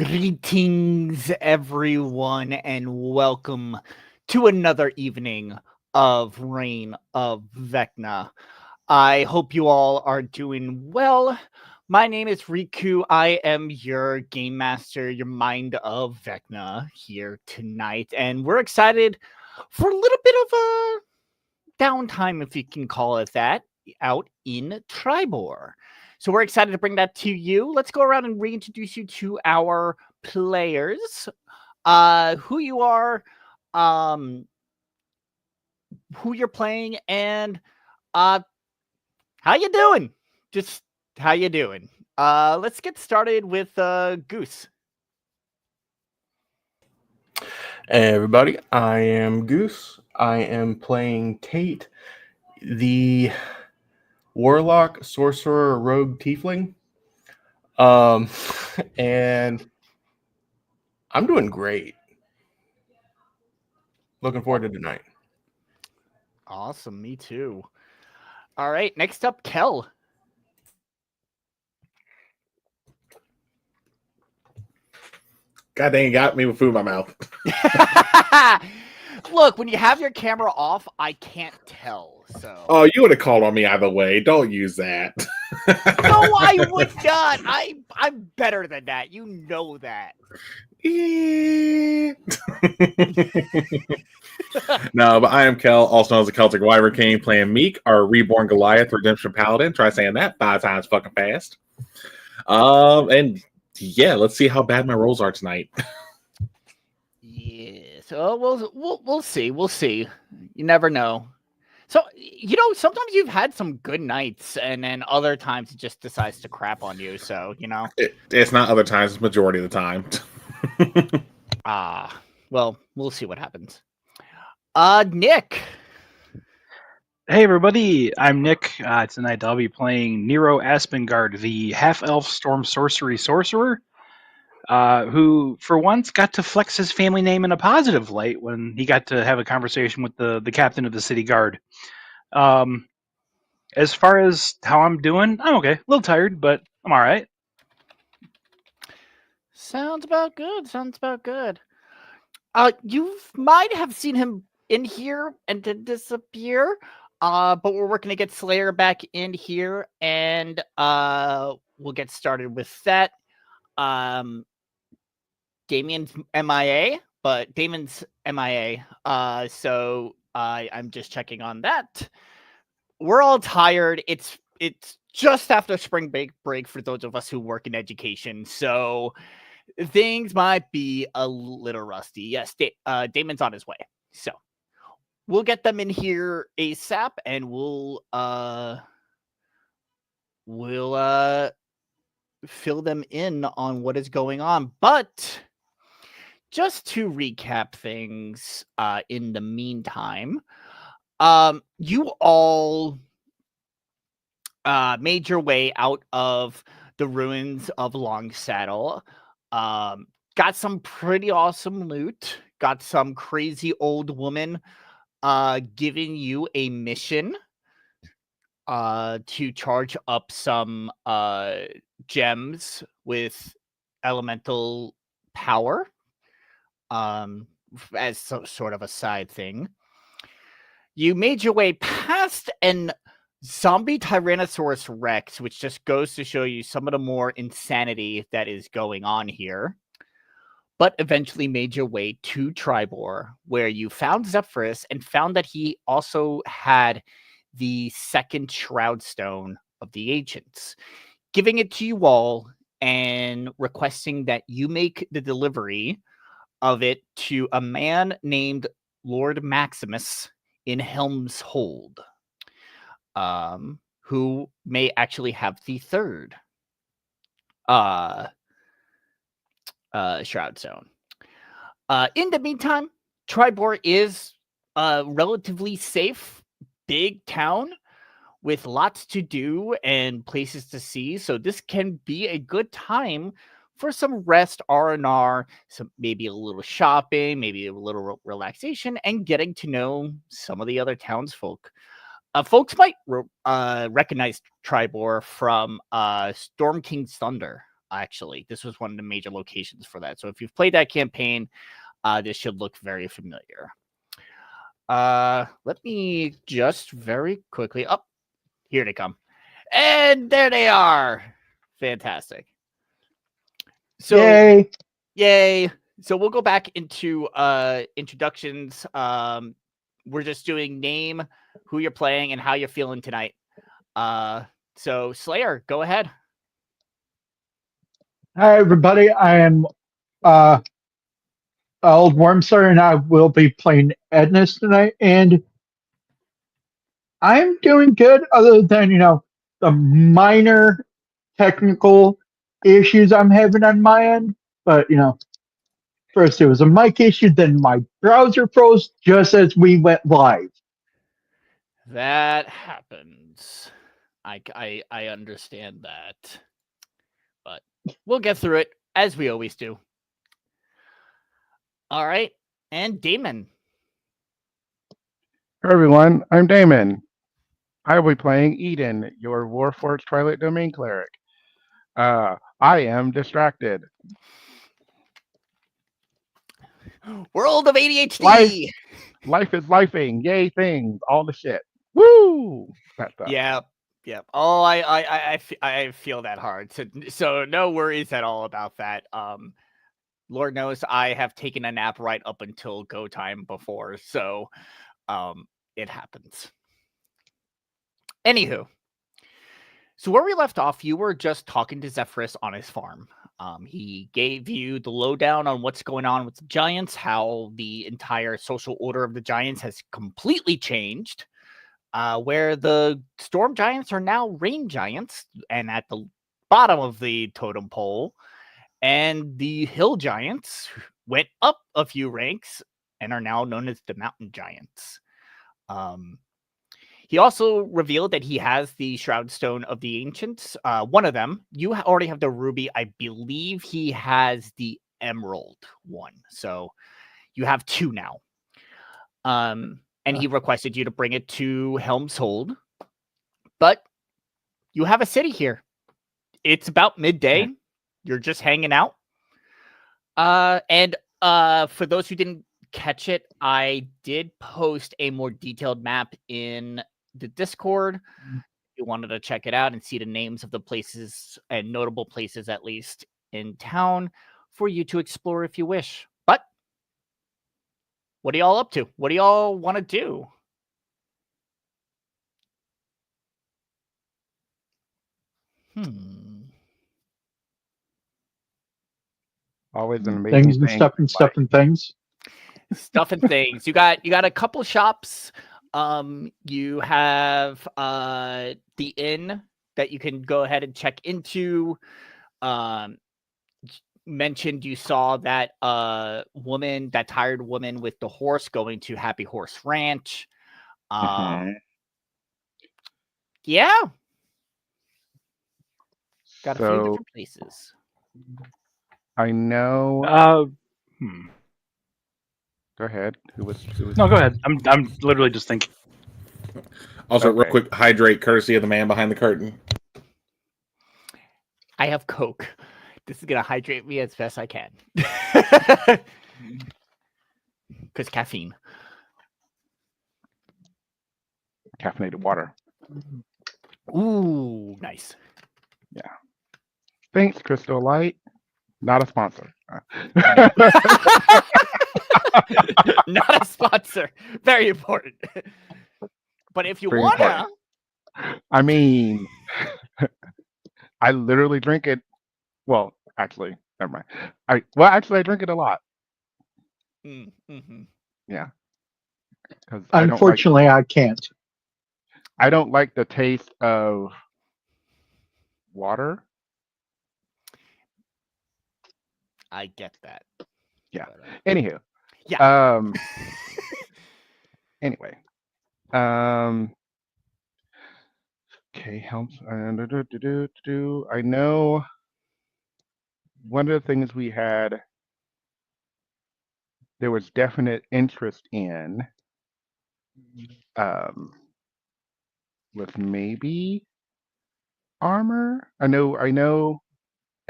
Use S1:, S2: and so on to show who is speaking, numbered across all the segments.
S1: Greetings, everyone, and welcome to another evening of Reign of Vecna. I hope you all are doing well. My name is Riku. I am your game master, your mind of Vecna here tonight, and we're excited for a little bit of a downtime, if you can call it that, out in Triboar. So we're excited to bring that to you. Let's go around and reintroduce you to our players, who you are, um, who you're playing, and how you doing. Just how you doing. Let's get started with Goose.
S2: Hey everybody, I am Goose. I am playing Tate, the warlock, sorcerer, rogue tiefling. And I'm doing great. Looking forward to tonight.
S1: Awesome, me too. All right, next up, Kel.
S3: God dang, it got me with food in my mouth.
S1: Look, when you have your camera off, I can't tell. So.
S3: Oh, you would have called on me either way. Don't use that.
S1: No, I would not. I'm better than that. You know that.
S3: No, but I am Kel, also known as the Celtic Wyvern King, playing Meek, our reborn Goliath Redemption Paladin. Try saying that 5 times fucking fast. And yeah, let's see how bad my rolls are tonight.
S1: Yeah, so we'll see. We'll see. You never know. So sometimes you've had some good nights, and then other times it just decides to crap on you. So
S3: It's not other times; it's majority of the time.
S1: Well, we'll see what happens. Nick.
S4: Hey everybody, I'm Nick. Tonight I'll be playing Nero Aspengard, the half-elf storm sorcery sorcerer, who for once got to flex his family name in a positive light when he got to have a conversation with the captain of the city guard. As far as how I'm doing, I'm okay. A little tired, but I'm all right.
S1: Sounds about good. You might have seen him in here and then disappear. But we're working to get Slayer back in here, and we'll get started with that. Damien's MIA, but Damon's MIA. So I'm just checking on that. We're all tired. It's just after spring break for those of us who work in education, so things might be a little rusty. Yes, Damon's on his way, so we'll get them in here ASAP, and we'll fill them in on what is going on. But just to recap things, in the meantime, you all made your way out of the ruins of Long Saddle. Got some pretty awesome loot. Got some crazy old woman giving you a mission to charge up some gems with elemental power, as sort of a side thing. You made your way past an zombie Tyrannosaurus Rex, which just goes to show you some of the more insanity that is going on here. But eventually made your way to Triboar, where you found Zephyrus and found that he also had the second Shroudstone of the Ancients, giving it to you all and requesting that you make the delivery of it to a man named Lord Maximus in Helm's Hold, who may actually have the third Shroudstone. In the meantime, Triboar is a relatively safe, big town with lots to do and places to see. So this can be a good time for some rest, R&R, some maybe a little shopping, maybe a little relaxation, and getting to know some of the other townsfolk. Folks might recognize Triboar from Storm King's Thunder. actually. This was one of the major locations for that. So if you've played that campaign, this should look very familiar. Let me just very quickly. Oh, here they come. And there they are. Fantastic. So
S5: Yay!
S1: Yay. So we'll go back into introductions. We're just doing name, who you're playing, and how you're feeling tonight. So Slayer, go ahead.
S5: Hi, everybody. I am Old Wormser, and I will be playing Ednus tonight. And I'm doing good, other than, the minor technical issues I'm having on my end. But, first it was a mic issue, then my browser froze just as we went live.
S1: That happens. I understand that. But we'll get through it, as we always do. All right. And Damon.
S6: Hello everyone, I'm Damon. I will be playing Eden, your Warforged Twilight Domain cleric. I am distracted.
S1: World of ADHD.
S6: Life is lifing, yay things, all the shit. Woo! That stuff.
S1: Yeah. Oh, I feel that hard. So no worries at all about that. Lord knows I have taken a nap right up until go time before, so it happens. Anywho, so where we left off, you were just talking to Zephyrus on his farm. He gave you the lowdown on what's going on with the giants, how the entire social order of the giants has completely changed, where the storm giants are now rain giants, and at the bottom of the totem pole, and the hill giants went up a few ranks and are now known as the mountain giants. He also revealed that he has the Shroudstone of the Ancients. One of them, you already have the ruby. I believe he has the emerald one. So you have two now. And he requested you to bring it to Helm's Hold. But you have a city here. It's about midday. You're just hanging out. And for those who didn't catch it, I did post a more detailed map in the Discord. If you wanted to check it out and see the names of the places and notable places, at least in town, for you to explore if you wish. But what are y'all up to? What do y'all want to do?
S6: Always an amazing
S5: Things and
S6: thing.
S5: stuff and stuff and things.
S1: Stuff and things. You got a couple shops. You have the inn that you can go ahead and check into. Mentioned you saw that woman, that tired woman with the horse, going to Happy Horse Ranch. Yeah. Got a few
S6: So
S1: different places.
S6: I know. Go ahead. Who was?
S4: No, go ahead. I'm literally just thinking.
S3: Also, real
S6: Okay.
S3: quick, hydrate courtesy of the man behind the curtain.
S1: I have Coke. This is gonna hydrate me as best I can. Because caffeine.
S6: Caffeinated water.
S1: Ooh, nice.
S6: Thanks, Crystal Light. Not a sponsor.
S1: Not a sponsor. Very important. But if you
S6: Very
S1: wanna,
S6: I mean, I literally drink it. Well, actually, never mind. I drink it a lot.
S1: mm-hmm.
S6: Yeah. Because
S5: Unfortunately, I can't.
S6: I don't like the taste of water.
S1: I get that.
S6: Yeah.
S1: But,
S6: Anywho.
S1: yeah.
S6: Anyway. Okay. Helps. I know. One of the things we had, there was definite interest in, was maybe armor. I know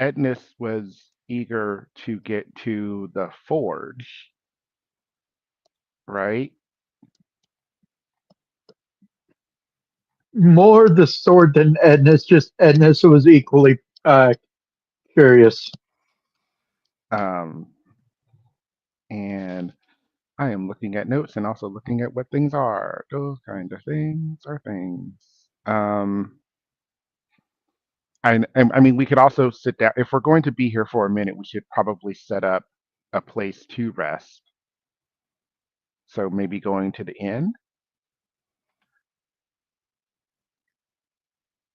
S6: Ednus was eager to get to the forge, right?
S5: More the sword than Ednus. Just Ednus was equally curious.
S6: Um, and I am looking at notes and also looking at what things are. Those kind of things are things. I mean, we could also sit down. If we're going to be here for a minute, we should probably set up a place to rest. So maybe going to the inn,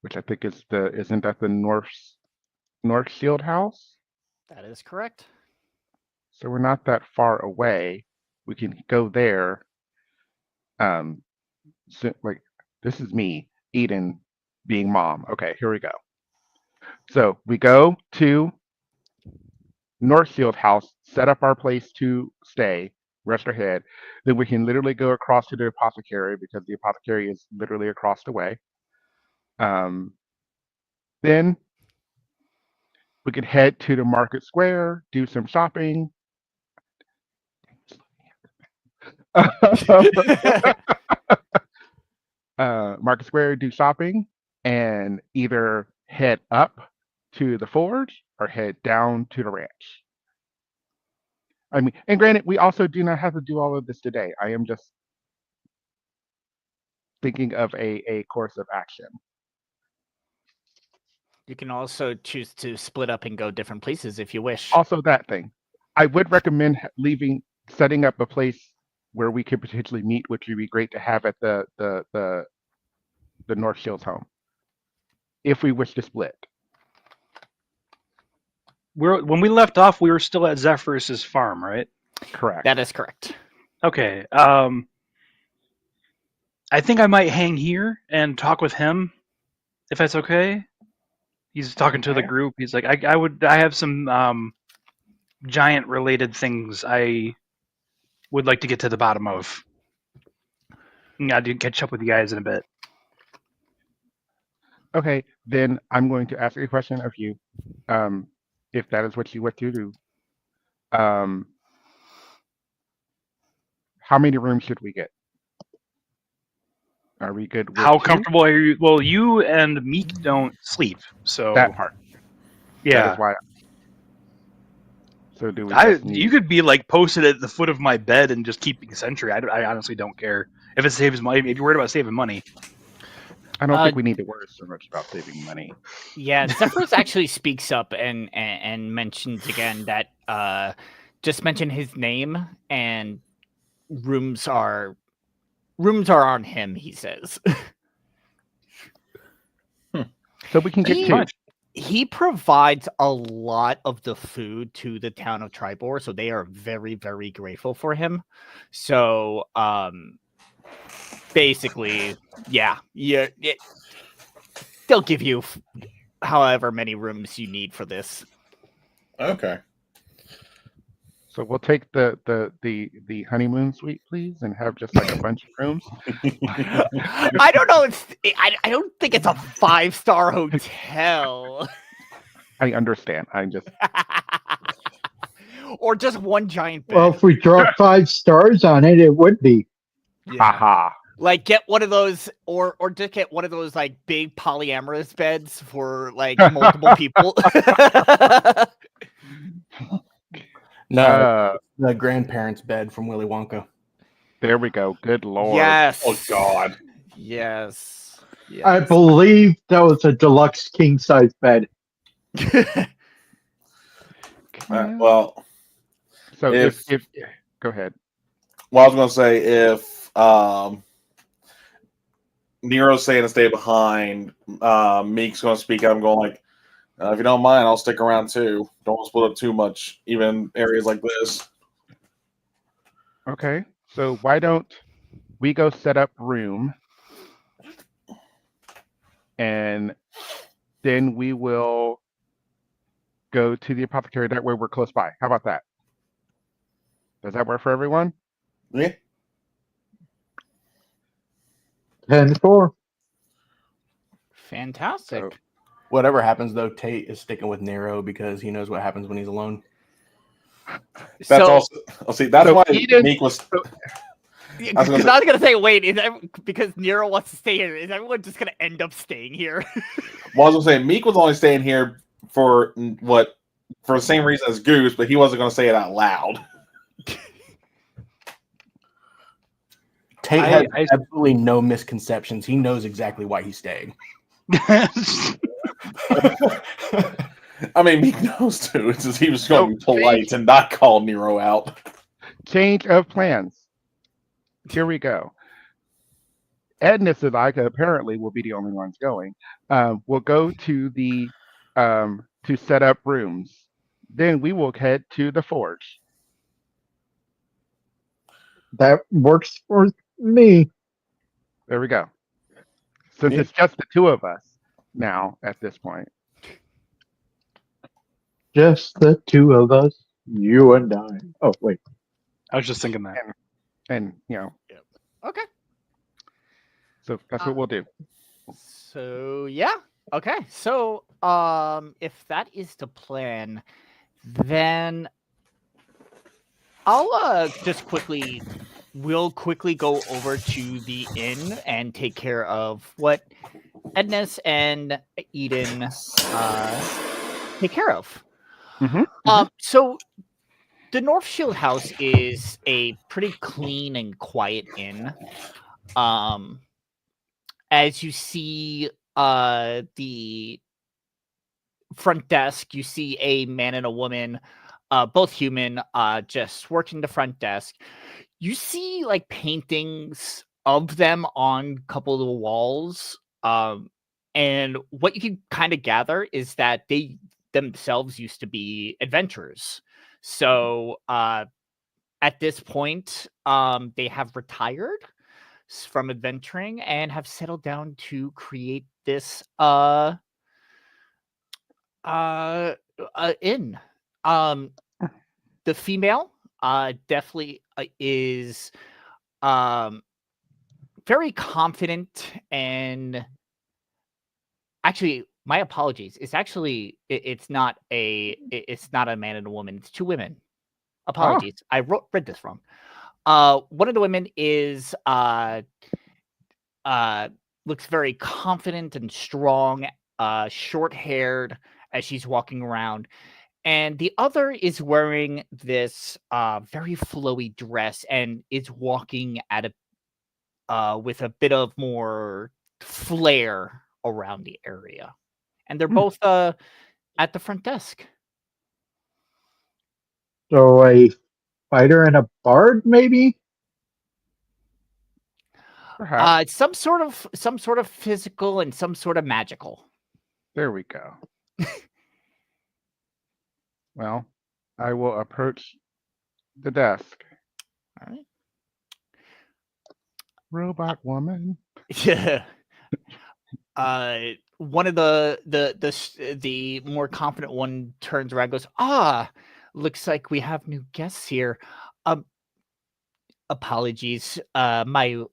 S6: which I think is isn't that the North Shield House?
S1: That is correct.
S6: So we're not that far away. We can go there. So, like, this is me, Eden, being mom. Okay, here we go. So we go to North Shield House, set up our place to stay, rest our head. Then we can literally go across to the apothecary because the apothecary is literally across the way. Then we could head to the market square, do some shopping. Market Square, do shopping, and either head up to the forge or head down to the ranch. I mean, and granted, we also do not have to do all of this today. I am just thinking of a course of action.
S1: You can also choose to split up and go different places if you wish.
S6: Also, that thing. I would recommend setting up a place where we could potentially meet, which would be great to have at the North Shields home, if we wish to split.
S4: When we left off, we were still at Zephyrus's farm, right?
S6: Correct.
S1: That is correct.
S4: Okay. I think I might hang here and talk with him, if that's okay. He's talking to the
S6: Okay.
S4: group. He's like, I have some giant related things I would like to get to the bottom of. I did catch up with you guys in a bit.
S6: Okay, then I'm going to ask a question of you, if that is what you want to do. How many rooms should we get? Are we good with
S4: How
S6: 2?
S4: comfortable are you? Well, you and Meek don't sleep, so
S6: That part. That
S4: yeah.
S6: is why. So do we just need...
S4: You could be like posted at the foot of my bed and just keeping sentry. I honestly don't care if it saves money. If you're worried about saving money,
S6: I don't think we need to worry so much about saving money.
S1: Yeah, Zephyrus actually speaks up and mentions again that just mention his name and rooms are on him, he says.
S6: So we can get 2.
S1: He provides a lot of the food to the town of Triboar, so they are very, very grateful for him. So basically, yeah, they'll give you however many rooms you need for this.
S3: Okay.
S6: So we'll take the honeymoon suite, please, and have just like a bunch of rooms.
S1: I don't know. I don't think it's a 5-star hotel.
S6: I understand. I just...
S1: Or just one giant bed.
S5: Well, if we drop 5 stars on it, it would be.
S6: Haha.
S1: Like get one of those, or just get one of those like big polyamorous beds for like multiple people.
S2: No, the grandparents' bed from Willy Wonka.
S6: There we go. Good lord.
S1: Yes.
S3: Oh God.
S1: Yes.
S5: I believe that was a deluxe king size bed.
S3: Well,
S6: So
S3: if
S6: go ahead.
S3: well, I was going to say if Nero's saying to stay behind, Meek's going to speak up and go like, if you don't mind, I'll stick around too. Don't split up too much, even in areas like this.
S6: Okay. So why don't we go set up room, and then we will go to the apothecary. That way we're close by. How about that? Does that work for everyone?
S3: Yeah.
S5: 10-4.
S1: Fantastic.
S6: So
S2: Whatever happens, though, Tate is sticking with Nero because he knows what happens when he's alone.
S3: That's
S1: So,
S3: also. Oh, see, that's
S6: So
S3: why
S6: Eden-
S3: Meek was.
S1: because
S3: gonna say-
S1: I was gonna say, wait, because Nero wants to stay here, is everyone just gonna end up staying here?
S3: Well, I was gonna say Meek was only staying here for the same reason as Goose, but he wasn't gonna say it out loud.
S2: Tate
S4: I-
S2: has
S4: I-
S2: absolutely no misconceptions. He knows exactly why he's staying.
S3: I mean, Meek knows too. It's just he was going to be
S6: So,
S3: polite and not call Nero out.
S6: Change of plans. Here we go. Edness and I apparently will be the only ones going. We'll go to the to set up rooms. Then we will head to the forge.
S5: That works for me.
S6: There we go. Since
S3: Yeah.
S6: it's just the two of us now at this point.
S5: Just the two of us, you and I. Oh, wait.
S4: I was just thinking that.
S6: And you know,
S1: Okay.
S6: so that's what we'll do.
S1: So yeah. Okay. So if that is the plan, then I'll we'll quickly go over to the inn and take care of what Edness and Eden take care of. So the North Shield House is a pretty clean and quiet inn. As you see the front desk, you see a man and a woman, both human, just working the front desk. You see like paintings of them on a couple of the walls. And what you can kind of gather is that they themselves used to be adventurers. So at this point, they have retired from adventuring and have settled down to create this inn. The female definitely is very confident, and actually my apologies, it's actually it's not a man and a woman, it's two women. Apologies, I read this wrong. One of the women is looks very confident and strong, short-haired as she's walking around. And the other is wearing this very flowy dress and is walking at a with a bit of more flair around the area. And they're both at the front desk.
S5: So a fighter and a bard, maybe?
S6: Perhaps.
S1: Some sort of physical and some sort of magical.
S6: There we go. Well, I will approach the desk.
S1: All right.
S6: Robot woman.
S1: Yeah. One of the more confident one turns around and goes, looks like we have new guests here. Apologies. My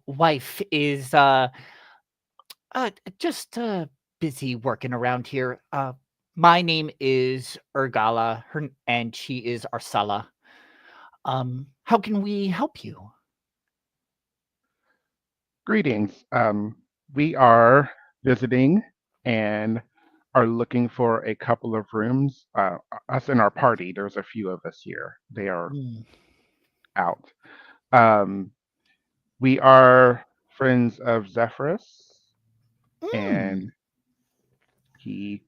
S1: wife is just busy working around here. My name is Urgala, and she is Arsala. How can we help you?
S6: Greetings. We are visiting and are looking for a couple of rooms. Us and our party, there's a few of us here. They are out. We are friends of Zephyrus, and he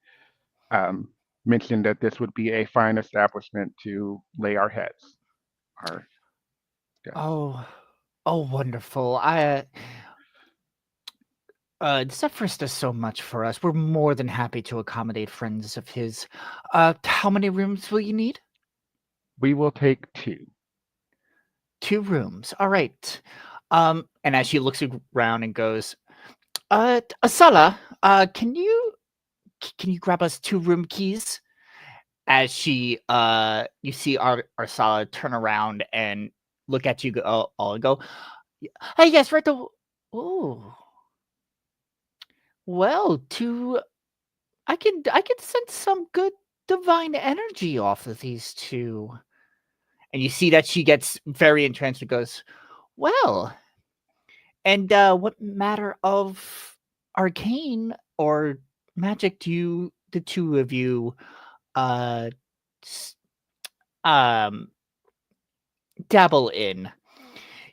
S6: mentioned that this would be a fine establishment to lay our heads.
S1: Oh, wonderful. Zephyrus does so much for us. We're more than happy to accommodate friends of his. How many rooms will you need?
S6: We will take 2.
S1: 2 rooms. All right. And as she looks around and goes, Asala, can you grab us 2 room keys? As she, you see Arsala turn around and look at you all and go, hey, yes, right. Oh, well, 2 I can sense some good divine energy off of these two. And you see that she gets very entranced and goes, "Well, and what matter of arcane or magic do the two of you uh s- um dabble in?"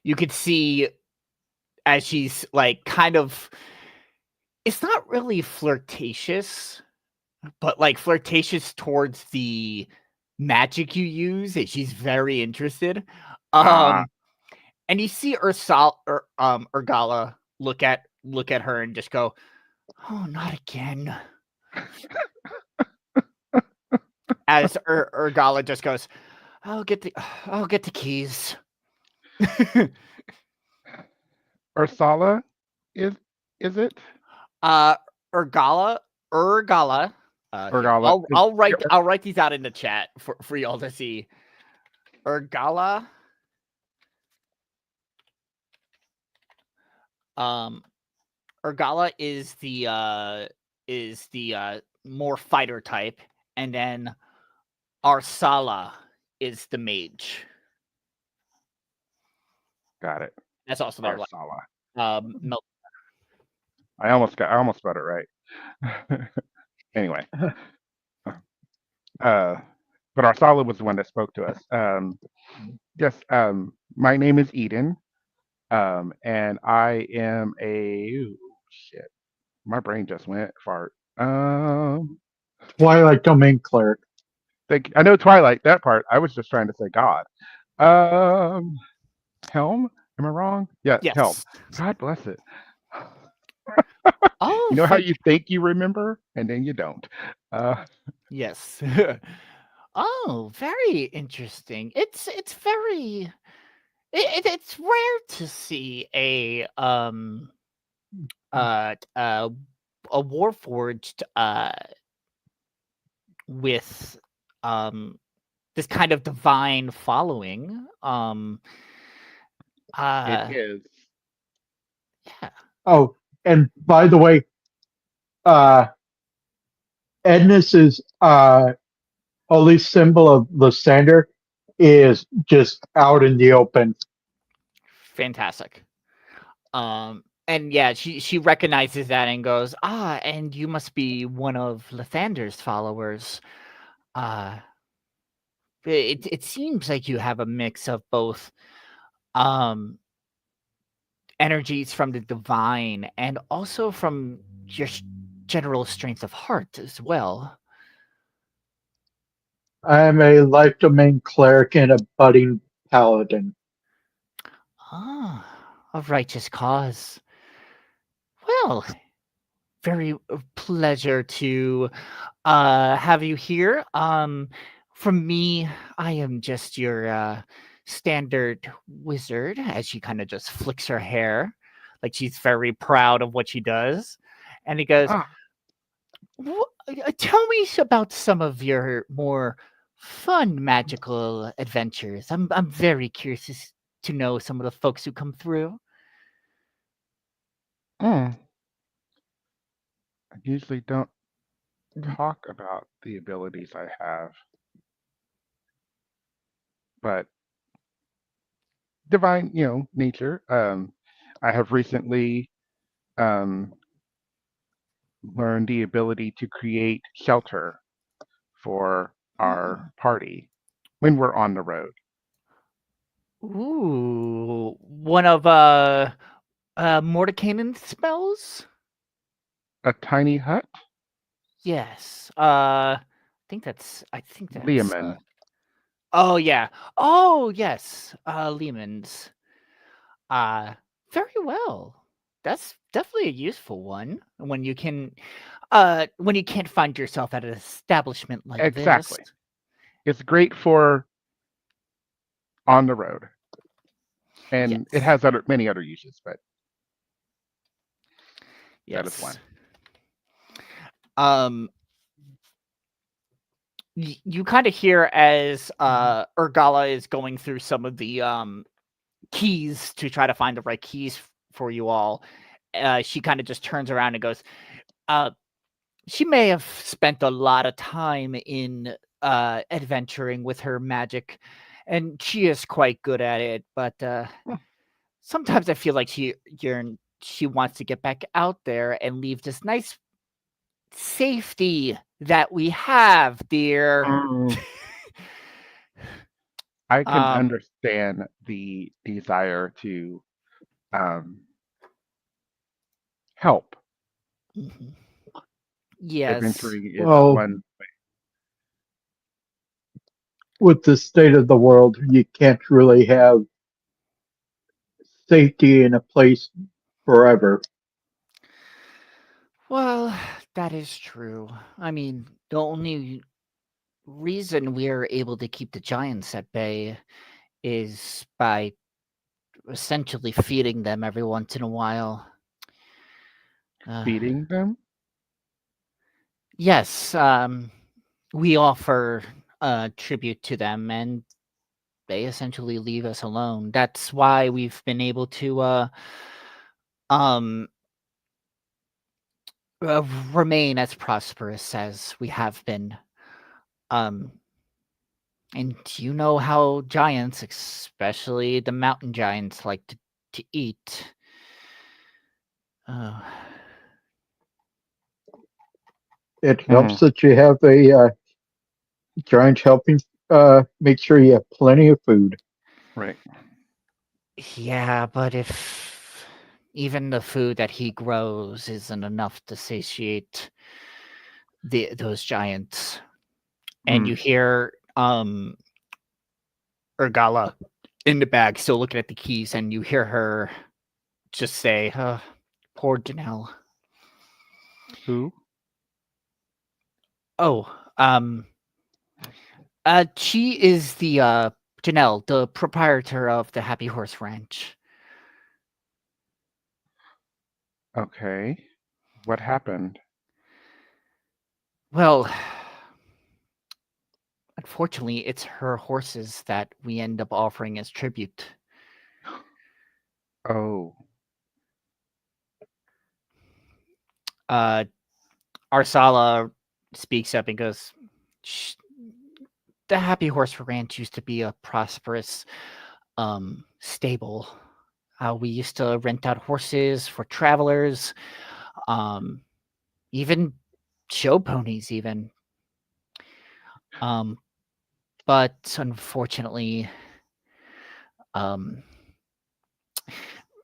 S1: You could see as she's like kind of, it's not really flirtatious, but like flirtatious towards the magic you use, and she's very interested.
S6: Ah,
S1: Um and you see Urgala look at her and just go, "Oh, not again." As Urgala just goes, I'll get the keys."
S6: Ursala, is is it?
S1: uh Urgala Urgala here.
S6: Urgala.
S1: I'll write these out in the chat for y'all to see. Urgala um Urgala is the more fighter type, and then Arsala is the mage.
S6: Got it.
S1: That's also their like
S6: Ursala.
S1: mil-
S6: I almost got it right. Anyway, but Arsala was the one that spoke to us. Yes. My name is Eden. And I am a ooh, shit. My brain just went fart.
S5: Twilight Domain cleric.
S6: I know Twilight, that part. I was just trying to say God. Um, Helm? Am I wrong? Yes, Helm.
S1: yes.
S6: God bless it.
S1: Oh,
S6: You know how you think you remember and then you don't.
S1: yes. Oh, very interesting. It's very it's rare to see uh uh a warforged with this kind of divine following.
S6: It
S1: Uh
S6: is.
S1: yeah.
S5: Oh, and by the way, uh, Edna's holy symbol of Lysander is just out in the open.
S1: Fantastic. And yeah, she recognizes that and goes, "Ah, and you must be one of Lathander's followers. Uh it seems like you have a mix of both um energies from the divine and also from your general strength of heart as well."
S5: I am a life domain cleric and a budding paladin.
S1: Ah, a righteous cause. Well, very pleasure to have you here. From me, I am just your standard wizard, as she kind of just flicks her hair like she's very proud of what she does. And he goes,
S6: Ah,
S1: Tell me about some of your more fun magical adventures. I'm very curious to know some of the folks who come through."
S6: I usually don't
S5: Mm.
S6: talk about the abilities I have, but divine, nature. I have recently um, learned the ability to create shelter for our party when we're on the road.
S1: Ooh, one of Mordekainen's spells?
S6: A tiny hut,
S1: Yes. I think that's
S6: Leoman.
S1: oh yeah. Oh yes. Lehman's. Uh very well. That's definitely a useful one when you can't find yourself at an establishment like this.
S6: Exactly. It's great for on the road, and it
S1: Yes.
S6: has many other uses, but that is one.
S1: Yes. Um you kind of hear as Urgala is going through some of the keys to try to find the right keys for you all. She kind of just turns around and goes, uh, she may have spent a lot of time in adventuring with her magic, and she is quite good at it. But sometimes I feel like she wants to get back out there and leave this nice safety that we have, dear.
S6: Mm, I can
S1: um,
S6: understand the desire to um, help.
S1: mhm. Yes.
S6: Adventuring is
S5: Well,
S6: one.
S5: with the state of the world, you can't really have safety in a place forever.
S1: Well, that is true. I mean, the only reason we're able to keep the giants at bay is by essentially feeding them every once in a while. Uh,
S6: Feeding them?
S1: yes, we offer tribute to them, and they essentially leave us alone. That's why we've been able to um, remain as prosperous as we have been. Um, and you know how giants, especially the mountain giants, like to eat. Uh,
S5: It
S6: Mm,
S5: helps that you have a giant helping make sure you have plenty of food.
S6: right.
S1: yeah, but if even the food that he grows isn't enough to satiate those giants, and
S6: Mm,
S1: you hear Urgala in the bag still looking at the keys, and you hear her just say, poor Janelle.
S6: who?
S1: Oh, she is the Janelle, the proprietor of the Happy Horse Ranch.
S6: Okay. What happened?
S1: Well, unfortunately, it's her horses that we end up offering as tribute.
S6: Oh,
S1: Uh, Arsala speaks up and goes, "Sh- the Happy Horse Ranch used to be a prosperous stable. We used to rent out horses for travelers, um, even show ponies, even. Um, but unfortunately, um,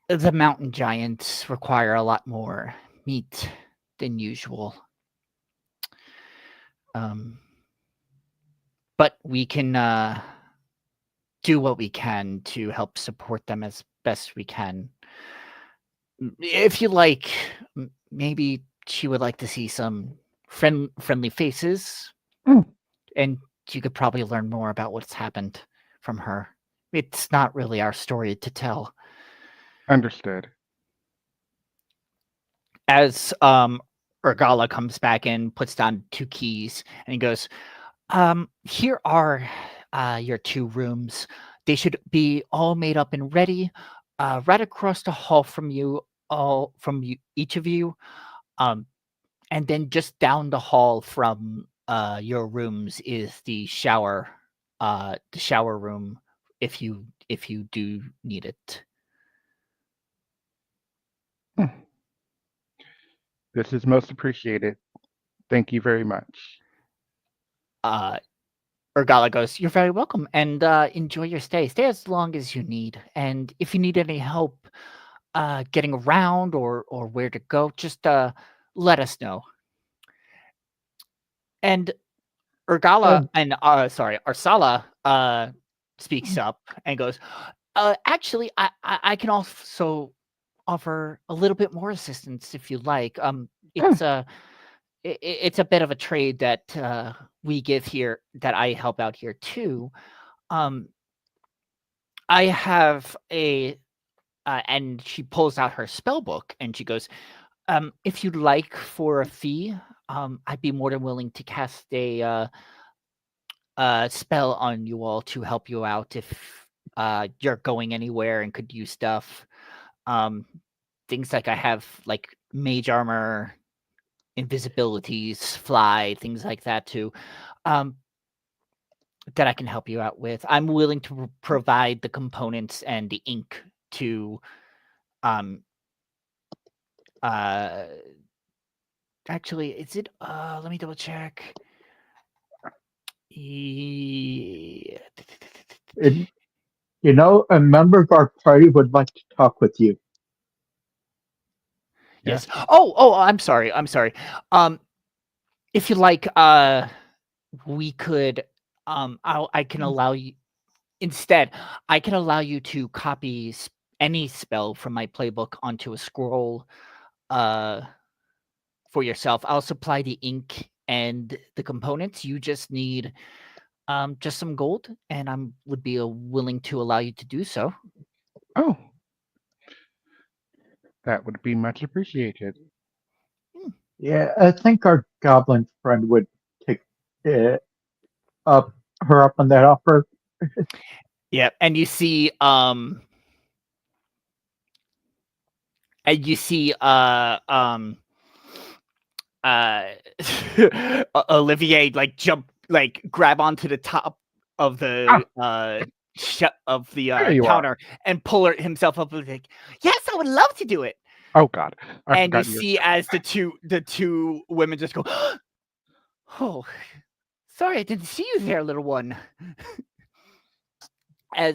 S1: the mountain giants require a lot more meat than usual. Um, but we can do what we can to help support them as best we can. If you like, maybe she would like to see some friendly faces,
S6: mm,
S1: and you could probably learn more about what's happened from her. It's not really our story to tell.
S6: understood.
S1: As Urgala comes back in, puts down 2 keys, and he goes, here are your 2 rooms. They should be all made up and ready, right across the hall from you, all from you, each of you. Um, and then just down the hall from your rooms is the shower room if you do need it.
S6: Mm, this is most appreciated. Thank you very much.
S1: Uh, Urgala goes, "You're very welcome, and enjoy your stay. Stay as long as you need, and if you need any help getting around or where to go, just let us know." And Urgala
S5: Um,
S1: and Arsala speaks up and goes, actually, I can also offer a little bit more assistance if you like.
S6: Mm,
S1: It's a bit of a trade that we give here that I help out here too. Um, I have a and she pulls out her spell book and she goes, if you'd like for a fee, I'd be more than willing to cast a spell on you all to help you out if you're going anywhere and could use stuff. Um, things like I have like mage armor invisibilities, fly, things like that too. That I can help you out with. I'm willing to provide the components and the ink to actually, is it let me double check. Yeah.
S5: And, a member of our party would like to talk with you.
S1: Yes. Oh, I'm sorry. If you like, we could I can allow you instead, I can allow you to copy any spell from my playbook onto a scroll for yourself. I'll supply the ink and the components. You just need just some gold, and I would be willing to allow you to do so.
S6: Oh, that would be much appreciated.
S5: Yeah, I think our goblin friend would take her up on that offer.
S1: Yeah, and you see Olivier jump grab onto the top of the
S6: There you are.
S1: counter and pull himself up and like, yes, I would love to do it.
S6: Oh God, I
S1: And you
S6: forgot
S1: see as the two women just go, oh, sorry, I didn't see you there, little one.
S5: Yeah,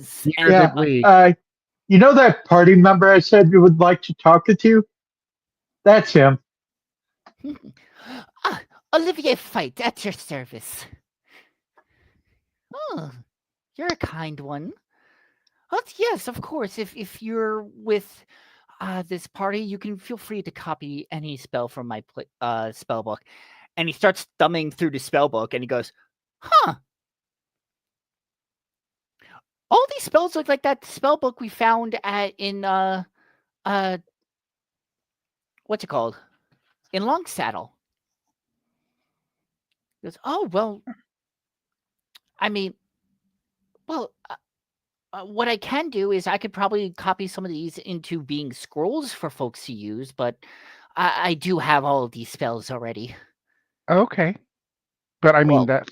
S5: that party member I said you would like to talk with you? That's him.
S1: Olivier Fight, at your service. Oh, you're a kind one. Oh, yes, of course. If you're with this party, you can feel free to copy any spell from my spell book. And he starts thumbing through the spell book, and he goes, "Huh? All these spells look like that spell book we found in what's it called? In Longsaddle." He goes, "Oh well, I mean, well." What I can do is I could probably copy some of these into being scrolls for folks to use, but I do have all of these spells already.
S6: Okay, but I mean
S1: Well,
S6: that's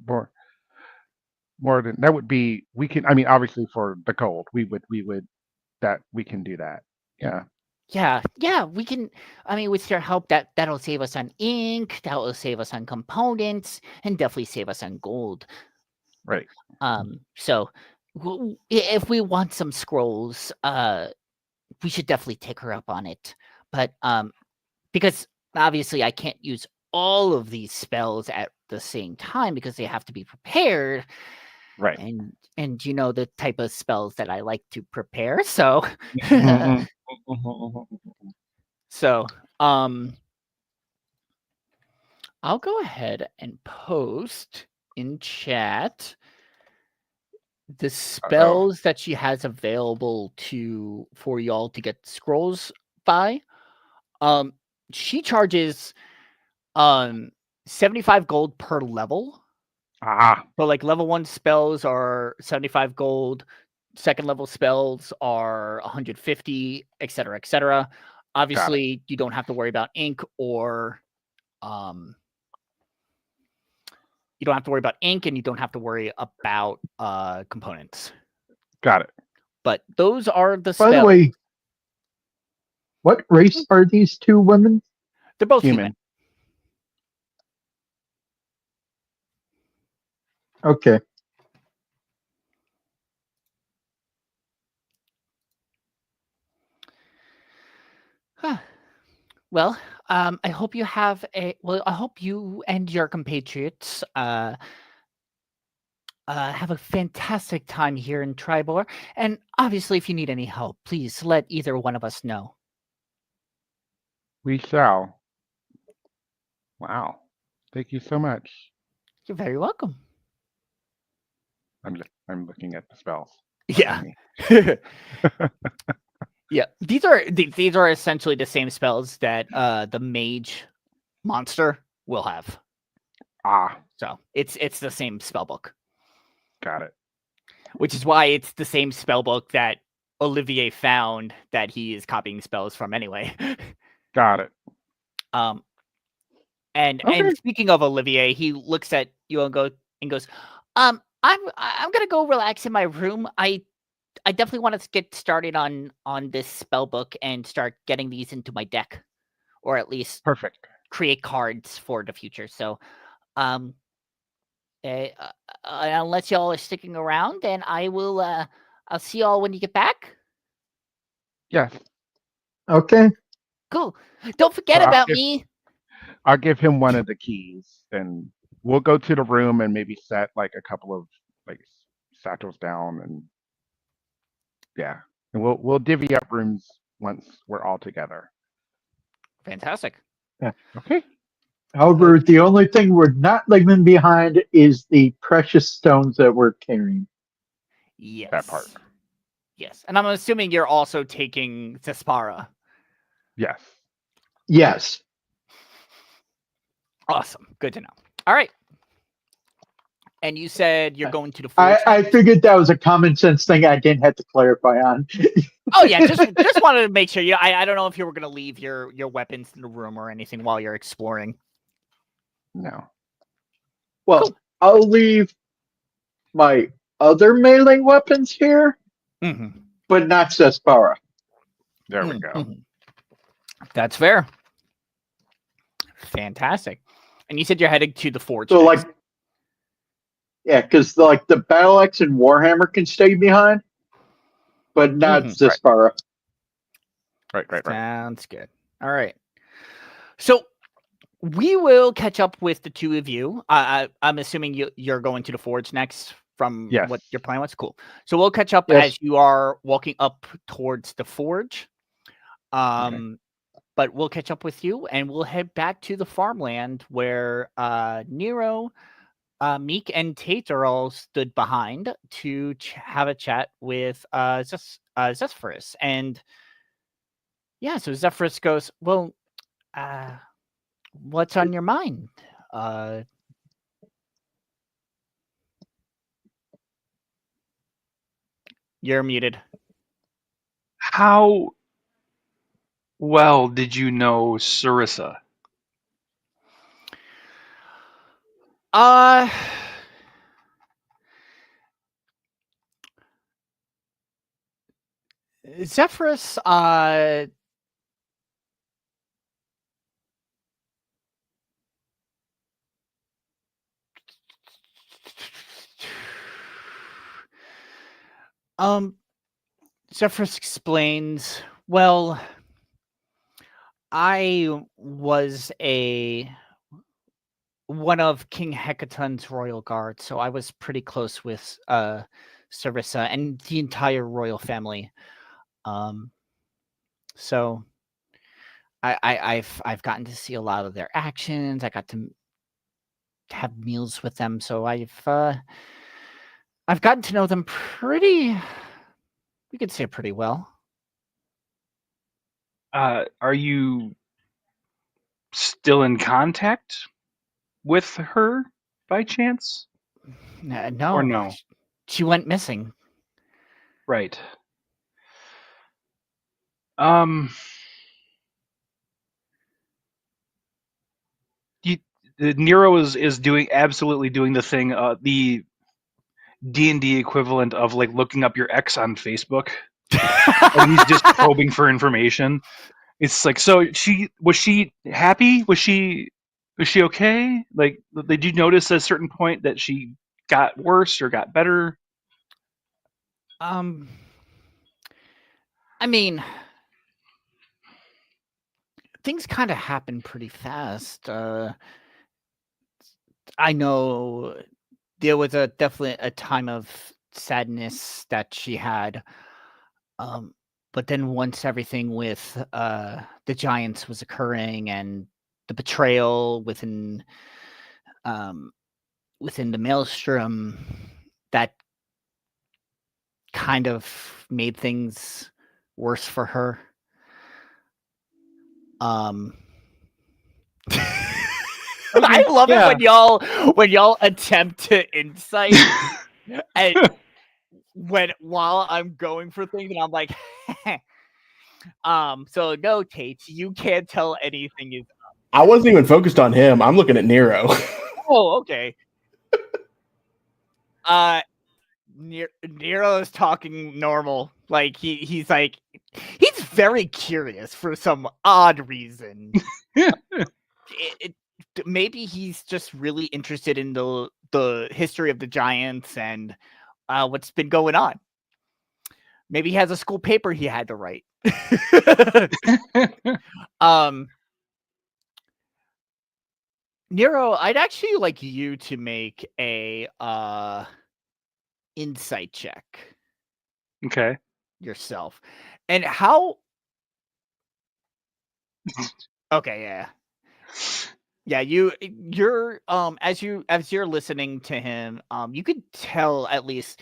S6: more than that would be. We can. I mean, obviously for the gold, we would that we can do that. Yeah.
S1: yeah, we can. I mean, with your help, that'll save us on ink, that will save us on components, and definitely save us on gold.
S6: Right.
S1: So if we want some scrolls, we should definitely take her up on it. But because obviously I can't use all of these spells at the same time because they have to be prepared.
S6: Right.
S1: And you know the type of spells that I like to prepare. So
S6: Mhm.
S1: so I'll go ahead and post in chat the spells that she has available for y'all to get scrolls by. She charges 75 gold per level. So level 1 spells are 75 gold, second level spells are 150, etc., etc. Obviously, you don't have to worry about ink or you don't have to worry about ink and you don't have to worry about components.
S6: Got it.
S1: But those are the spells.
S5: By the way, what race are these two women?
S1: They're both human.
S5: Okay.
S1: Well, I hope you have I hope you and your compatriots have a fantastic time here in Triboar. And obviously, if you need any help, please let either one of us know.
S6: We shall. Wow. Thank you so much.
S1: You're very welcome.
S6: I'm looking at the spells.
S1: Yeah. Yeah. These are essentially the same spells that the mage monster will have. So it's the same spell book.
S6: Got it.
S1: Which is why it's the same spell book that Olivier found that he is copying spells from anyway.
S6: Got it.
S1: And
S6: Okay.
S1: speaking of Olivier, he looks at you and goes, I'm gonna go relax in my room. I definitely want to get started on this spell book and start getting these into my deck, or at least
S6: Perfect.
S1: create cards for the future. So, um, unless y'all are sticking around, then I will. I'll see y'all when you get back.
S6: Yes.
S5: Okay.
S1: Cool. Don't forget
S6: So
S1: about me.
S6: I'll give him one of the keys, and we'll go to the room and maybe set like a couple of like satchels down, and yeah, and we'll divvy up rooms once we're all together.
S1: Fantastic.
S6: Okay.
S5: However, the only thing we're not leaving behind is the precious stones that we're carrying.
S1: Yes.
S6: That part.
S1: Yes, and I'm assuming you're also taking Zespara.
S6: Yes.
S5: Yes.
S1: Awesome. Good to know. All right. And you said you're going to the forge.
S5: I figured that was a common sense thing I didn't have to clarify on.
S1: Oh yeah, just wanted to make sure. I don't know if you were going to leave your weapons in the room or anything while you're exploring.
S6: No.
S5: Well,
S1: Cool.
S5: I'll leave my other melee weapons here,
S1: Mm-hmm.
S5: but not Cespara.
S6: There we go.
S1: Mm-hmm. That's fair. Fantastic. And you said you're heading to the forge.
S5: So,
S1: next.
S5: like, yeah, because like the battle axe and warhammer can stay behind, but not
S1: Mhm.
S5: Cespara.
S6: Right.
S1: Sounds good. All right. So we will catch up with the two of you. I'm assuming you're going to the forge next from
S6: Yes.
S1: what your plan was. Cool. So we'll catch up
S5: Yes.
S1: as you are walking up towards the forge.
S6: Okay.
S1: But we'll catch up with you and we'll head back to the farmland where Nero, Meek, and Tate are all stood behind to have a chat with Zephyrus. And yeah, so Zephyrus goes, well, what's on your mind? You're muted.
S4: How well did you know Sarissa?
S1: Zephyrus, Zephyrus explains, well, I was one of King Hecaton's royal guard, so I was pretty close with Sarissa and the entire royal family. So I've gotten to see a lot of their actions. I got to have meals with them, so I've gotten to know them we could say pretty well.
S4: Are you still in contact with her by chance?
S1: No,
S4: Or no?
S1: She went missing.
S4: Right. Nero is absolutely doing the thing, the D&D equivalent of like looking up your ex on Facebook, and he's just probing for information. It's like, so was she happy? Was she okay? Like, did you notice at a certain point that she got worse or got better?
S1: I mean, things kind of happen pretty fast. I know there was definitely a time of sadness that she had. But then once everything with the giants was occurring and the betrayal within the maelstrom, that kind of made things worse for her. I love it when y'all attempt to insight and while I'm going for things and I'm like so no, Tate, you can't tell anything is up.
S2: I wasn't even focused on him. I'm looking at Nero.
S1: Oh, okay. Nero is talking normal. Like he's very curious for some odd reason. Maybe he's just really interested in the history of the Giants and what's been going on. Maybe he has a school paper he had to write. Nero, I'd actually like you to make a insight check
S4: Okay.
S1: yourself. And how Okay, yeah. Yeah, you're as you're listening to him, you could tell at least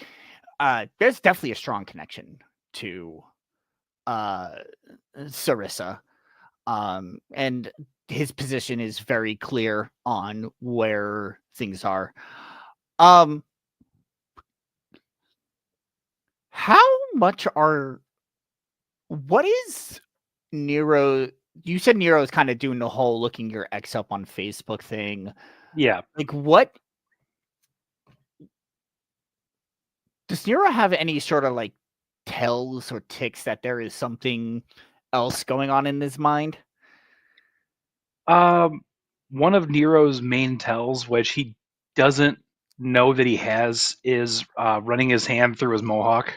S1: there's definitely a strong connection to Sarissa. And his position is very clear on where things are. How much what is Nero? You said Nero is kind of doing the whole looking your ex up on Facebook thing.
S4: Yeah.
S1: Like, what does Nero have any sort of like tells or ticks that there is something else going on in his mind?
S4: One of Nero's main tells, which he doesn't know that he has, is running his hand through his mohawk,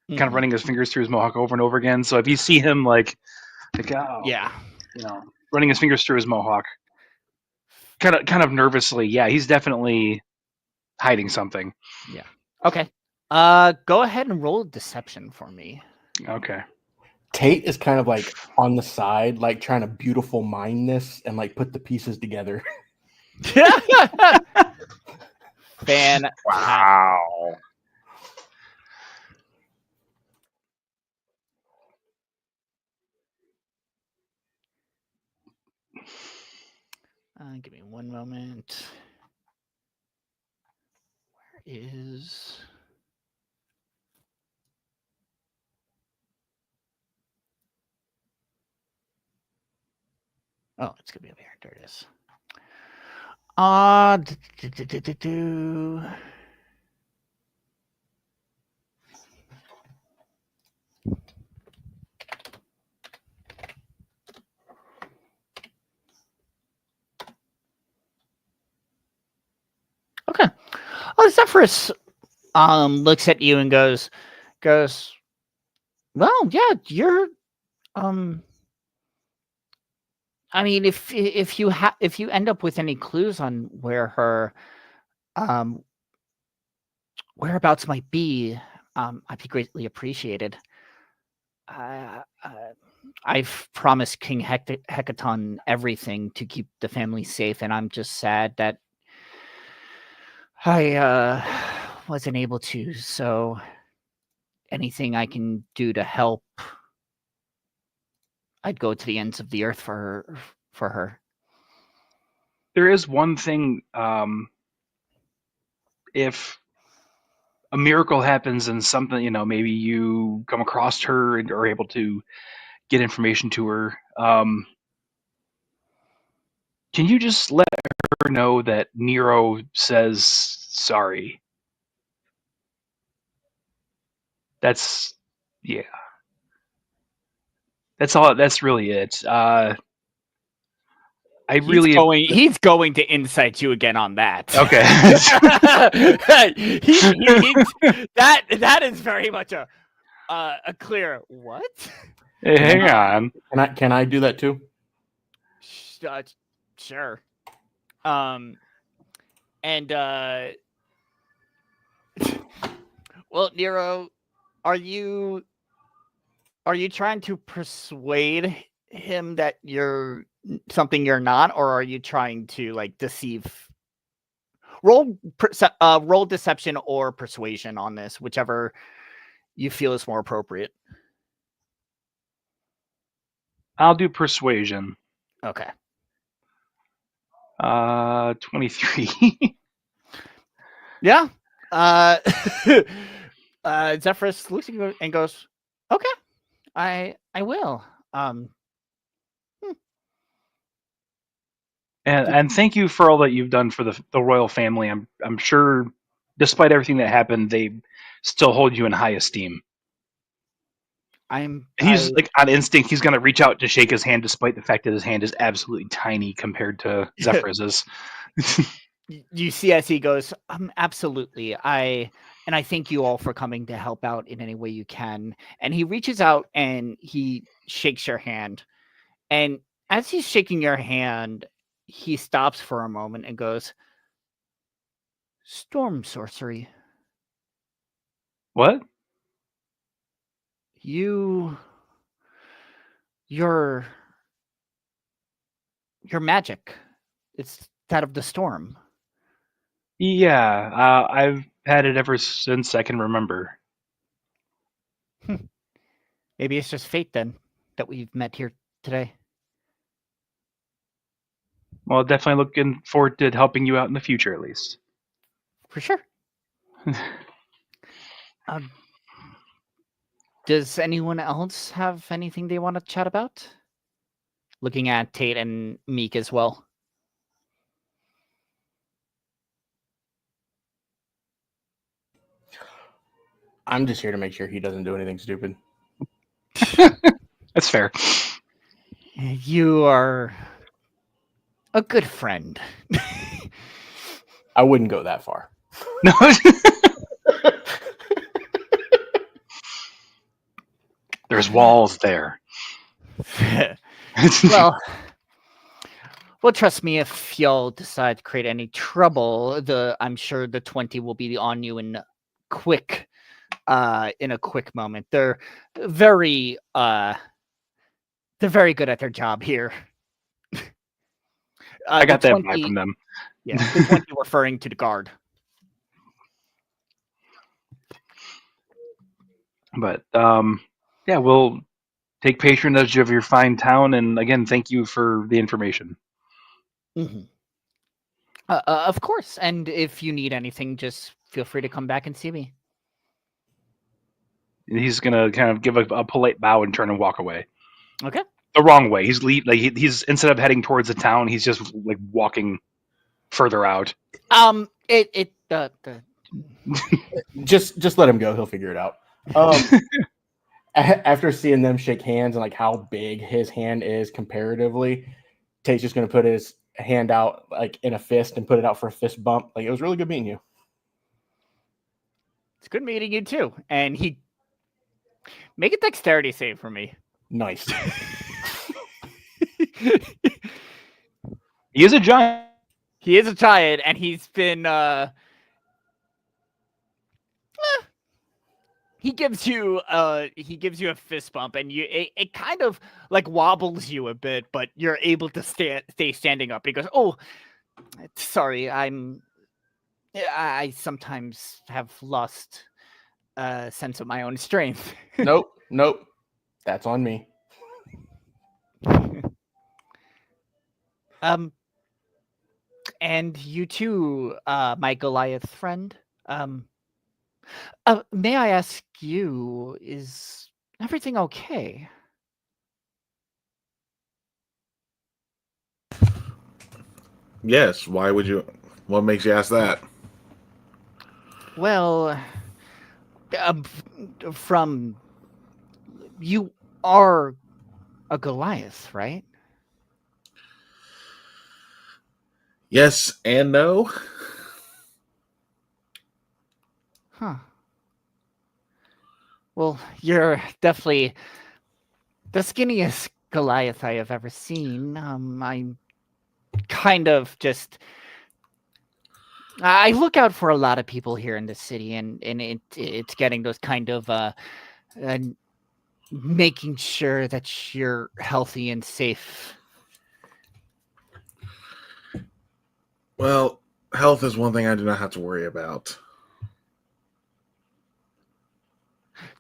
S4: kind of running his fingers through his mohawk over and over again. So if you see him like
S1: Yeah.
S4: Running his fingers through his mohawk, kind of nervously, yeah, he's definitely hiding something.
S1: Yeah. Okay. Go ahead and roll deception for me.
S4: Okay.
S2: Tate is kind of like on the side, like trying to beautiful mind this and like put the pieces together.
S1: Fan.
S6: Wow.
S1: Give me one moment. Where is? Oh, it's gonna be over here. There it is. Okay. Oh, Zephyrus looks at you and goes, well, yeah, you're I mean, if you end up with any clues on where her whereabouts might be, I'd be greatly appreciated. I've promised King Hecaton everything to keep the family safe, and I'm just sad that I wasn't able to. So anything I can do to help, I'd go to the ends of the earth for her.
S4: There is one thing. If a miracle happens and something, maybe you come across her and are able to get information to her, can you just let her know that Nero says sorry? That's yeah. That's all. That's really it.
S1: He's going to insight you again on that.
S4: Okay.
S1: That is very much a clear what?
S4: Hey, hang on.
S2: Can I do that too?
S1: Sure. Well, Nero, are you trying to persuade him that you're something you're not, or are you trying to like deceive? Roll deception or persuasion on this, whichever you feel is more appropriate.
S4: I'll do persuasion.
S1: Okay.
S4: 23.
S1: Yeah. Zephyrus looks at you and goes, "Okay, I will."
S4: And thank you for all that you've done for the royal family. I'm sure, despite everything that happened, they still hold you in high esteem. And he's like on instinct, he's gonna reach out to shake his hand, despite the fact that his hand is absolutely tiny compared to Zephyr's.
S1: You see as he goes, absolutely. I thank you all for coming to help out in any way you can. And he reaches out and he shakes your hand. And as he's shaking your hand, he stops for a moment and goes, "Storm sorcery.
S4: What?
S1: Your magic. It's that of the storm."
S4: Yeah, I've had it ever since I can remember.
S1: Maybe it's just fate then that we've met here today.
S4: Well, definitely looking forward to helping you out in the future, at least.
S1: For sure. Does anyone else have anything they want to chat about? Looking at Tate and Meek as well.
S2: I'm just here to make sure he doesn't do anything stupid.
S4: That's fair.
S1: You are a good friend.
S2: I wouldn't go that far.
S4: No. There's walls there.
S1: well, trust me, if y'all decide to create any trouble, I'm sure the 20 will be on you in a quick moment. They're very good at their job here.
S4: I got that vibe from them.
S1: Yeah, the 20 referring to the guard.
S4: But yeah, we'll take patronage of your fine town, and again, thank you for the information.
S1: Mm-hmm. Of course, and if you need anything, just feel free to come back and see me.
S4: He's gonna kind of give a polite bow and turn and walk away.
S1: Okay.
S4: The wrong way. He's instead of heading towards the town, he's just like walking further out.
S2: Just let him go. He'll figure it out. After seeing them shake hands and like how big his hand is comparatively, Tate's just gonna put his hand out like in a fist and put it out for a fist bump. Like, it was really good meeting you.
S1: It's good meeting you too. And he make a dexterity save for me.
S2: Nice.
S4: He is a giant.
S1: He is a giant, and he's been he gives you a fist bump, and it kind of like wobbles you a bit, but you're able to stay standing up. And he goes, "Oh, sorry, I sometimes have lost a sense of my own strength."
S2: Nope. That's on me.
S1: And you too, my Goliath friend. May I ask you, is everything okay?
S3: Yes. Why would you? What makes you ask that?
S1: Well, from you are a Goliath, right?
S3: Yes and no.
S1: Huh. Well, you're definitely the skinniest Goliath I have ever seen. I'm kind of just... I look out for a lot of people here in the city, and it's getting those kind of making sure that you're healthy and safe.
S3: Well, health is one thing I do not have to worry about.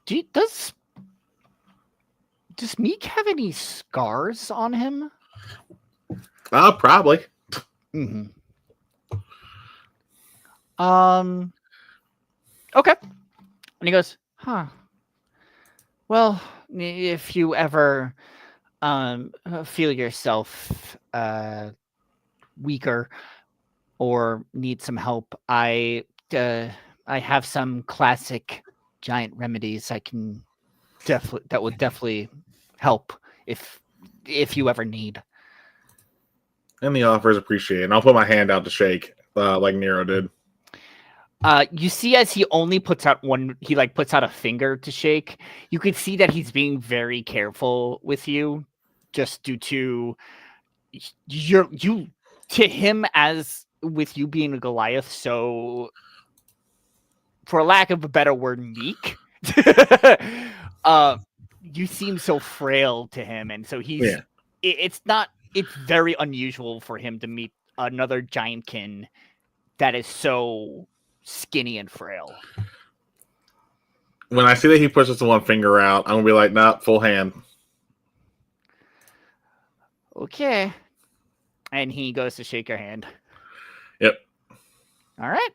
S1: Does Meek have any scars on him?
S3: Probably.
S1: Mm-hmm. Okay. And he goes, "Huh. Well, if you ever feel yourself weaker or need some help, I have some classic giant remedies I can that would definitely help if you ever need.
S3: And the offer is appreciated. And I'll put my hand out to shake, like Nero did.
S1: You see, as he only puts out puts out a finger to shake. You can see that he's being very careful with you, just due to you to him as with you being a Goliath. So, for lack of a better word, meek. You seem so frail to him, and so he's. Yeah. It's very unusual for him to meet another giantkin that is so skinny and frail.
S3: When I see that he pushes the one finger out, I'm gonna be like, nah, full hand.
S1: Okay. And he goes to shake your hand.
S3: Yep.
S1: All right.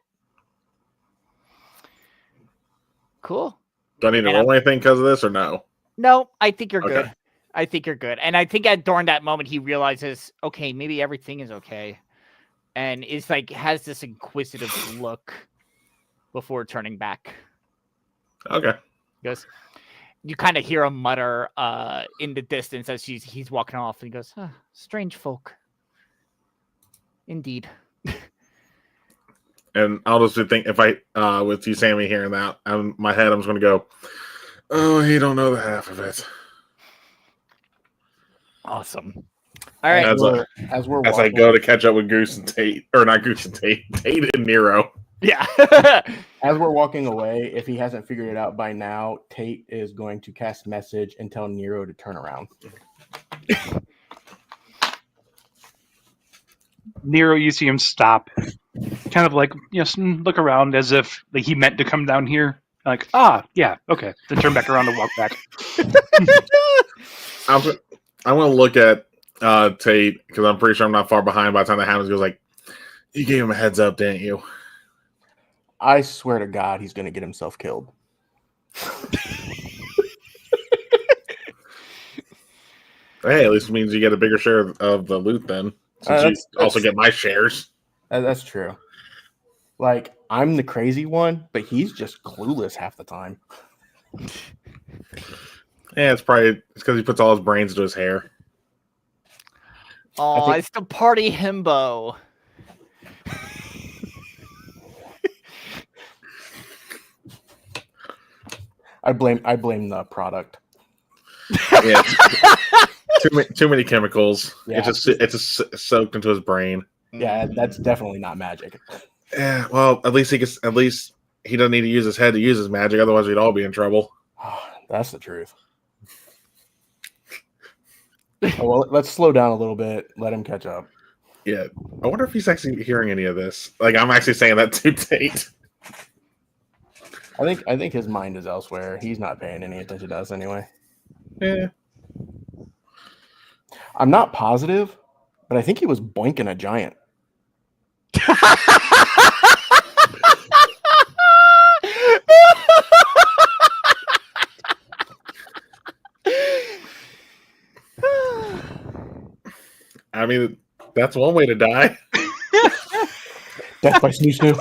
S1: Cool.
S3: Do I need to roll anything because of this or no?
S1: No, I think you're good. I think you're good. And I think during that moment he realizes, okay, maybe everything is okay. And is like has this inquisitive look before turning back.
S3: Okay.
S1: He goes, you kind of hear him mutter in the distance as he's walking off, and he goes, strange folk. Indeed.
S3: And I'll just think if I with you Sammy hearing that, in my head I'm just gonna go, oh, he don't know the half of it.
S1: Awesome. All right.
S2: As
S3: I go to catch up with Goose and Tate, or not Goose and Tate, Tate and Nero.
S1: Yeah.
S2: As we're walking away, if he hasn't figured it out by now, Tate is going to cast message and tell Nero to turn around.
S4: Nero, you see him stop, kind of like look around as if like he meant to come down here. Like, yeah, okay. Then turn back around and walk back.
S3: I want to look at Tate because I'm pretty sure I'm not far behind by the time that happens. He goes like, you gave him a heads up, didn't you?
S2: I swear to God, he's going to get himself killed.
S3: Hey, at least it means you get a bigger share of the loot then. Since you also get my shares.
S2: That's true. Like, I'm the crazy one, but he's just clueless half the time.
S3: Yeah, it's because he puts all his brains into his hair.
S1: Oh, it's the party himbo.
S2: I blame the product.
S3: Yeah, too many chemicals. Yeah. It's just soaked into his brain.
S2: Yeah, that's definitely not magic.
S3: Yeah, well, at least he doesn't need to use his head to use his magic. Otherwise, we'd all be in trouble.
S2: That's the truth. Well, let's slow down a little bit. Let him catch up.
S3: Yeah, I wonder if he's actually hearing any of this. Like, I'm actually saying that to Tate.
S2: I think his mind is elsewhere. He's not paying any attention to us anyway.
S3: Yeah.
S2: I'm not positive, but I think he was boinking a giant.
S3: I mean, that's one way to die.
S2: Death by snoo.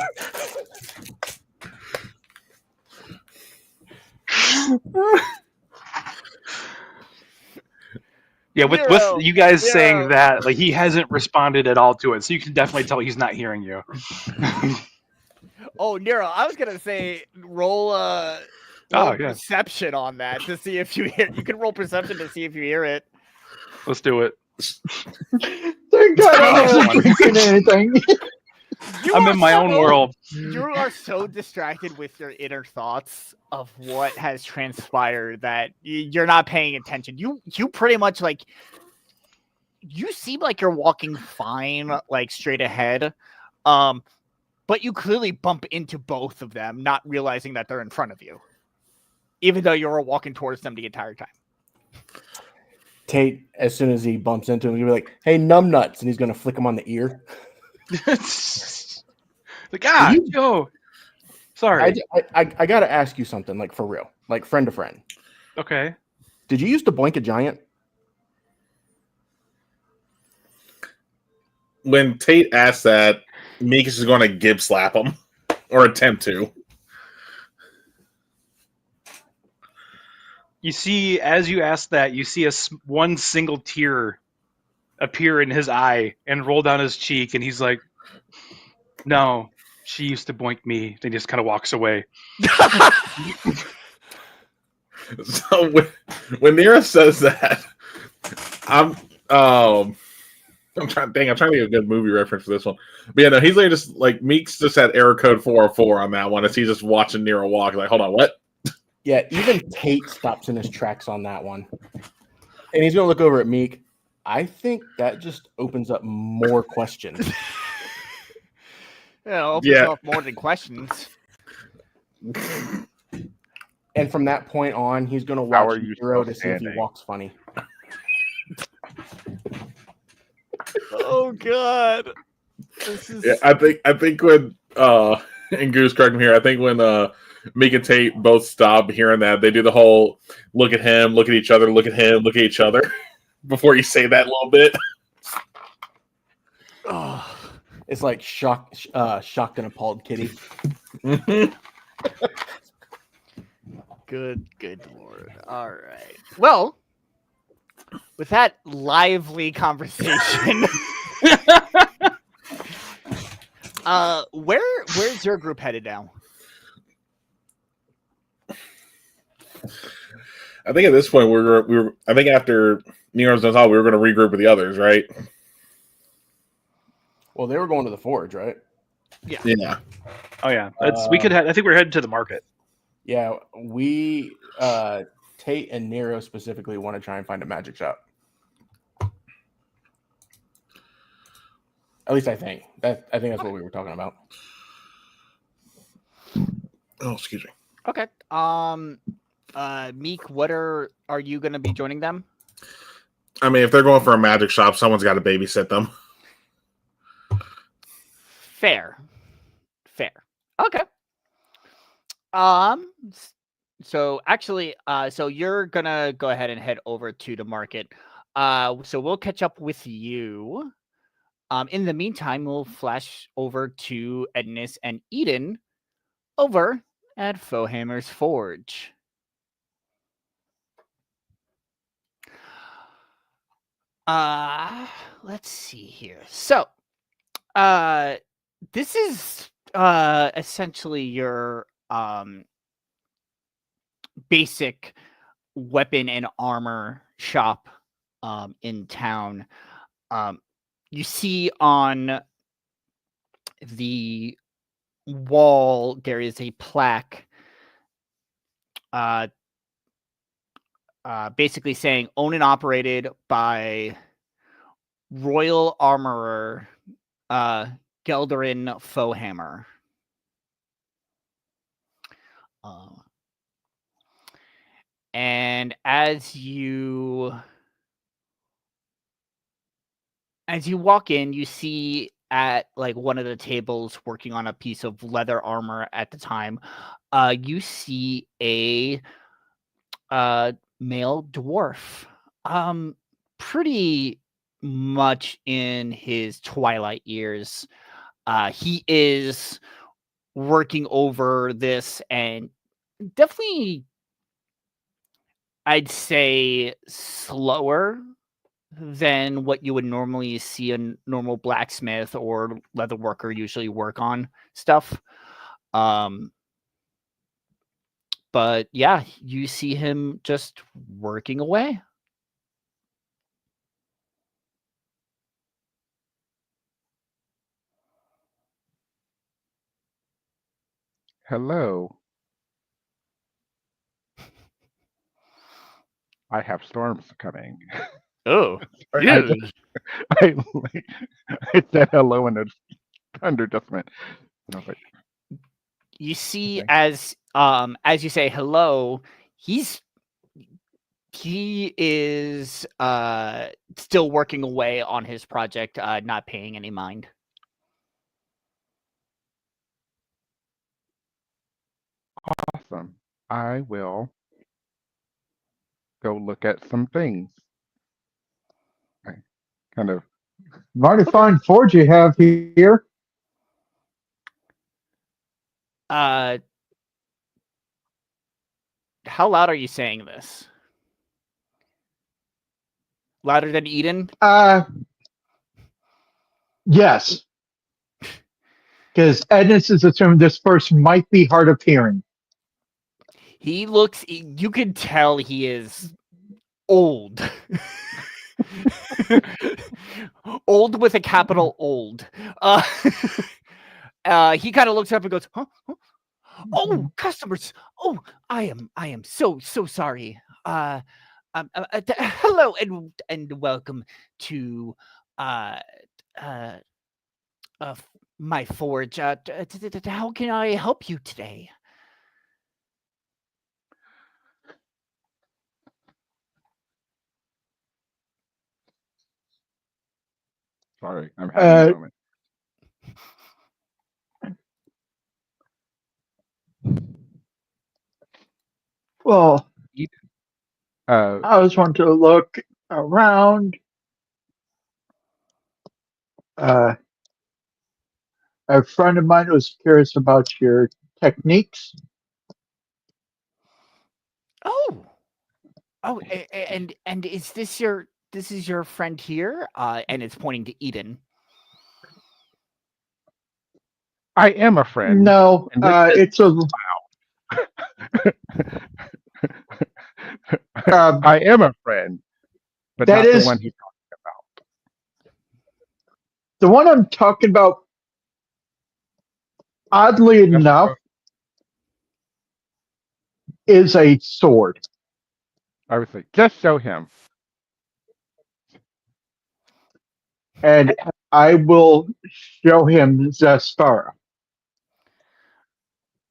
S4: Yeah, with you guys saying that, like he hasn't responded at all to it, so you can definitely tell he's not hearing you.
S1: Oh, Nero, I was gonna say roll perception on that to see if you hear. You can roll perception to see if you hear it.
S4: Let's do it.
S5: Thank God I wasn't doing anything.
S4: I'm in my own world.
S1: You are so distracted with your inner thoughts of what has transpired that you're not paying attention. You pretty much like you seem like you're walking fine, like straight ahead. But you clearly bump into both of them, not realizing that they're in front of you, even though you're walking towards them the entire time.
S2: Tate, as soon as he bumps into him, he'll be like, "Hey, numbnuts," and he's gonna flick him on the ear.
S4: Like, yo, sorry.
S2: I gotta ask you something, like for real, like friend to friend.
S4: Okay.
S2: Did you used to boink a giant?
S3: when Tate asks that, Meek is just going to gib slap him or attempt to.
S4: You see, as you ask that, you see one single tear appear in his eye and roll down his cheek, and he's like, "No, she used to boink me." Then he just kind of walks away.
S3: So when Nero says that, I'm trying to think of a good movie reference for this one. But yeah, no, he's like just like Meek's just had error code 404 on that one as he's just watching Nero walk. Like, hold on, what?
S2: Yeah, even Tate stops in his tracks on that one. And he's going to look over at Meek. I think that just opens up more questions.
S1: Opens up more than questions.
S2: And from that point on, he's going to watch Nero to see if he walks funny.
S1: Oh God! This is...
S3: Yeah, I think when and Goose, correct me here. I think when Meek and Tate both stop hearing that, they do the whole look at him, look at each other, look at him, look at each other before you say that little bit.
S2: Oh, it's like shocked and appalled kitty.
S1: Good Lord! All right. Well, with that lively conversation, where's your group headed now?
S3: I think at this point we were. I think after Nero's done all, we were going to regroup with the others, right?
S2: Well, they were going to the forge, right?
S1: Yeah.
S3: Yeah.
S4: Oh yeah, we could. I think we're headed to the market.
S2: Yeah, we Tate and Nero specifically want to try and find a magic shop. At least I think that's what we were talking about.
S3: Oh, excuse me.
S1: Okay. Meek, what are you going to be joining them?
S3: I mean, if they're going for a magic shop, someone's got to babysit them.
S1: Fair. Okay. So actually, so you're gonna go ahead and head over to the market. So we'll catch up with you. In the meantime, we'll flash over to Ednus and Eden over at Fohammer's Forge. Let's see here. So, this is essentially your basic weapon and armor shop in town. You see on the wall there is a plaque basically saying owned and operated by Royal Armorer Gelderin Fohammer. And as you walk in, you see at like one of the tables working on a piece of leather armor at the time, you see a male dwarf, pretty much in his twilight years. He is working over this and definitely, I'd say, slower than what you would normally see a normal blacksmith or leather worker usually work on stuff. But yeah, you see him just working away.
S6: Hello. I have storms coming.
S1: Oh,
S6: I, I, I said hello in a thunder adjustment. And I was like,
S1: you see
S6: okay.
S1: as you say hello, he is still working away on his project, not paying any mind.
S6: Awesome. I will go look at some things. I kind of
S5: Mighty fine forge you have here.
S1: Uh, how loud are you saying this? Louder than Eden?
S5: Yes. Because Edness is assuming this person might be hard of hearing.
S1: He looks. You can tell he is old. Old with a capital old. He kind of looks up and goes, huh? Oh, customers. Oh, I am so sorry. Hello and welcome to uh uh my forge. How can I help you today?
S6: Sorry, I'm having a moment.
S5: Well,
S6: Uh,
S5: I just want to look around. Uh, a friend of mine was curious about your techniques.
S1: Oh, and is this your friend here? And it's pointing to Eden.
S6: I am a friend.
S5: No,
S6: And this is
S5: it's a.
S6: I am a friend, but
S5: That
S6: not the
S5: is
S6: one he's talking about.
S5: the one I'm talking about. Oddly
S6: Just
S5: enough, is a sword,
S6: I would say, just show him.
S5: and I will show him Zestara.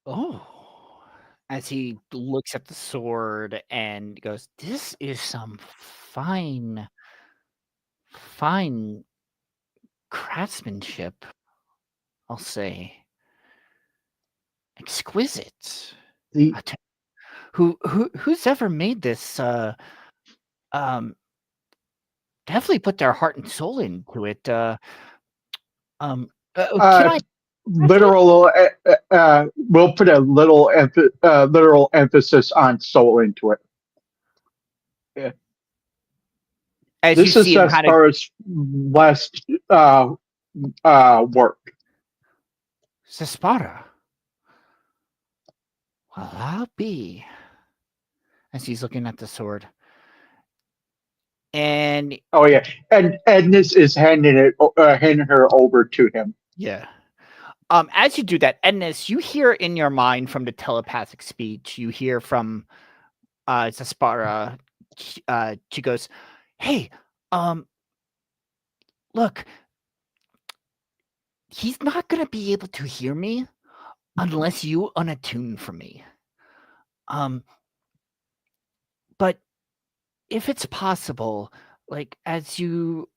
S1: Oh. As he looks at the sword and goes, "This is some fine craftsmanship, I'll say. Exquisite.
S5: The
S1: I t- who's ever made this um definitely put their heart and soul into it. Can
S5: uh,
S1: I ask you?
S5: literal we'll put a literal emphasis on soul into it. Yeah.
S1: As you
S5: This is
S1: see him kind of
S5: Zestara's last work.
S1: Zaspara. Well, I'll be. As he's looking at the sword. And
S5: Oh yeah, and Edness is handing her over to him.
S1: yeah. As you do that, Edness, you hear in your mind from the telepathic speech, you hear from Zaspara, she goes, "Hey, look, he's not gonna be able to hear me unless you unattune from me. Um, but if it's possible, like as you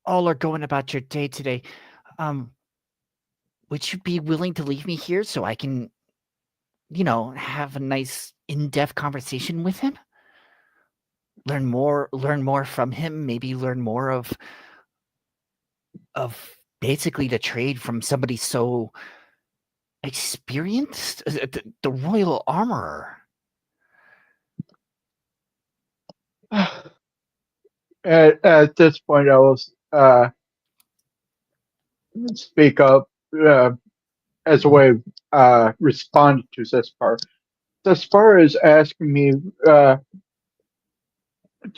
S1: all are going about your day today, um, would you be willing to leave me here so I can, have a nice in-depth conversation with him? Learn more from him, maybe learn more of basically the trade from somebody so experienced, the royal armorer."
S5: At this point, I will speak up as a way of responding to Zespar. Zespar is asking me to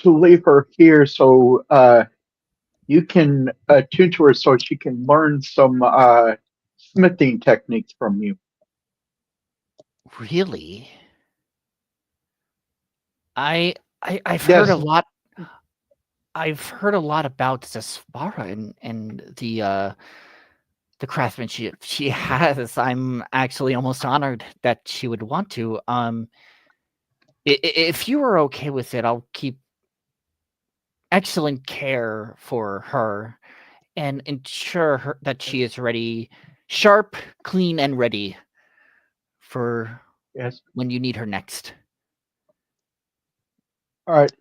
S5: leave her here so you can attune to her so she can learn some smithing techniques from you.
S1: Really? I've heard a
S5: Yes,
S1: lot. I've heard a lot about Zaspara and the craftsmanship she has. I'm actually almost honored that she would want to. If you are okay with it, I'll keep excellent care for her and ensure her that she is ready, sharp, clean, and ready for
S5: yes.
S1: when you need her next.
S5: All right.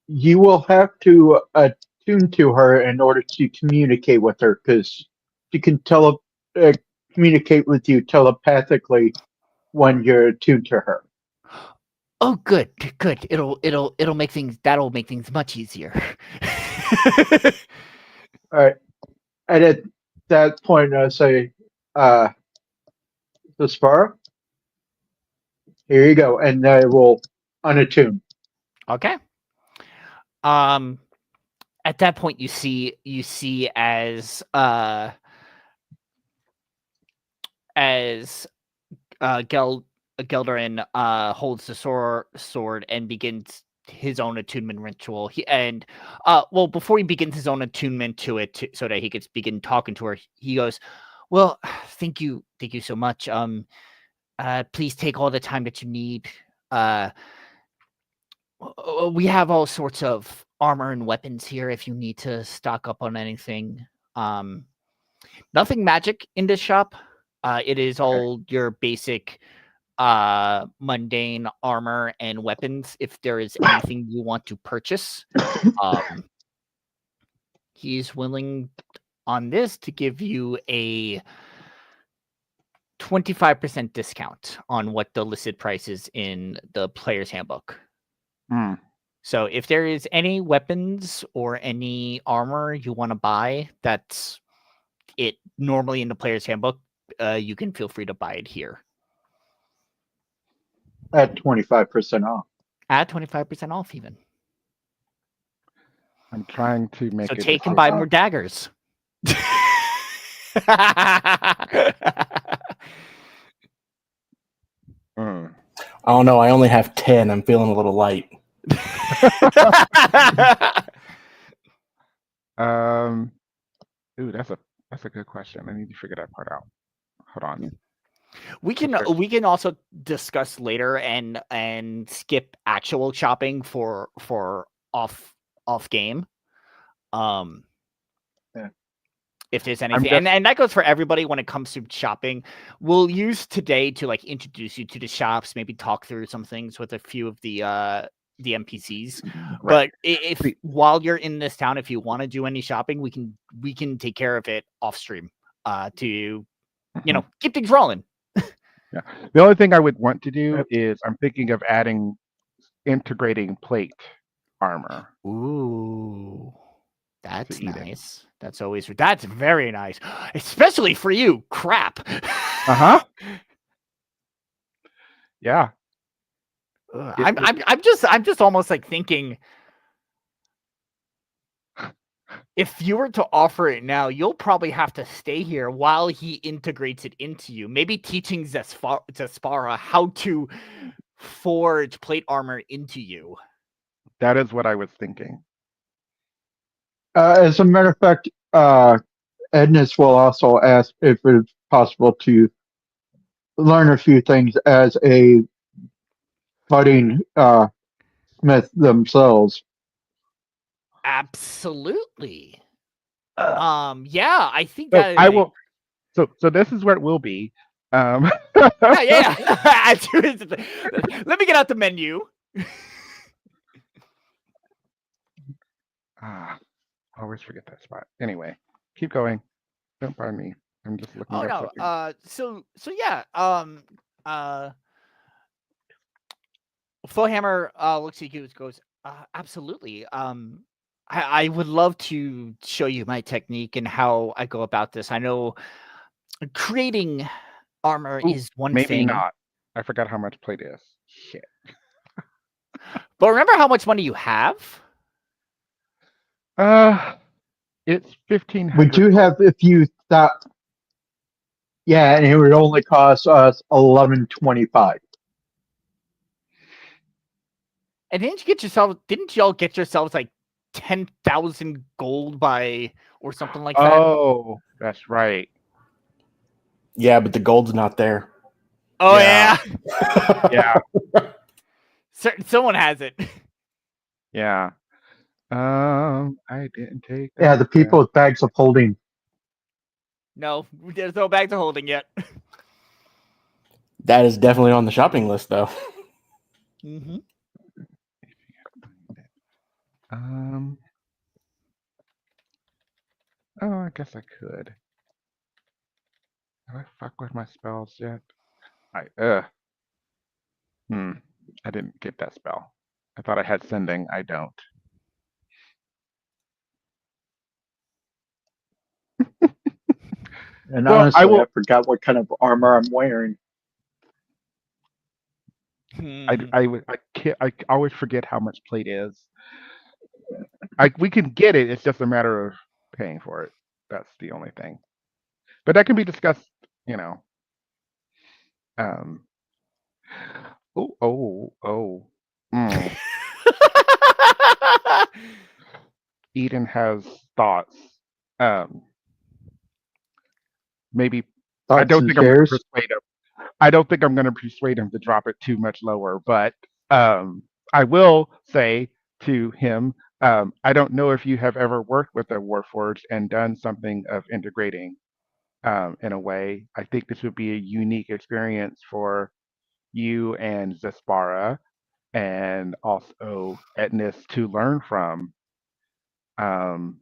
S5: You will have to attuned to her in order to communicate with her, because she can communicate with you telepathically when you're attuned to her.
S1: Oh, good, good. It'll make things much easier.
S5: All right. And at that point, I say, the Spara, here you go. And I will unattune.
S1: Okay. At that point, you see as Gelderin holds the sword and begins his own attunement ritual. Before he begins his own attunement to it, so that he could begin talking to her, he goes, "Well, thank you so much. Please take all the time that you need. We have all sorts of armor and weapons here if you need to stock up on anything. Nothing magic in this shop. It is all your basic mundane armor and weapons. If there is anything you want to purchase, he's willing on this to give you a 25% discount on what the listed price is in the player's handbook. So if there is any weapons or any armor you want to buy, that's it. Normally in the player's handbook, you can feel free to buy it here
S5: At 25% off.
S1: at 25% off, even.
S6: I'm trying to make
S1: So
S6: a
S1: take and buy
S6: decision.
S1: more daggers.
S6: Mm.
S2: I don't know. I only have 10. I'm feeling a little light.
S6: Ooh, that's a good question. I need to figure that part out. Hold on.
S1: We can also discuss later and skip actual shopping for off game.
S5: Yeah.
S1: If there's anything, and that goes for everybody when it comes to shopping. We'll use today to like introduce you to the shops, maybe talk through some things with a few of the NPCs.
S6: Right.
S1: But if while you're in this town, if you want to do any shopping, we can take care of it off stream to keep things rolling.
S6: Yeah. The only thing I would want to do is I'm thinking of integrating plate armor.
S1: Ooh, that's
S6: to eat it.
S1: nice. That's very nice, especially for you. Crap.
S6: Yeah.
S1: I'm just almost like thinking, if you were to offer it now, you'll probably have to stay here while he integrates it into you. Maybe teaching Zespara how to forge plate armor into you.
S6: That is what I was thinking.
S5: As a matter of fact, Edness will also ask if it's possible to learn a few things as a budding smith themselves.
S1: Absolutely. Yeah, I think
S6: So
S1: that
S6: I will. So this is where it will be.
S1: Yeah. Let me get out the menu.
S6: Always forget that spot. Anyway, keep going. Don't mind me. I'm just looking up something.
S1: So yeah. Flowhammer looks at you and goes, absolutely. I would love to show you my technique and how I go about this. I know creating armor is one
S6: Maybe
S1: thing.
S6: not. I forgot how much plate is. Shit.
S1: But remember how much money you have?
S6: It's 1,500.
S5: We do have, if you thought, yeah, and it would only cost us 11.25.
S1: And didn't y'all get yourselves like 10,000 gold or something like that?
S6: Oh, that's right.
S2: Yeah, but the gold's not there.
S1: Oh yeah.
S6: Yeah.
S1: Someone has it.
S6: Yeah. I didn't take that.
S5: Yeah, the people with bags of holding.
S1: No, there's no bags of holding yet.
S2: That is definitely on the shopping list, though.
S1: Mm-hmm.
S6: Oh, I guess I could. Have I fuck with my spells yet? Hmm. I didn't get that spell. I thought I had sending. I don't.
S5: And
S6: Well, I
S5: honestly, I
S6: will.
S5: forgot what kind of armor I'm wearing.
S6: I always forget how much plate is. We can get it. It's just a matter of paying for it. That's the only thing. But that can be discussed. You know. Um. Oh. Oh. Oh. Mm. Eden has thoughts. Um. Maybe. I
S5: Thoughts
S6: don't
S5: and
S6: think I'm going to
S5: shares.
S6: persuade him. I don't think I'm going to persuade him to drop it too much lower. But I will say to him, I don't know if you have ever worked with a Warforged and done something of integrating in a way. I think this would be a unique experience for you and Zespara and also Etnis to learn from. Um,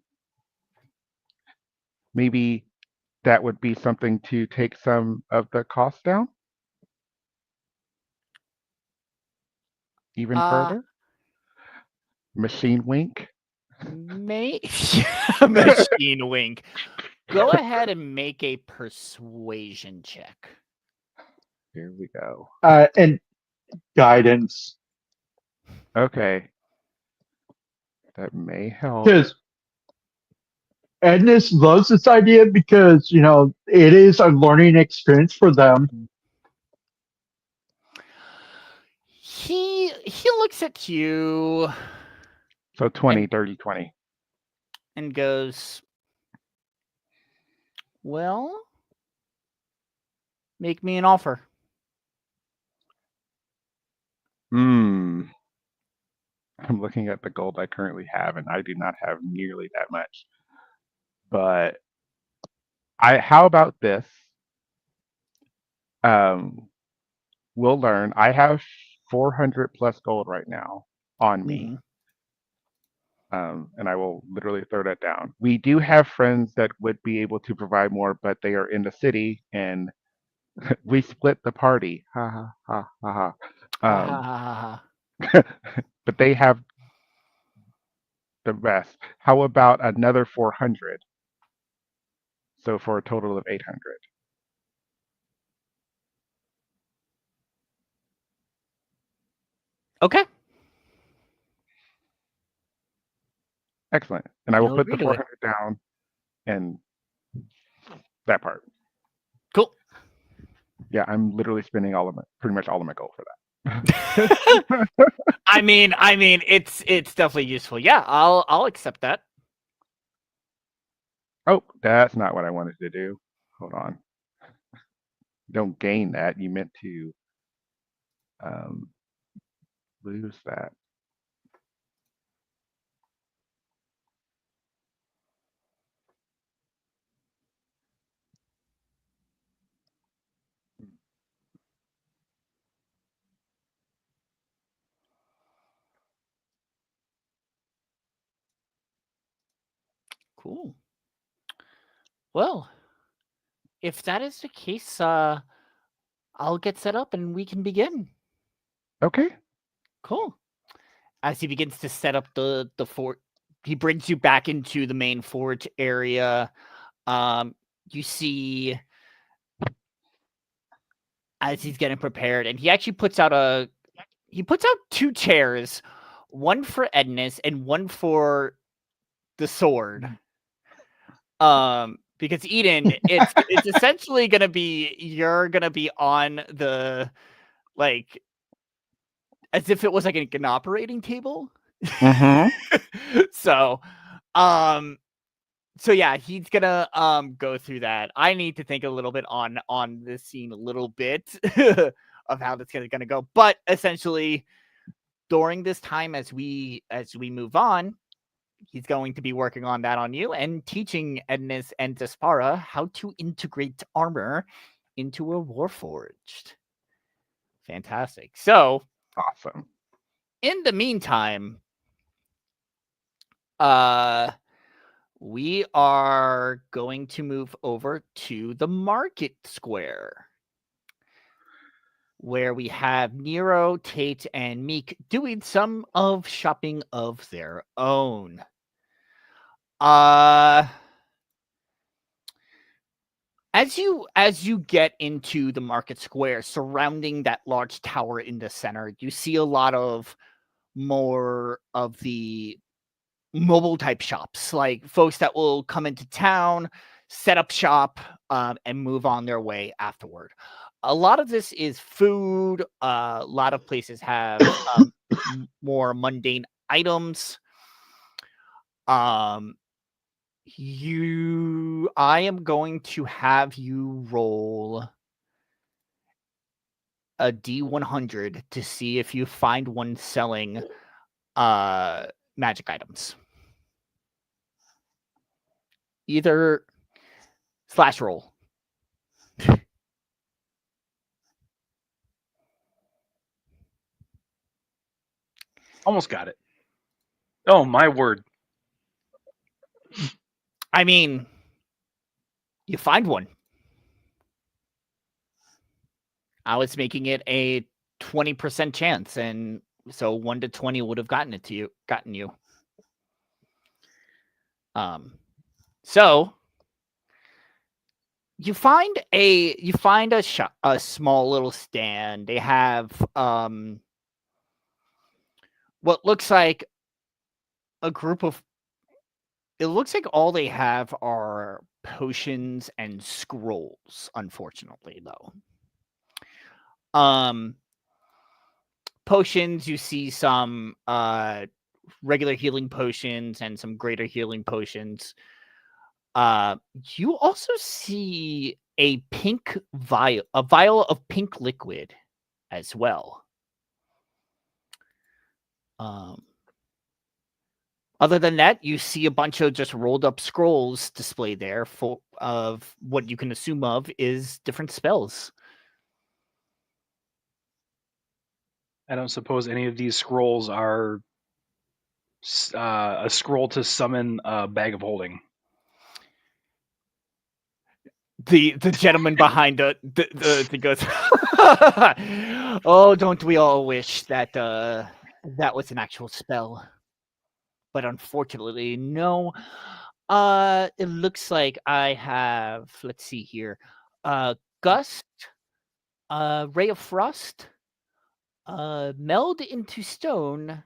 S6: Maybe that would be something to take some of the cost down even
S1: uh,
S6: further. Machine wink.
S1: may machine wink. Go ahead and make a persuasion check.
S6: Here we go.
S5: And guidance.
S6: Okay, that may help.
S5: Because Edness loves this idea because, it is a learning experience for them.
S1: He looks at you
S6: So 20,
S1: and
S6: 30, 20.
S1: and goes, "Well, make me an offer."
S6: Hmm. I'm looking at the gold I currently have, and I do not have nearly that much. But how about this? Um, we'll learn. I have 400 plus gold right now on me.
S1: Mhm.
S6: And I will literally throw that down. We do have friends that would be able to provide more, but they are in the city, and we split the party. Ha ha ha ha
S1: Ha
S6: ha.
S1: ha ha ha ha.
S6: But they have the rest. How about another 400? So for a total of 800.
S1: Okay,
S6: Excellent. And I will
S1: he'll
S6: put the
S1: agree to it.
S6: 400 down and that part.
S1: Cool.
S6: Yeah, I'm literally spending pretty much all of my gold for that.
S1: I mean, it's definitely useful. Yeah, I'll accept that.
S6: Oh, that's not what I wanted to do. Hold on. Don't gain that. You meant to um, lose that.
S1: Cool. Well, if that is the case, I'll get set up and we can begin.
S6: Okay.
S1: Cool. As he begins to set up the fort, he brings you back into the main fort area. You see as he's getting prepared, and he actually puts out two chairs, one for Edness and one for the sword. Because Eden, it's essentially gonna be you're gonna be on the like as if it was like an operating table.
S6: Mm-hmm.
S1: so, um, so yeah, he's gonna go through that. I need to think a little bit on this scene a little bit of how that's gonna go. But essentially, during this time as we move on, he's going to be working on that on you and teaching Ednis and Despara how to integrate armor into a Warforged. Fantastic. So,
S6: Awesome.
S1: in the meantime, uh We are going to move over to the market square, where we have Nero, Tate, and Meek doing some of shopping of their own. As you get into the market square, surrounding that large tower in the center, you see a lot of more of the mobile type shops, like folks that will come into town, set up shop, and move on their way afterward. A lot of this is food. A lot of places have more mundane items. I am going to have you roll a D100 to see if you find one selling magic items. Either slash roll.
S4: Almost got it. Oh, my word.
S1: I mean, you find one. I was making it a 20% chance, and so 1 to 20 would have gotten you. So you find a small little stand. They have what looks like a group of. It looks like all they have are potions and scrolls. Unfortunately, though. Potions, you see some regular healing potions and some greater healing potions. You also see a vial of pink liquid as well. Other than that, you see a bunch of just rolled up scrolls displayed there of what you can assume of is different spells.
S4: I don't suppose any of these scrolls are a scroll to summon a bag of holding.
S1: The gentleman behind the goes, oh, don't we all wish that that was an actual spell? But unfortunately, no. It looks like I have, let's see here, Gust, Ray of Frost, Meld into Stone,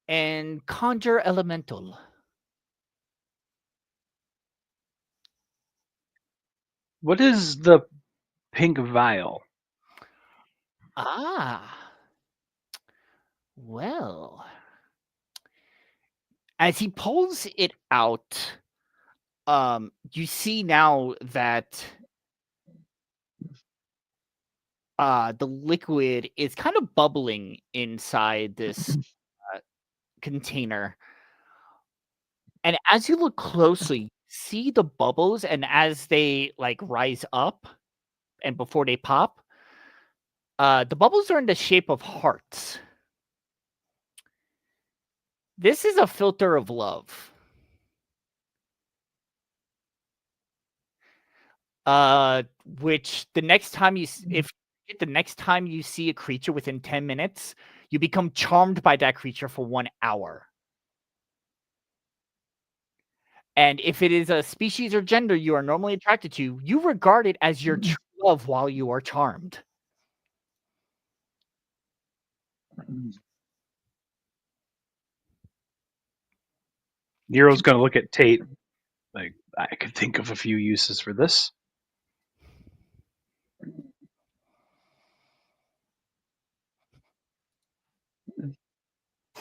S1: and Conjure Elemental.
S4: What is the pink vial?
S1: Well, as he pulls it out, you see now that the liquid is kind of bubbling inside this container. And as you look closely, see the bubbles, and as they like rise up and before they pop, the bubbles are in the shape of hearts. This is a filter of love. Which the next time the next time you see a creature within 10 minutes, you become charmed by that creature for 1 hour. And if it is a species or gender you are normally attracted to, you regard it as your true love while you are charmed.
S4: Nero's going to look at Tate like, I could think of a few uses for this.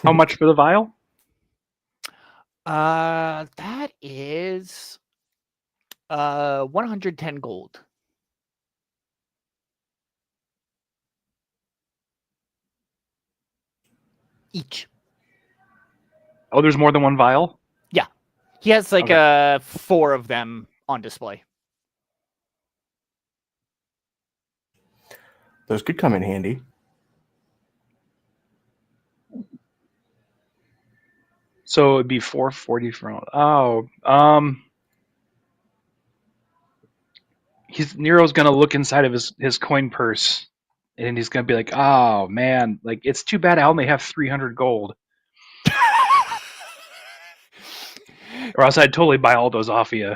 S4: How much for the vial?
S1: That is 110 gold. Each.
S4: Oh, there's more than one vial?
S1: Yeah. He has like 4 of them on display.
S2: Those could come in handy.
S4: So it'd be 440 from. Nero's gonna look inside of his coin purse, and he's gonna be like, "Oh man, like it's too bad I only have 300 gold, or else I'd totally buy all those off of you."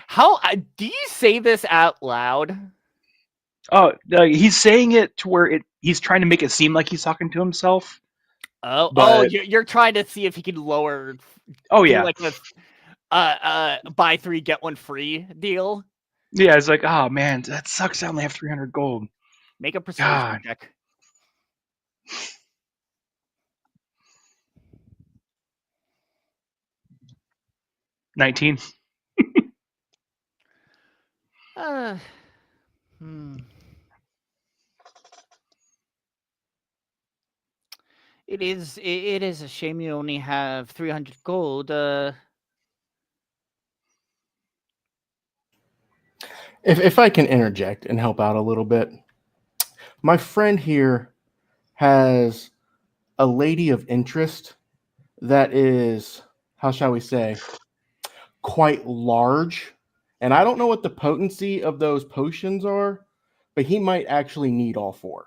S1: How do you say this out loud?
S4: Oh, he's saying it to where he's trying to make it seem like he's talking to himself.
S1: Oh,
S4: But
S1: you're trying to see if he can lower,
S4: oh
S1: do
S4: yeah,
S1: like a buy 3 get 1 free deal.
S4: yeah, it's like, oh man, that sucks. I only have 300 gold.
S1: Make a persuasion
S4: God,
S1: check.
S4: 19.
S1: Uh, hmm. It is a shame you only have 300 gold.
S2: If I can interject and help out a little bit, my friend here has a lady of interest that is, how shall we say, quite large. And I don't know what the potency of those potions are, but he might actually need all 4.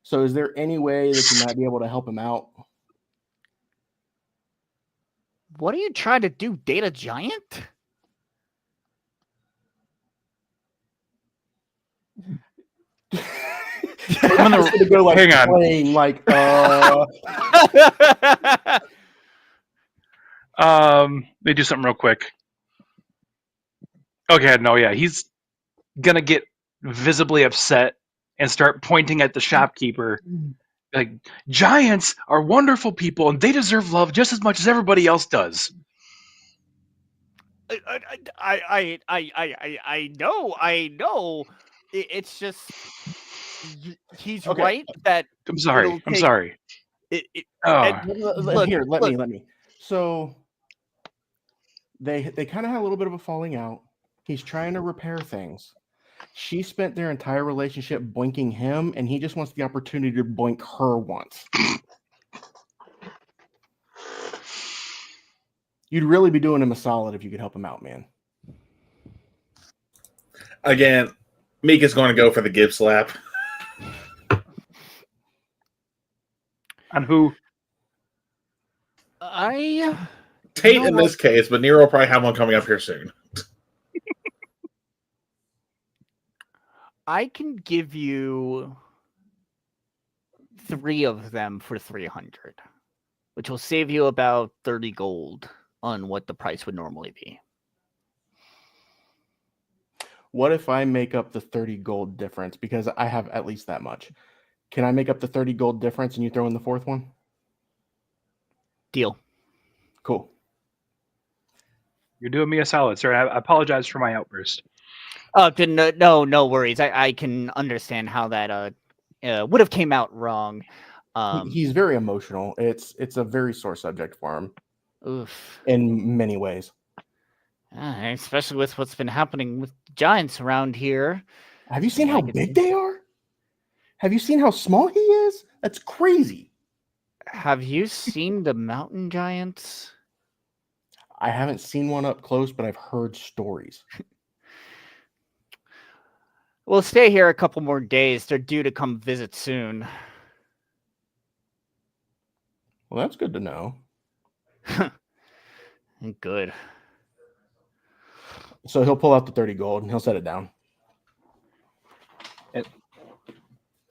S2: So is there any way that you might be able to help him out?
S1: What are you trying to do, date a giant?
S4: I'm gonna
S2: go like
S4: hang on.
S2: playing like
S4: They do something real quick. Okay, no, yeah, he's gonna get visibly upset and start pointing at the shopkeeper. Like, giants are wonderful people, and they deserve love just as much as everybody else does.
S1: I know. It's just he's
S2: Okay.
S1: right that
S4: I'm sorry. I'm
S1: take
S4: sorry.
S1: it.
S4: Oh,
S1: Look,
S2: Here, let
S1: look.
S2: me. So they kind of had a little bit of a falling out. He's trying to repair things. She spent their entire relationship boinking him, and he just wants the opportunity to boink her once. You'd really be doing him a solid if you could help him out, man.
S3: Again, Meek is going to go for the Gibbs slap.
S4: on who?
S3: Tate
S1: know
S3: in
S1: what?
S3: this case, but Nero will probably have one coming up here soon.
S1: I can give you 3 of them for 300, which will save you about 30 gold on what the price would normally be.
S2: What if I make up the 30 gold difference? Because I have at least that much. Can I make up the 30 gold difference and you throw in the 4th one?
S1: Deal.
S2: Cool.
S4: You're doing me a solid, sir. I apologize for my outburst.
S1: No worries. I can understand how that would have came out wrong.
S2: He's very emotional. It's a very sore subject for him.
S1: Oof.
S2: In many ways.
S1: Especially with what's been happening with giants around here.
S2: Have you seen how big they are? Have you seen how small he is? That's crazy.
S1: Have you seen the mountain giants?
S2: I haven't seen one up close, but I've heard stories.
S1: We'll stay here a couple more days. They're due to come visit soon.
S2: Well, that's good to know.
S1: Good.
S2: So he'll pull out the 30 gold and he'll set it down.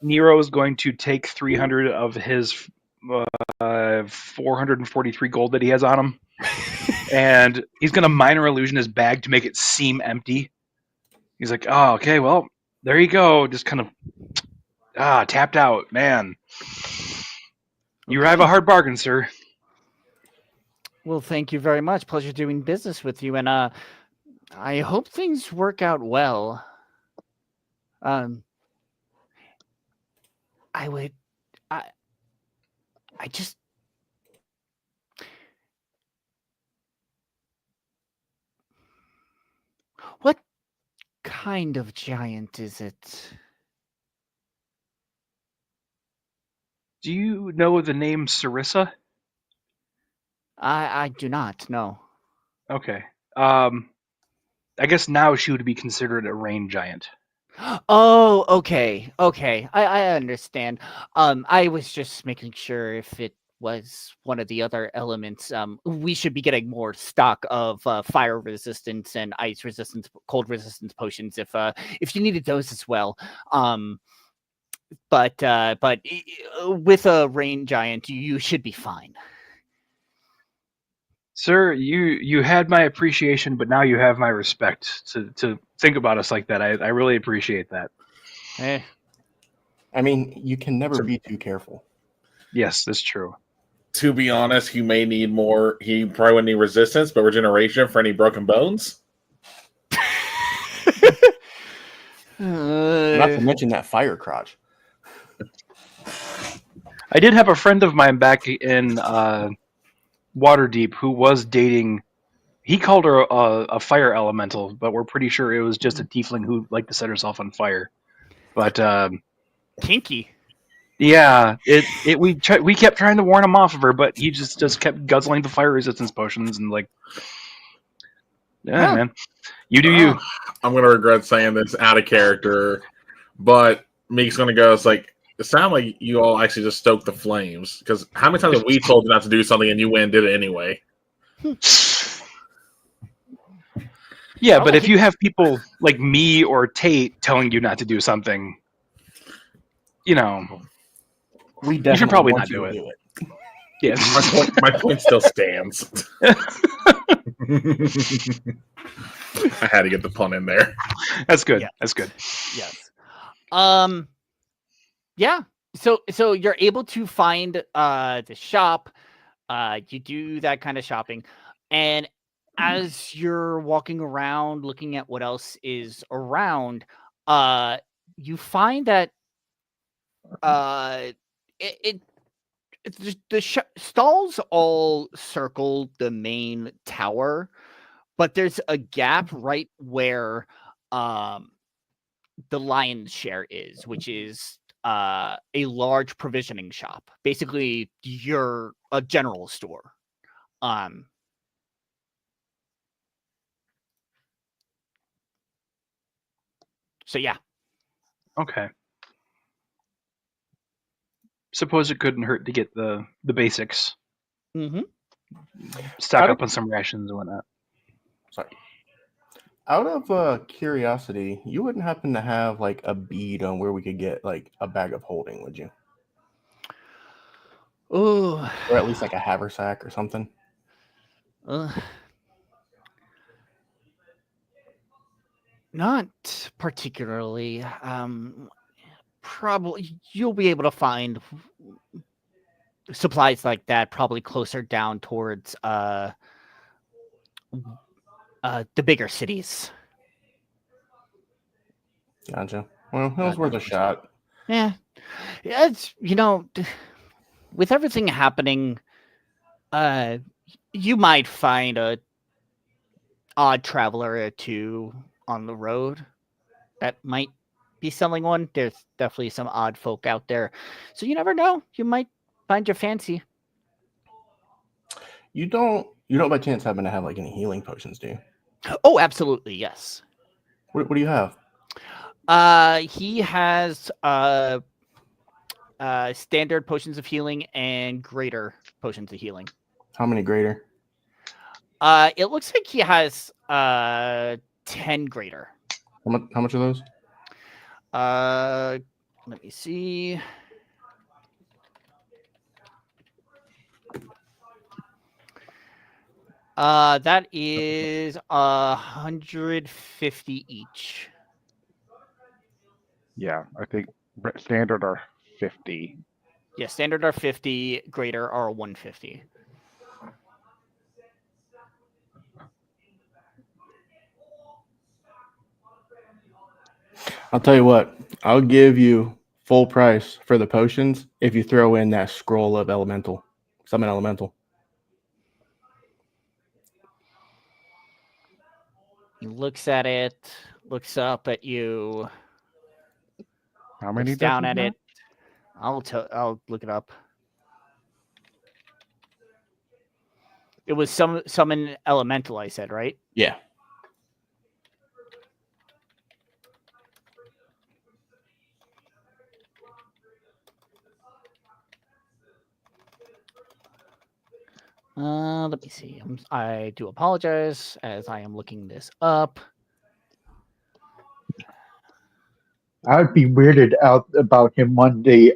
S4: Nero is going to take 300 of his 443 gold that he has on him, and he's going to minor illusion his bag to make it seem empty. He's like, oh, okay, well, there you go. Just kind of tapped out, man. You have a hard bargain, sir.
S1: Well, thank you very much. Pleasure doing business with you, and I hope things work out well. I just what kind of giant is it?
S4: Do you know the name Sarissa?
S1: I do not. No.
S4: Okay. I guess now she would be considered a rain giant.
S1: Oh, okay. Okay. I understand. I was just making sure if it was one of the other elements. We should be getting more stock of fire resistance and ice resistance, cold resistance potions if you needed those as well. Um, but with a rain giant, you should be fine.
S4: Sir, you had my appreciation, but now you have my respect to think about us like that. I really appreciate that.
S1: Eh,
S2: I mean, you can never
S3: To,
S2: be too careful.
S4: Yes, that's true.
S3: to be honest, he may need more. He probably wouldn't need resistance, but regeneration for any broken bones.
S2: Not to
S1: uh,
S2: mention that fire crotch.
S4: I did have a friend of mine back in Waterdeep who was dating. He called her a fire elemental, but we're pretty sure it was just a tiefling who liked to set herself on fire. But
S1: kinky.
S4: yeah, we kept trying to warn him off of her, but he just kept guzzling the fire resistance potions and like, yeah,
S1: Huh.
S4: man, you do
S3: Uh,
S4: you.
S3: I'm gonna regret saying this out of character, but Meek's gonna go. It's like it sounds like you all actually just stoked the flames. Because how many times have we told you not to do something and you went and did it anyway?
S4: Yeah,
S1: Oh,
S4: but if you have people like me or Tate telling you not to do something, you know,
S2: We
S4: you should
S2: definitely
S4: probably
S2: want
S4: not
S2: you
S4: do
S2: to
S4: it.
S2: do it.
S4: Yeah.
S3: My point still stands. I had to get the pun in there.
S4: That's good.
S1: Yeah.
S4: That's good.
S1: Yes. Um. Yeah. So you're able to find the shop. You do that kind of shopping, and as you're walking around, looking at what else is around, uh, you find that uh, it the stalls all circle the main tower, but there's a gap right where um the lion's share is, which is a large provisioning shop. Basically, you're a general store. Um, so yeah.
S4: Okay. Suppose it couldn't hurt to get the basics,
S1: Mm-hmm.
S4: stock
S2: Out of,
S4: up on some rations and whatnot.
S2: sorry. Out of curiosity, you wouldn't happen to have like a bead on where we could get like a bag of holding, would you?
S1: Oh,
S2: Or at least like a haversack or something?
S1: uh, not particularly. Probably you'll be able to find supplies like that probably closer down towards the bigger cities.
S2: Gotcha. Well, it was worth a shot.
S1: Yeah, it's with everything happening, uh, you might find a odd traveler or two on the road that might be selling one. There's definitely some odd folk out there, so you never know. You might find your fancy.
S2: You don't by chance happen to have like any healing potions, do you?
S1: Oh, absolutely, yes.
S2: What do you have?
S1: He has standard potions of healing and greater potions of healing.
S2: How many greater?
S1: It looks like he has 10 greater.
S2: How much are those?
S1: Let me see. That is 150 each.
S6: Yeah, I think standard are 50.
S1: Yeah, standard are 50, greater are 150.
S2: I'll tell you what. I'll give you full price for the potions if you throw in that scroll of elemental, summon elemental.
S1: He looks at it, looks up at you,
S6: How many
S1: looks
S6: does
S1: down
S6: he
S1: at
S6: have?
S1: it. I'll look it up. It was summon elemental, I said, right?
S2: Yeah.
S1: Let me see. I do apologize as I am looking this up.
S5: I'd be weirded out about him one day.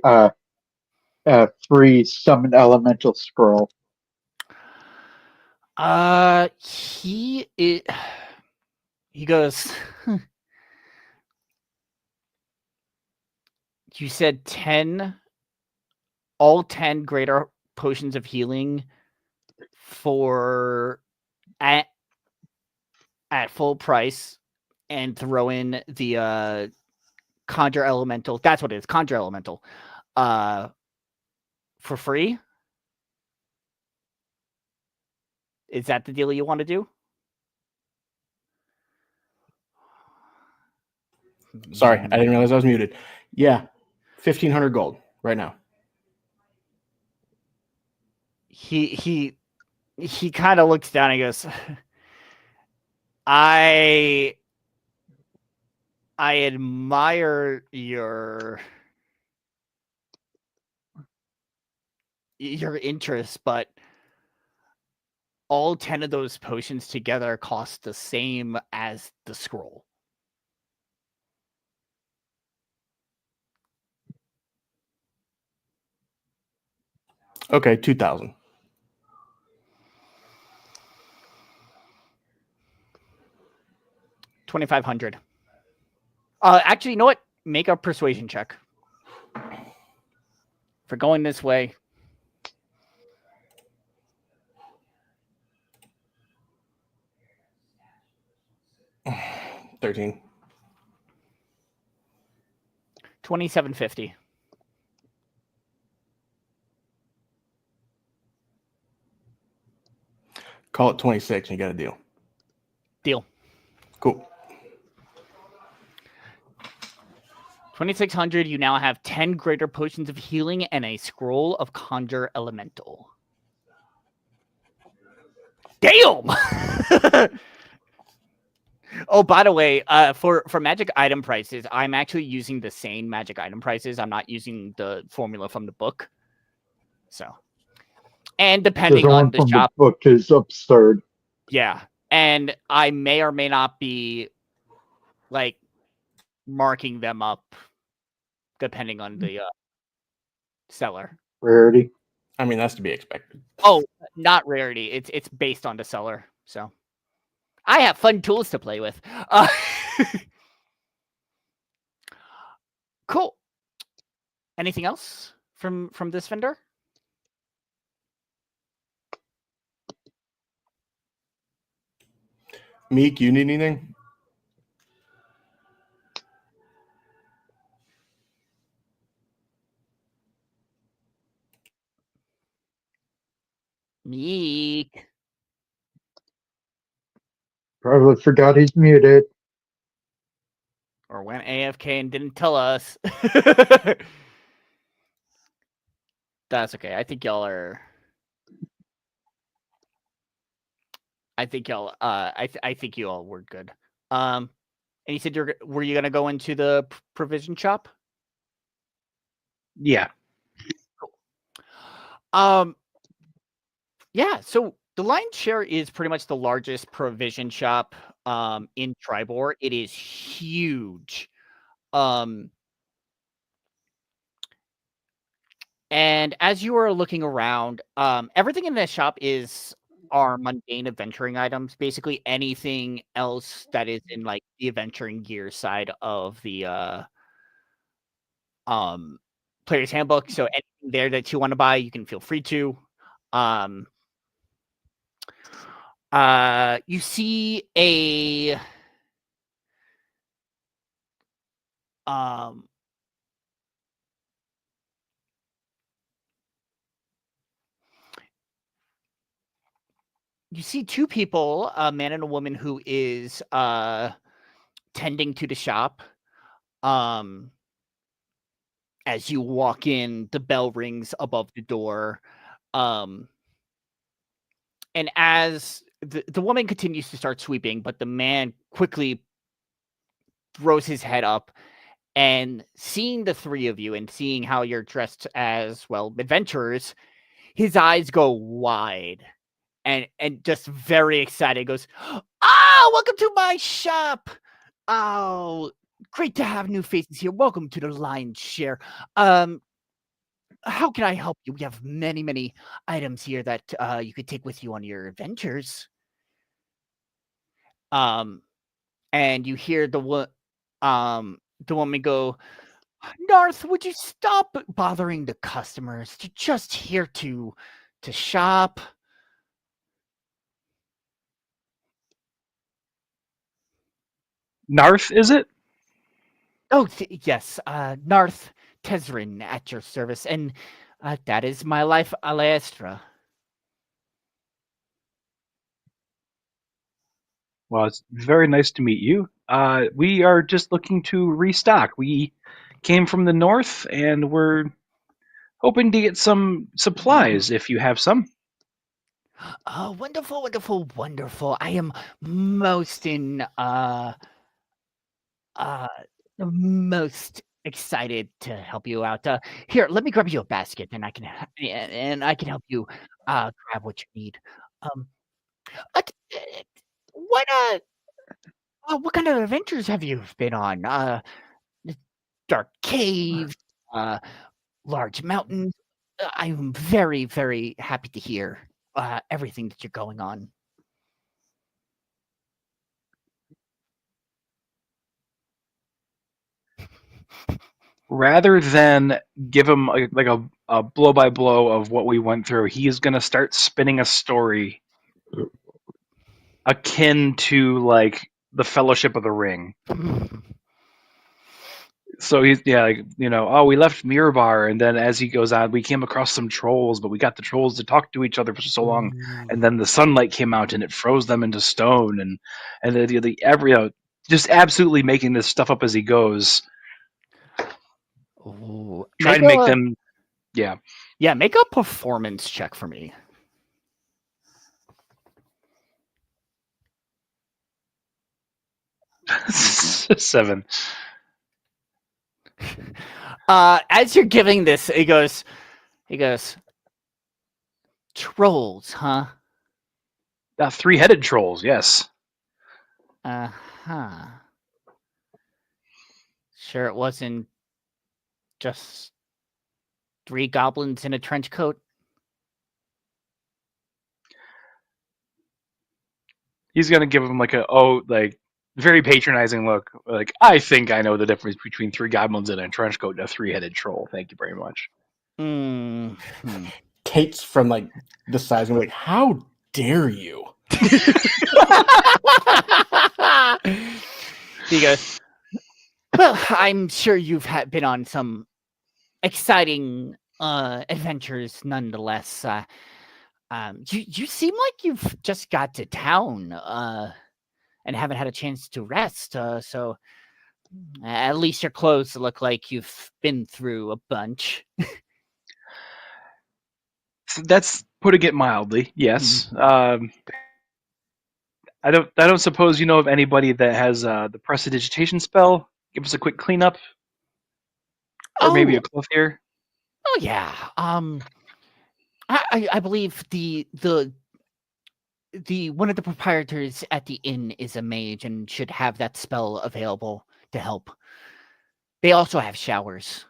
S5: Free summon elemental scroll.
S1: He goes. You said 10, all 10 greater potions of healing for at full price, and throw in the conjure elemental. That's what it is, conjure elemental. For free. Is that the deal you want to do?
S2: Sorry, I didn't realize I was muted. Yeah, 1,500 gold right now.
S1: He kind of looks down and goes, I admire your interest, but all 10 of those potions together cost the same as the scroll.
S2: Okay, 2,000.
S1: $2,500. Actually, you know what? Make a persuasion check for going this way.
S2: $13.
S1: 2,750.
S2: Call it 26 and you got a deal.
S1: Deal.
S2: Cool.
S1: 2,600. You now have 10 greater potions of healing and a scroll of conjure elemental. Damn! Oh, by the way, for magic item prices, I'm actually using the same magic item prices. I'm not using the formula from the book. So, and depending
S5: The
S1: on
S5: one
S1: the
S5: from
S1: shop,
S5: the book is absurd.
S1: yeah. And I may or may not be like marking them up depending on the seller.
S5: Rarity.
S2: I mean, that's to be expected.
S1: Oh, not rarity. It's based on the seller. So I have fun tools to play with. Cool. Anything else from this vendor?
S2: Meek, you need anything?
S1: Meek.
S5: Probably forgot he's muted.
S1: Or went AFK and didn't tell us. That's okay. I think y'all are. I think y'all. I think you all were good. And you said were you gonna go into the provision shop?
S4: Yeah.
S1: Yeah. So the lion's share is pretty much the largest provision shop in Triboar. It is huge. And as you are looking around, everything in this shop are mundane adventuring items. Basically, anything else that is in like the adventuring gear side of the player's handbook. So anything there that you want to buy, you can feel free to. You see a you see two people, a man and a woman who is tending to the shop. As you walk in, the bell rings above the door. And and as the woman continues to start sweeping, but the man quickly throws his head up, and seeing the three of you and seeing how you're dressed as, well, adventurers, his eyes go wide and just very excited. Goes, "Oh, welcome to my shop! Oh, great to have new faces here. Welcome to the lion's share. How can I help you? We have many, many items here that you could take with you on your adventures." Um, and you hear the woman go, "Narth, would you stop bothering the customers? You're just here to shop."
S4: Narth, is it?
S1: Oh, yes, Narth Tezrin at your service, and that is my life, Alaestra.
S4: Well, it's very nice to meet you. We are just looking to restock. We came from the north, and we're hoping to get some supplies if you have some.
S1: Oh, wonderful, wonderful, wonderful. I am most uh most excited to help you out. Here, let me grab you a basket, and I can help you grab what you need. Um, what what kind of adventures have you been on? Dark caves, uh, large mountains. I'm very, very happy to hear everything that you're going on.
S4: Rather than give him a blow by blow of what we went through, he's going to start spinning a story akin to like the Fellowship of the Ring. So he's oh, we left Mirabar, and then as he goes on, we came across some trolls, but we got the trolls to talk to each other for so long, and then the sunlight came out and it froze them into stone, and just absolutely making this stuff up as he goes,
S1: Ooh,
S4: trying to make them,
S1: yeah, make a performance check for me.
S4: Seven.
S1: As you're giving this, he goes, "Trolls, huh?"
S4: 3-headed trolls, yes.
S1: Uh-huh. Sure it wasn't just 3 goblins in a trench coat?
S4: He's gonna give him very patronizing look. Like, I think I know the difference between 3 goblins in a trench coat and a 3-headed troll. Thank you very much.
S1: Mm-hmm.
S2: Kate's from like the size and like, how dare you?
S1: He goes, "Well, I'm sure you've been on some exciting adventures nonetheless. You seem like you've just got to town and haven't had a chance to rest. So at least your clothes look like you've been through a bunch."
S4: So that's putting it mildly. Yes. I don't suppose you know of anybody that has the prestidigitation spell. Give us a quick cleanup, or maybe a
S1: Oh,
S4: clothier.
S1: oh yeah. I believe the one of the proprietors at the inn is a mage and should have that spell available to help. They also have showers.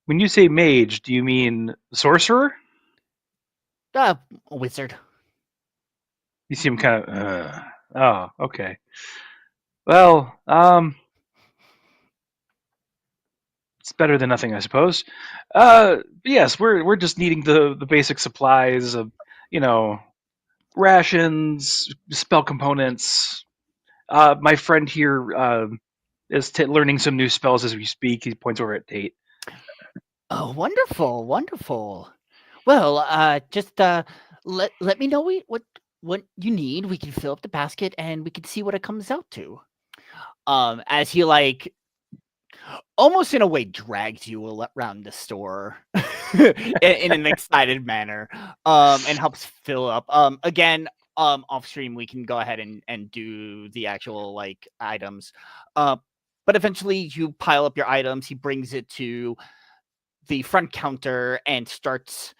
S4: When you say mage, do you mean sorcerer?
S1: A wizard.
S4: You seem kind of. Oh, okay. Well, it's better than nothing, I suppose. Yes, we're just needing the basic supplies of, rations, spell components. My friend here is learning some new spells as we speak. He points over at Tate.
S1: Oh, wonderful, wonderful. Well, just let me know what you need. We can fill up the basket and we can see what it comes out to. As he like almost in a way drags you around the store in an excited manner, and helps fill up. Again, off stream we can go ahead and do the actual like items. But eventually you pile up your items. He brings it to the front counter and starts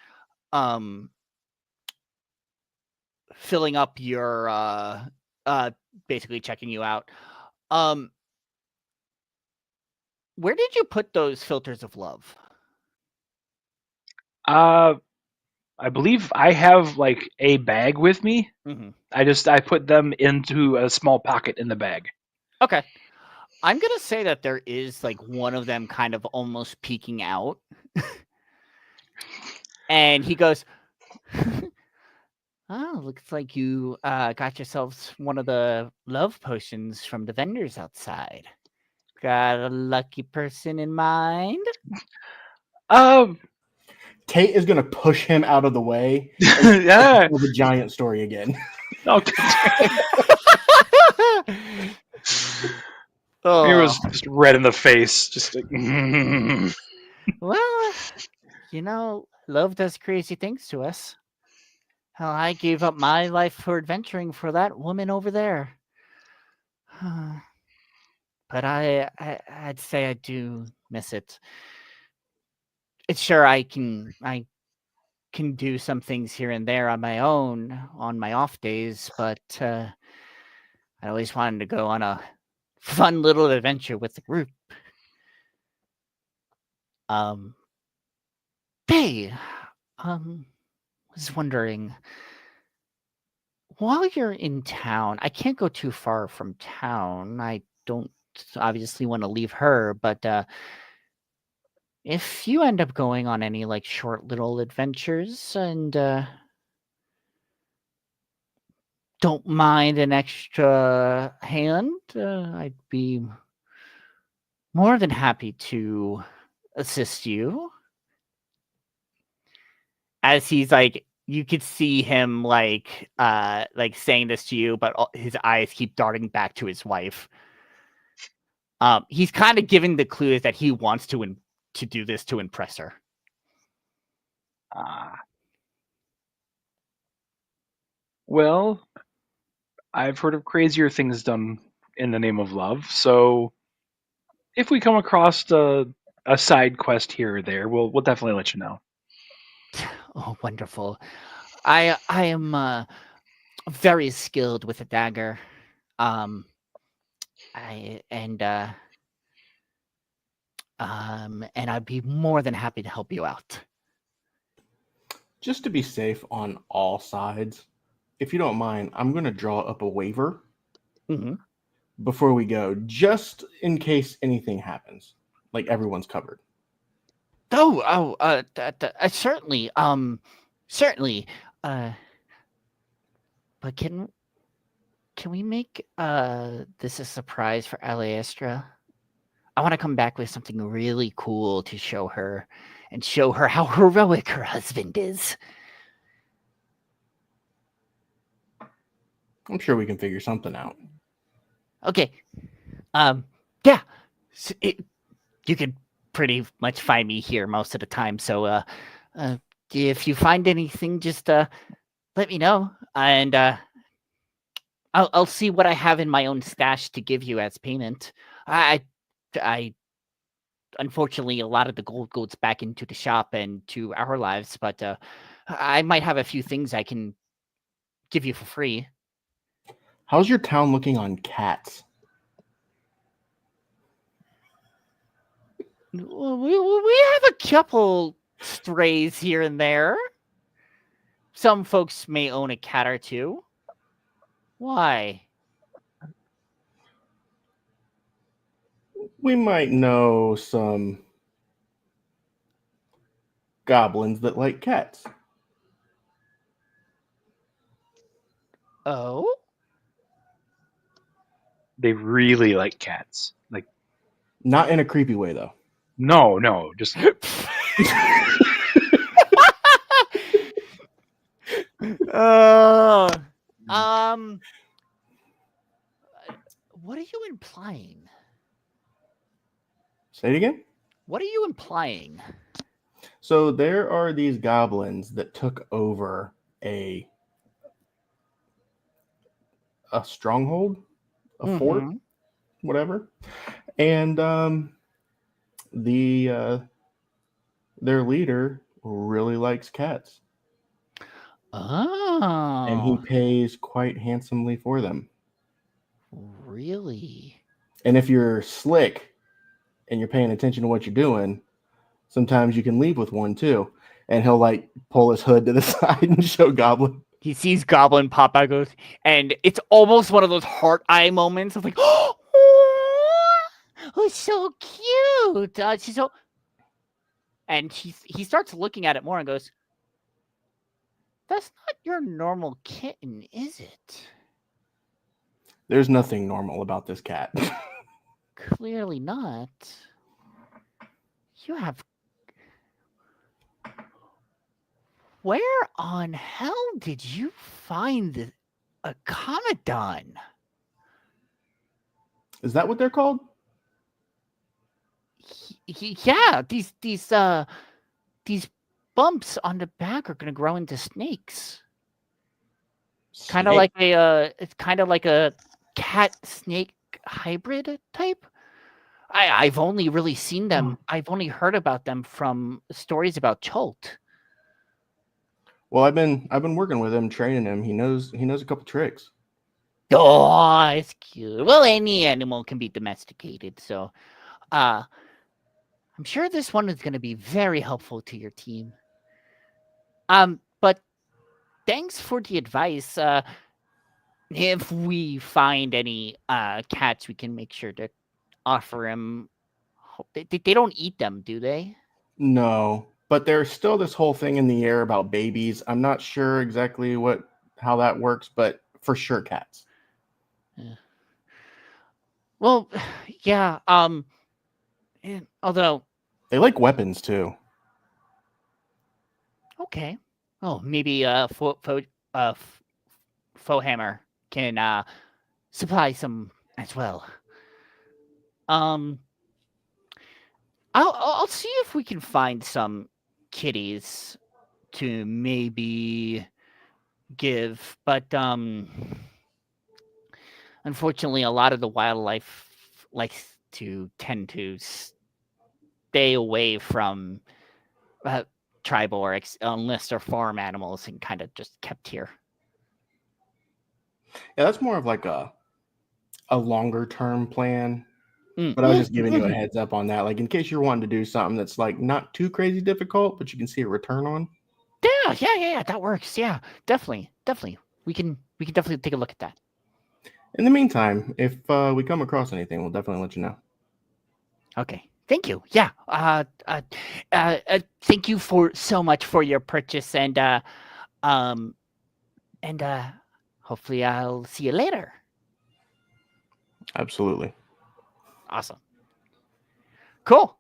S1: filling up your basically checking you out. Where did you put those filters of love?
S4: I believe I have like a bag with me.
S1: Mhm.
S4: I put them into a small pocket in the bag.
S1: Okay. I'm gonna say that there is like one of them kind of almost peeking out. And he goes, "Oh, looks like you got yourselves one of the love potions from the vendors outside. Got a lucky person in mind?"
S4: Um,
S2: Tate is gonna push him out of the way
S4: yeah.
S2: for the giant story again.
S4: Okay. He
S1: Oh,
S4: was just red in the face, just like.
S1: well, love does crazy things to us. Hell, I gave up my life for adventuring for that woman over there. But I'd say I do miss it. It's sure I can do some things here and there on my own on my off days, but I always wanted to go on a fun little adventure with the group. Um, hey, was wondering, while you're in town, I can't go too far from town. I don't obviously want to leave her, but if you end up going on any like short little adventures and don't mind an extra hand, I'd be more than happy to assist you. As he's like, you could see him like saying this to you, but his eyes keep darting back to his wife. He's kind of giving the clues that he wants to do this to impress her.
S4: Well, I've heard of crazier things done in the name of love, so if we come across a side quest here or there, we'll definitely let you know.
S1: Oh, wonderful! I am very skilled with a dagger. Um, I and I'd be more than happy to help you out.
S2: Just to be safe on all sides, if you don't mind, I'm gonna draw up a waiver
S1: Mm-hmm.
S2: before we go, just in case anything happens. Like everyone's covered.
S1: Certainly, certainly. Uh, but can we make this a surprise for Aliestra? I want to come back with something really cool to show her, and show her how heroic her husband is.
S2: I'm sure we can figure something out.
S1: Okay. Yeah. You could pretty much find me here most of the time. So, if you find anything, just let me know, and I'll see what I have in my own stash to give you as payment. I unfortunately, a lot of the gold goes back into the shop and to our lives, but I might have a few things I can give you for free.
S2: How's your town looking on cats?
S1: We have a couple strays here and there. Some folks may own a cat or two. Why?
S2: We might know some goblins that like cats.
S1: Oh?
S4: They really like cats. Like,
S2: Not in a creepy way, though.
S4: no, just
S1: uh, um, what are you implying?
S2: Say it again.
S1: What are you implying?
S2: So there are these goblins that took over a stronghold, a fort,
S1: Mhm.
S2: whatever, and the their leader really likes cats, and he
S1: Oh,
S2: pays quite handsomely for them.
S1: really?
S2: And if you're slick and you're paying attention to what you're doing, sometimes you can leave with one too. And he'll like pull his hood to the side and show Goblin.
S1: He sees Goblin pop out, goes, and it's almost one of those heart eye moments of like, oh, so cute. She's so, and he starts looking at it more and goes, "That's not your normal kitten, is it?"
S2: There's nothing normal about this cat.
S1: Clearly not. You have. Where on hell did you find a Commodon?
S2: Is that what they're called?
S1: Yeah, these bumps on the back are gonna grow into snakes. Kind of
S2: Snake?
S1: like it's kind of like a cat snake hybrid type. I've only really seen them. I've only heard about them from stories about Cholt.
S2: Well, I've been working with him, training him. He knows a couple tricks.
S1: Oh, it's cute. Well, any animal can be domesticated, so I'm sure this one is going to be very helpful to your team. But thanks for the advice. If we find any cats, we can make sure to offer him. They don't eat them, do they?
S2: No, but there's still this whole thing in the air about babies. I'm not sure exactly how that works, but for sure cats.
S1: Yeah. Well, yeah. Although,
S2: They like weapons too.
S1: okay. Oh, maybe Fohammer can supply some as well. Um, I'll see if we can find some kitties to maybe give, but unfortunately, a lot of the wildlife likes to tend to stay away from Triboar unless they're farm animals and kind of just kept here.
S2: Yeah, that's more of like a longer term plan.
S1: Mm.
S2: But I was just giving you a heads up on that, like in case you're wanting to do something that's like not too crazy difficult, but you can see a return on.
S1: Yeah. That works. Yeah, definitely. We can definitely take a look at that.
S2: In the meantime, if we come across anything, we'll definitely let you know.
S1: Okay. Thank you. Yeah. Thank you for so much for your purchase, and hopefully I'll see you later.
S2: Absolutely.
S1: Awesome. Cool.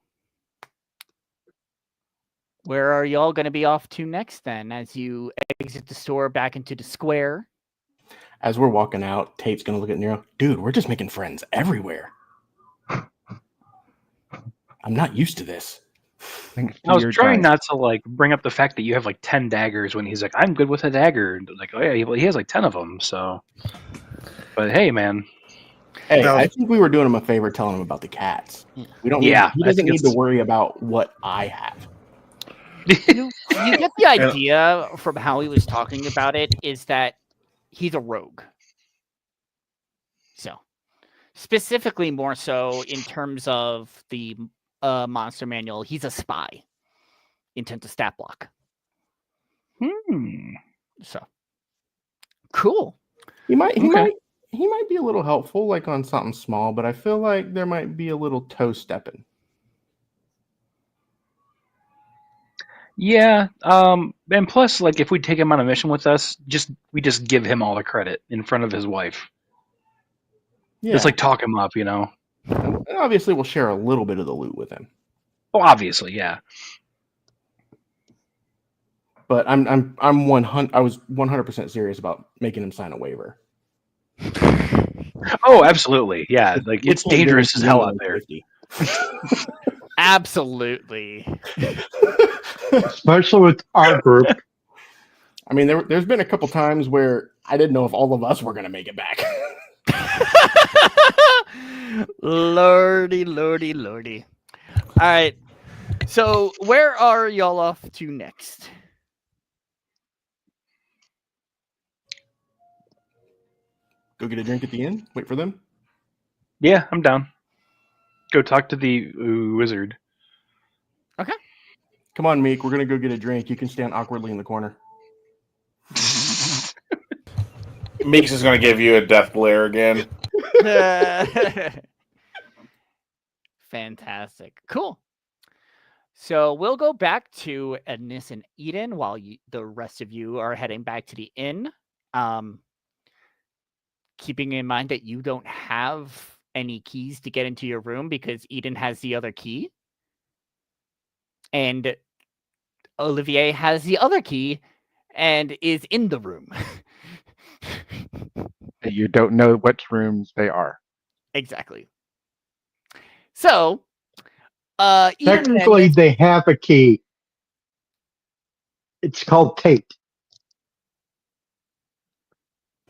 S1: Where are y'all going to be off to next then as you exit the store back into the square?
S2: As we're walking out, Tate's going to look at Nero. Dude, we're just making friends everywhere. I'm not used to this.
S6: Thanks to
S4: I was
S6: your
S4: trying
S6: giant-
S4: not to like bring up the fact that you have like 10 daggers when he's like, I'm good with a dagger. And like, oh yeah, he has like 10 of them. So, but hey, man.
S2: Hey,
S3: No.
S2: I think we were doing him a favor telling him about the cats. We don't.
S4: Yeah,
S2: He
S4: I
S2: doesn't
S4: think
S2: need to
S4: it's-
S2: worry about what I have.
S1: You get the idea from how he was talking about it is that he's a rogue. So, specifically more so in terms of the monster manual, he's a spy in terms of stat block. So, cool.
S2: He might
S4: Okay.
S2: be a little helpful, like on something small, but I feel like there might be a little toe stepping.
S4: Yeah. And plus, like, if we take him on a mission with us, we just give him all the credit in front of his wife.
S2: Yeah,
S4: Just like talk him up, you know.
S2: and obviously we'll share a little bit of the loot with him.
S4: Well, obviously, yeah.
S2: But I was 100% serious about making him sign a waiver.
S4: Oh, absolutely, yeah. Like
S2: We
S4: it's
S2: can't
S4: dangerous as
S2: guarantee
S4: hell out
S2: anyone's
S4: there.
S2: safety.
S1: Absolutely.
S5: Especially with our group.
S2: I mean, there's been a couple times where I didn't know if all of us were going to make it back.
S1: Lordy, lordy, lordy. All right. So, where are y'all off to next?
S2: Go get a drink at the inn. Wait for them.
S4: Yeah, I'm down. Go talk to the wizard.
S2: Come on, Meek. We're going to go get a drink. You can stand awkwardly in the corner.
S3: Meeks is going to give you a death glare again.
S1: Fantastic. Cool. So we'll go back to Ednis and Eden while the rest of you are heading back to the inn. Keeping in mind that you don't have any keys to get into your room because Eden has the other key. And Olivier has the other key and is in the room.
S6: You don't know which rooms they are.
S1: Exactly. So, Eden
S5: Technically,
S1: and
S5: they have a key. It's called Tate.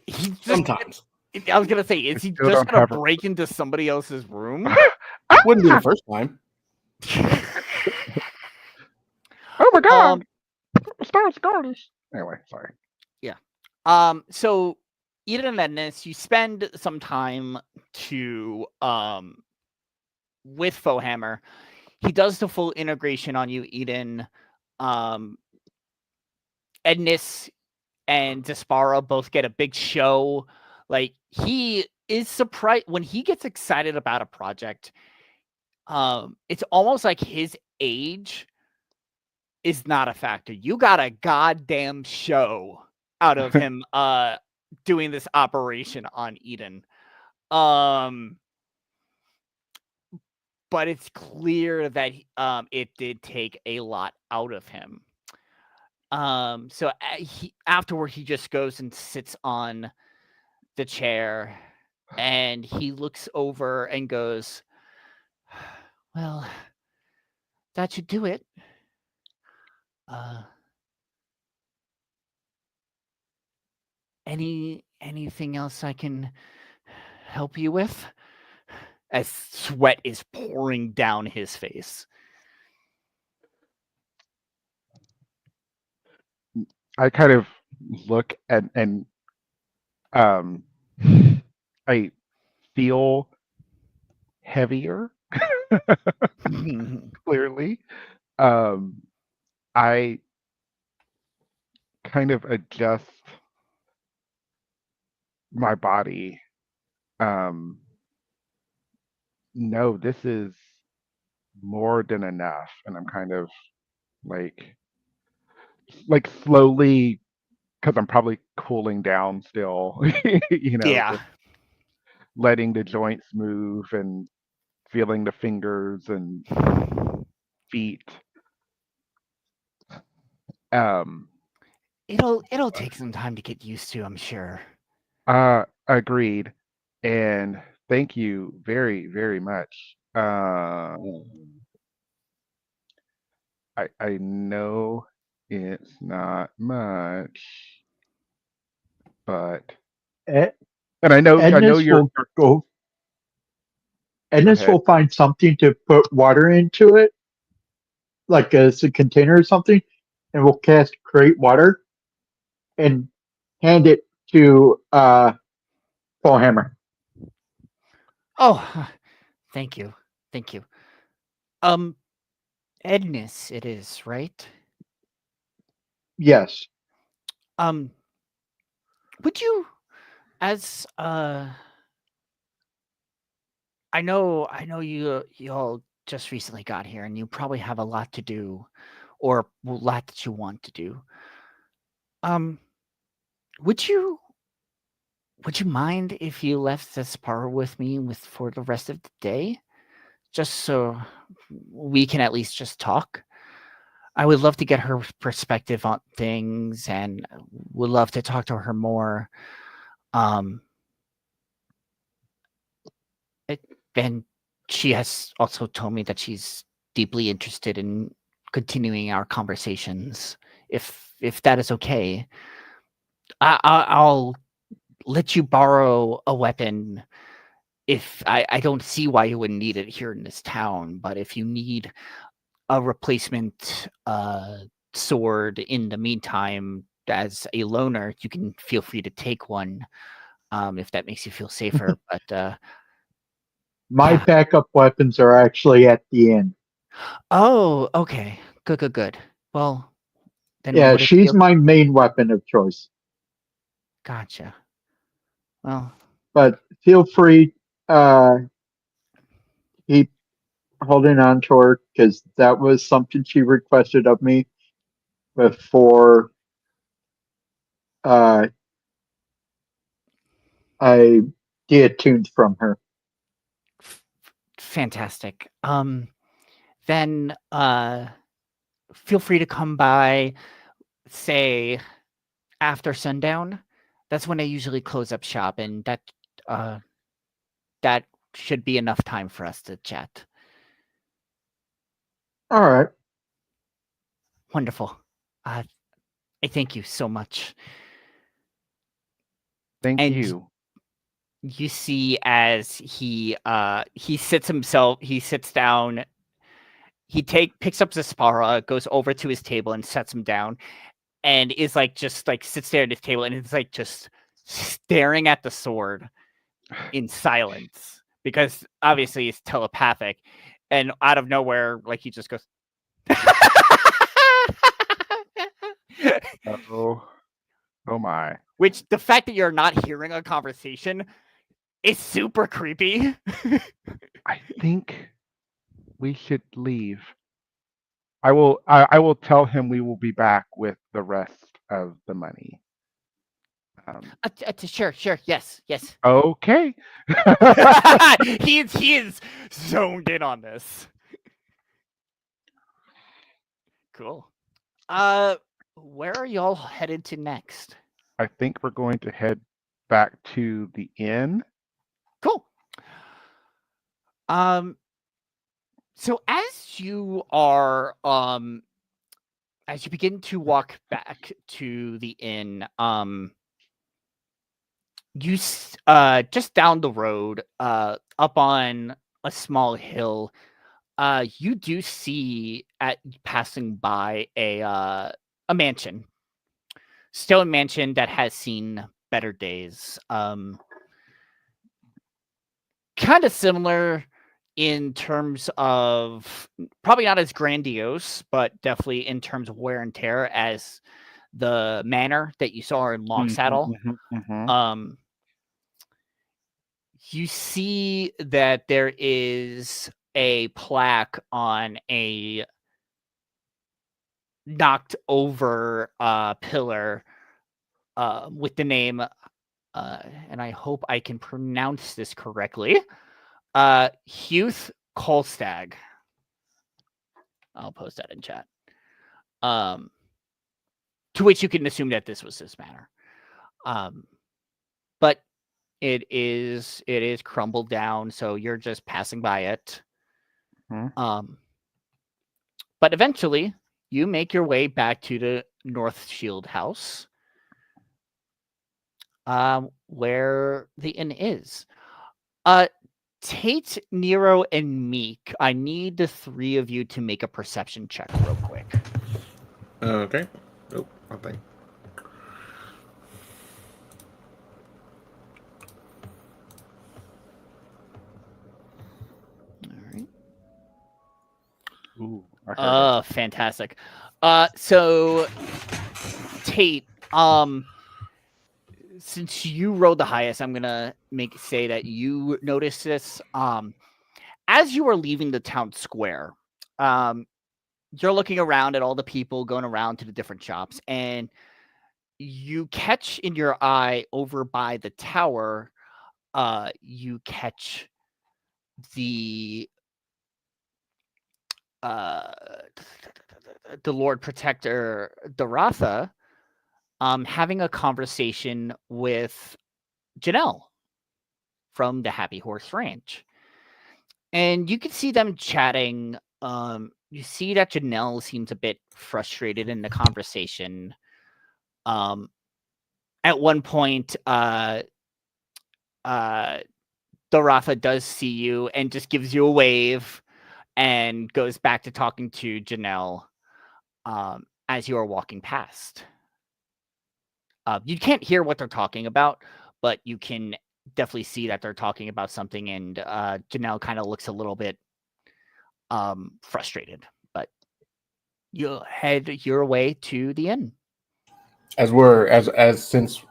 S1: he's just,
S2: Sometimes.
S1: I was gonna say, is
S6: I
S1: he
S6: still
S1: just
S6: don't
S1: gonna
S6: have a-
S1: break into somebody else's room?
S2: Wouldn't be the first time.
S6: Oh my god!
S1: Um,
S6: Stars Garnish. Anyway, sorry.
S1: So Eden and Ednis, you spend some time to with Fohammer. He does the full integration on you, Eden. Ednis and Despara both get a big show. Like, he is surprised when he gets excited about a project. It's almost like his age is not a factor. You got a goddamn show out of him doing this operation on Eden. But it's clear that it did take a lot out of him. So afterward, he just goes and sits on the chair and he looks over and goes, well, that should do it. Anything else I can help you with? As sweat is pouring down his face.
S6: I kind of look and I feel heavier. Clearly, I kind of adjust my body. No, this is more than enough, and I'm kind of like slowly, because I'm probably cooling down still.
S1: Yeah.
S6: Just letting the joints move and feeling the fingers and feet.
S1: It'll take some time to get used to, I'm sure.
S6: Agreed. And thank you very, very much. I know it's not much, but
S5: E-
S6: and I know
S5: Ednis
S6: you're
S5: will go.
S6: go
S5: Ednis
S6: ahead.
S5: will find something to put water into it, like as a container or something, and we'll cast create water and hand it to Paulhammer.
S1: Oh, thank you. Thank you. Ednis it is, right?
S5: Yes.
S1: Would you, as I know you all just recently got here and you probably have a lot to do or a lot that you want to do. Would you mind if you left this part with me for the rest of the day? Just so we can at least just talk. I would love to get her perspective on things and would love to talk to her more. And she has also told me that she's deeply interested in continuing our conversations. If that is okay, I'll let you borrow a weapon. If I don't see why you wouldn't need it here in this town, but if you need a replacement sword in the meantime as a loner, you can feel free to take one if that makes you feel safer. But
S5: My
S1: yeah.
S5: backup weapons are actually at the inn.
S1: Oh, okay. Good. Well, then
S5: Yeah,
S1: would it be
S5: she's my main weapon of choice.
S1: gotcha. Well,
S5: But feel free keep holding on to her because that was something she requested of me before uh, I deattuned from her.
S1: fantastic. Then feel free to come by, say after sundown. That's when I usually close up shop, and uh that should be enough time for us to chat.
S5: All right.
S1: Wonderful. I thank you so much.
S6: Thank
S1: And
S6: you.
S1: you see as he sits down, picks up Zaspara, goes over to his table and sets him down, and is like just like sits there at his table and is like just staring at the sword in silence because obviously it's telepathic, and out of nowhere, like he just goes.
S6: Oh, oh my.
S1: Which the fact that you're not hearing a conversation is super creepy.
S6: I think we should leave. I will tell him we will be back with the rest of the money.
S1: Sure, yes.
S6: Okay.
S1: He is zoned in on this. Cool. Where are y'all headed to next?
S6: I think we're going to head back to the inn.
S1: Cool. So as you are as you begin to walk back to the inn, you just down the road, up on a small hill, you do see at passing by a mansion, still a mansion that has seen better days. Kind of similar in terms of probably not as grandiose, but definitely in terms of wear and tear as the manor that you saw in Locksaddle. You see that there is a plaque on a knocked over pillar with the name, and I hope I can pronounce this correctly, Huth Kolstag. I'll post that in chat. To which you can assume that this was his manor. But it is crumbled down, so you're just passing by it. But eventually, you make your way back to the North Shield House, where the inn is. Tate, Nero, and Meek, I need the three of you to make a perception check real quick.
S3: Okay. Oh, nothing.
S1: All right.
S6: Ooh, I heard it.
S1: Fantastic. So Tate, since you rolled the highest, I'm gonna say that you noticed this. As you are leaving the town square, you're looking around at all the people going around to the different shops, and you catch in your eye over by the tower, you catch the Lord Protector Daratha having a conversation with Janelle from the Happy Horse Ranch. And you can see them chatting You see that Janelle seems a bit frustrated in the conversation. At one point, Doratha does see you and just gives you a wave and goes back to talking to Janelle as you are walking past. You can't hear what they're talking about, but you can definitely see that they're talking about something, and Janelle kind of looks a little bit frustrated. But you head your way to the inn.
S2: Since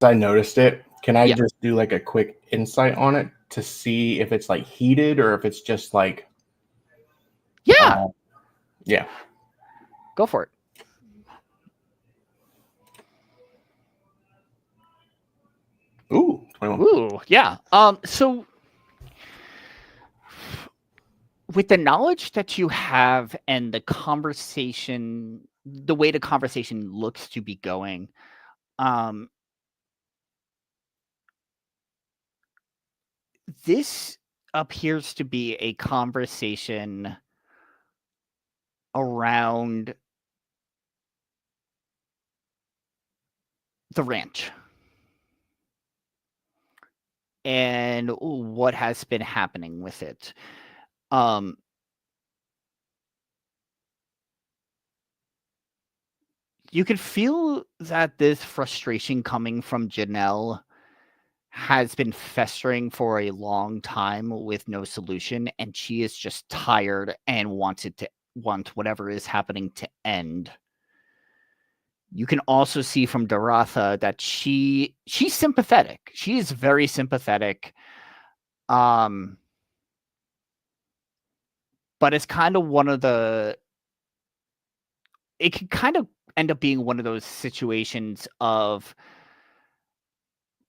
S2: I noticed it, can I
S1: Yeah.
S2: just do like a quick insight on it to see if it's like heated or if it's just like
S1: Yeah,
S2: yeah.
S1: go for it.
S2: Ooh, 21.
S1: Ooh, yeah. So with the knowledge that you have and the conversation, the way the conversation looks to be going, this appears to be a conversation around the ranch and what has been happening with it. You can feel that this frustration coming from Janelle has been festering for a long time with no solution, and she is just tired and wants whatever is happening to end. You can also see from Doratha that she's sympathetic. She is very sympathetic. But it's kind of it can kind of end up being one of those situations of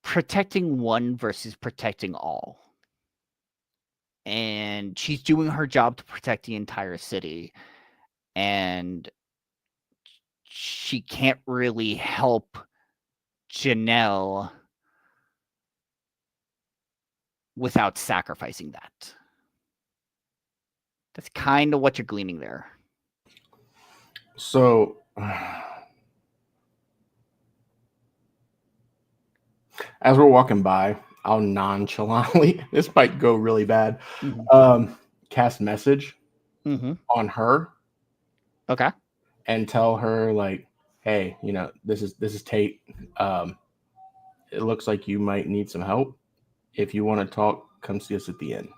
S1: protecting one versus protecting all. And she's doing her job to protect the entire city. And she can't really help Janelle without sacrificing that. That's kind of what you're gleaning there.
S2: So as we're walking by, I'll nonchalantly, this might go really bad, cast message on her.
S1: Okay.
S2: And tell her like, hey, this is Tate. It looks like you might need some help. If you want to talk, come see us at the inn.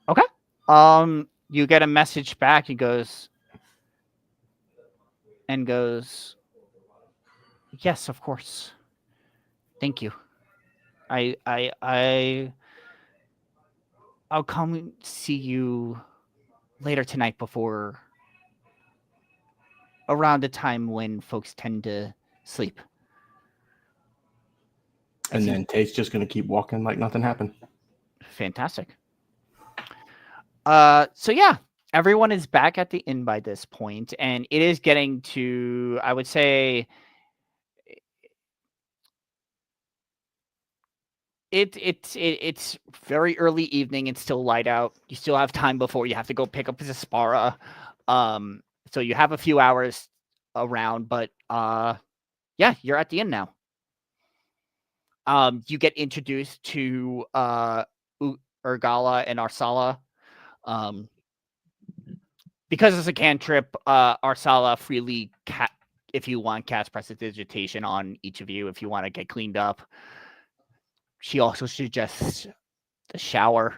S1: Okay. You get a message back. He goes, yes, of course. Thank you. I'll come see you later tonight before around the time when folks tend to sleep.
S2: And then Tate's just going to keep walking like nothing happened.
S1: Fantastic. So yeah, everyone is back at the inn by this point, and it is getting to, I would say, it's very early evening. It's still light out. You still have time before you have to go pick up Zaspara. So you have a few hours around, but yeah, you're at the inn now. You get introduced to Urgala and Arsala. Because it's a cantrip, Arsala freely, if you want, cast prestidigitation on each of you if you want to get cleaned up. She also suggests the shower.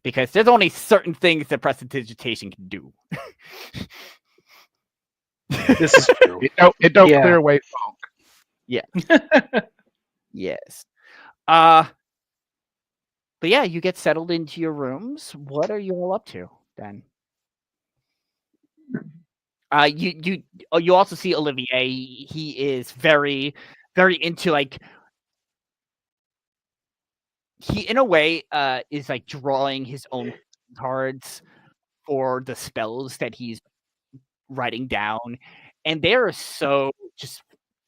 S1: Because there's only certain things that prestidigitation can do.
S4: This is true.
S6: It don't clear away funk.
S1: Yeah. Yes. But yeah, you get settled into your rooms. What are you all up to then? You also see Olivier. He is very, very into like, he in a way is like drawing his own cards for the spells that he's writing down, and they are so just,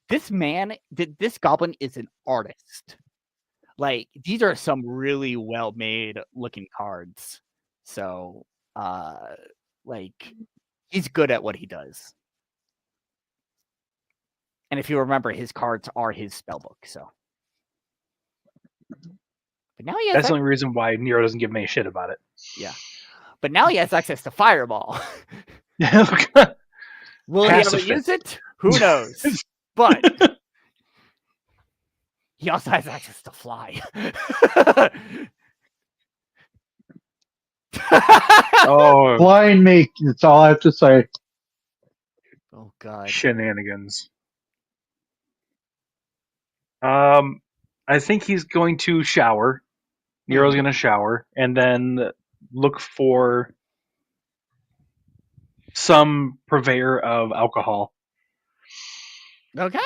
S1: this goblin is an artist. Like, these are some really well made looking cards. So, like, he's good at what he does. And if you remember, his cards are his spellbook. So, but now he has
S4: That's the only reason why Nero doesn't give me a shit about it.
S1: yeah. But now he has access to Fireball. Will he ever
S4: Pacifist.
S1: use it? Who knows? But he also has access to Fly.
S4: Oh,
S5: Blind me. That's all I have to say.
S1: Oh God.
S4: shenanigans. I think he's going to shower. Nero's going to shower and then look for some purveyor of alcohol.
S1: Okay.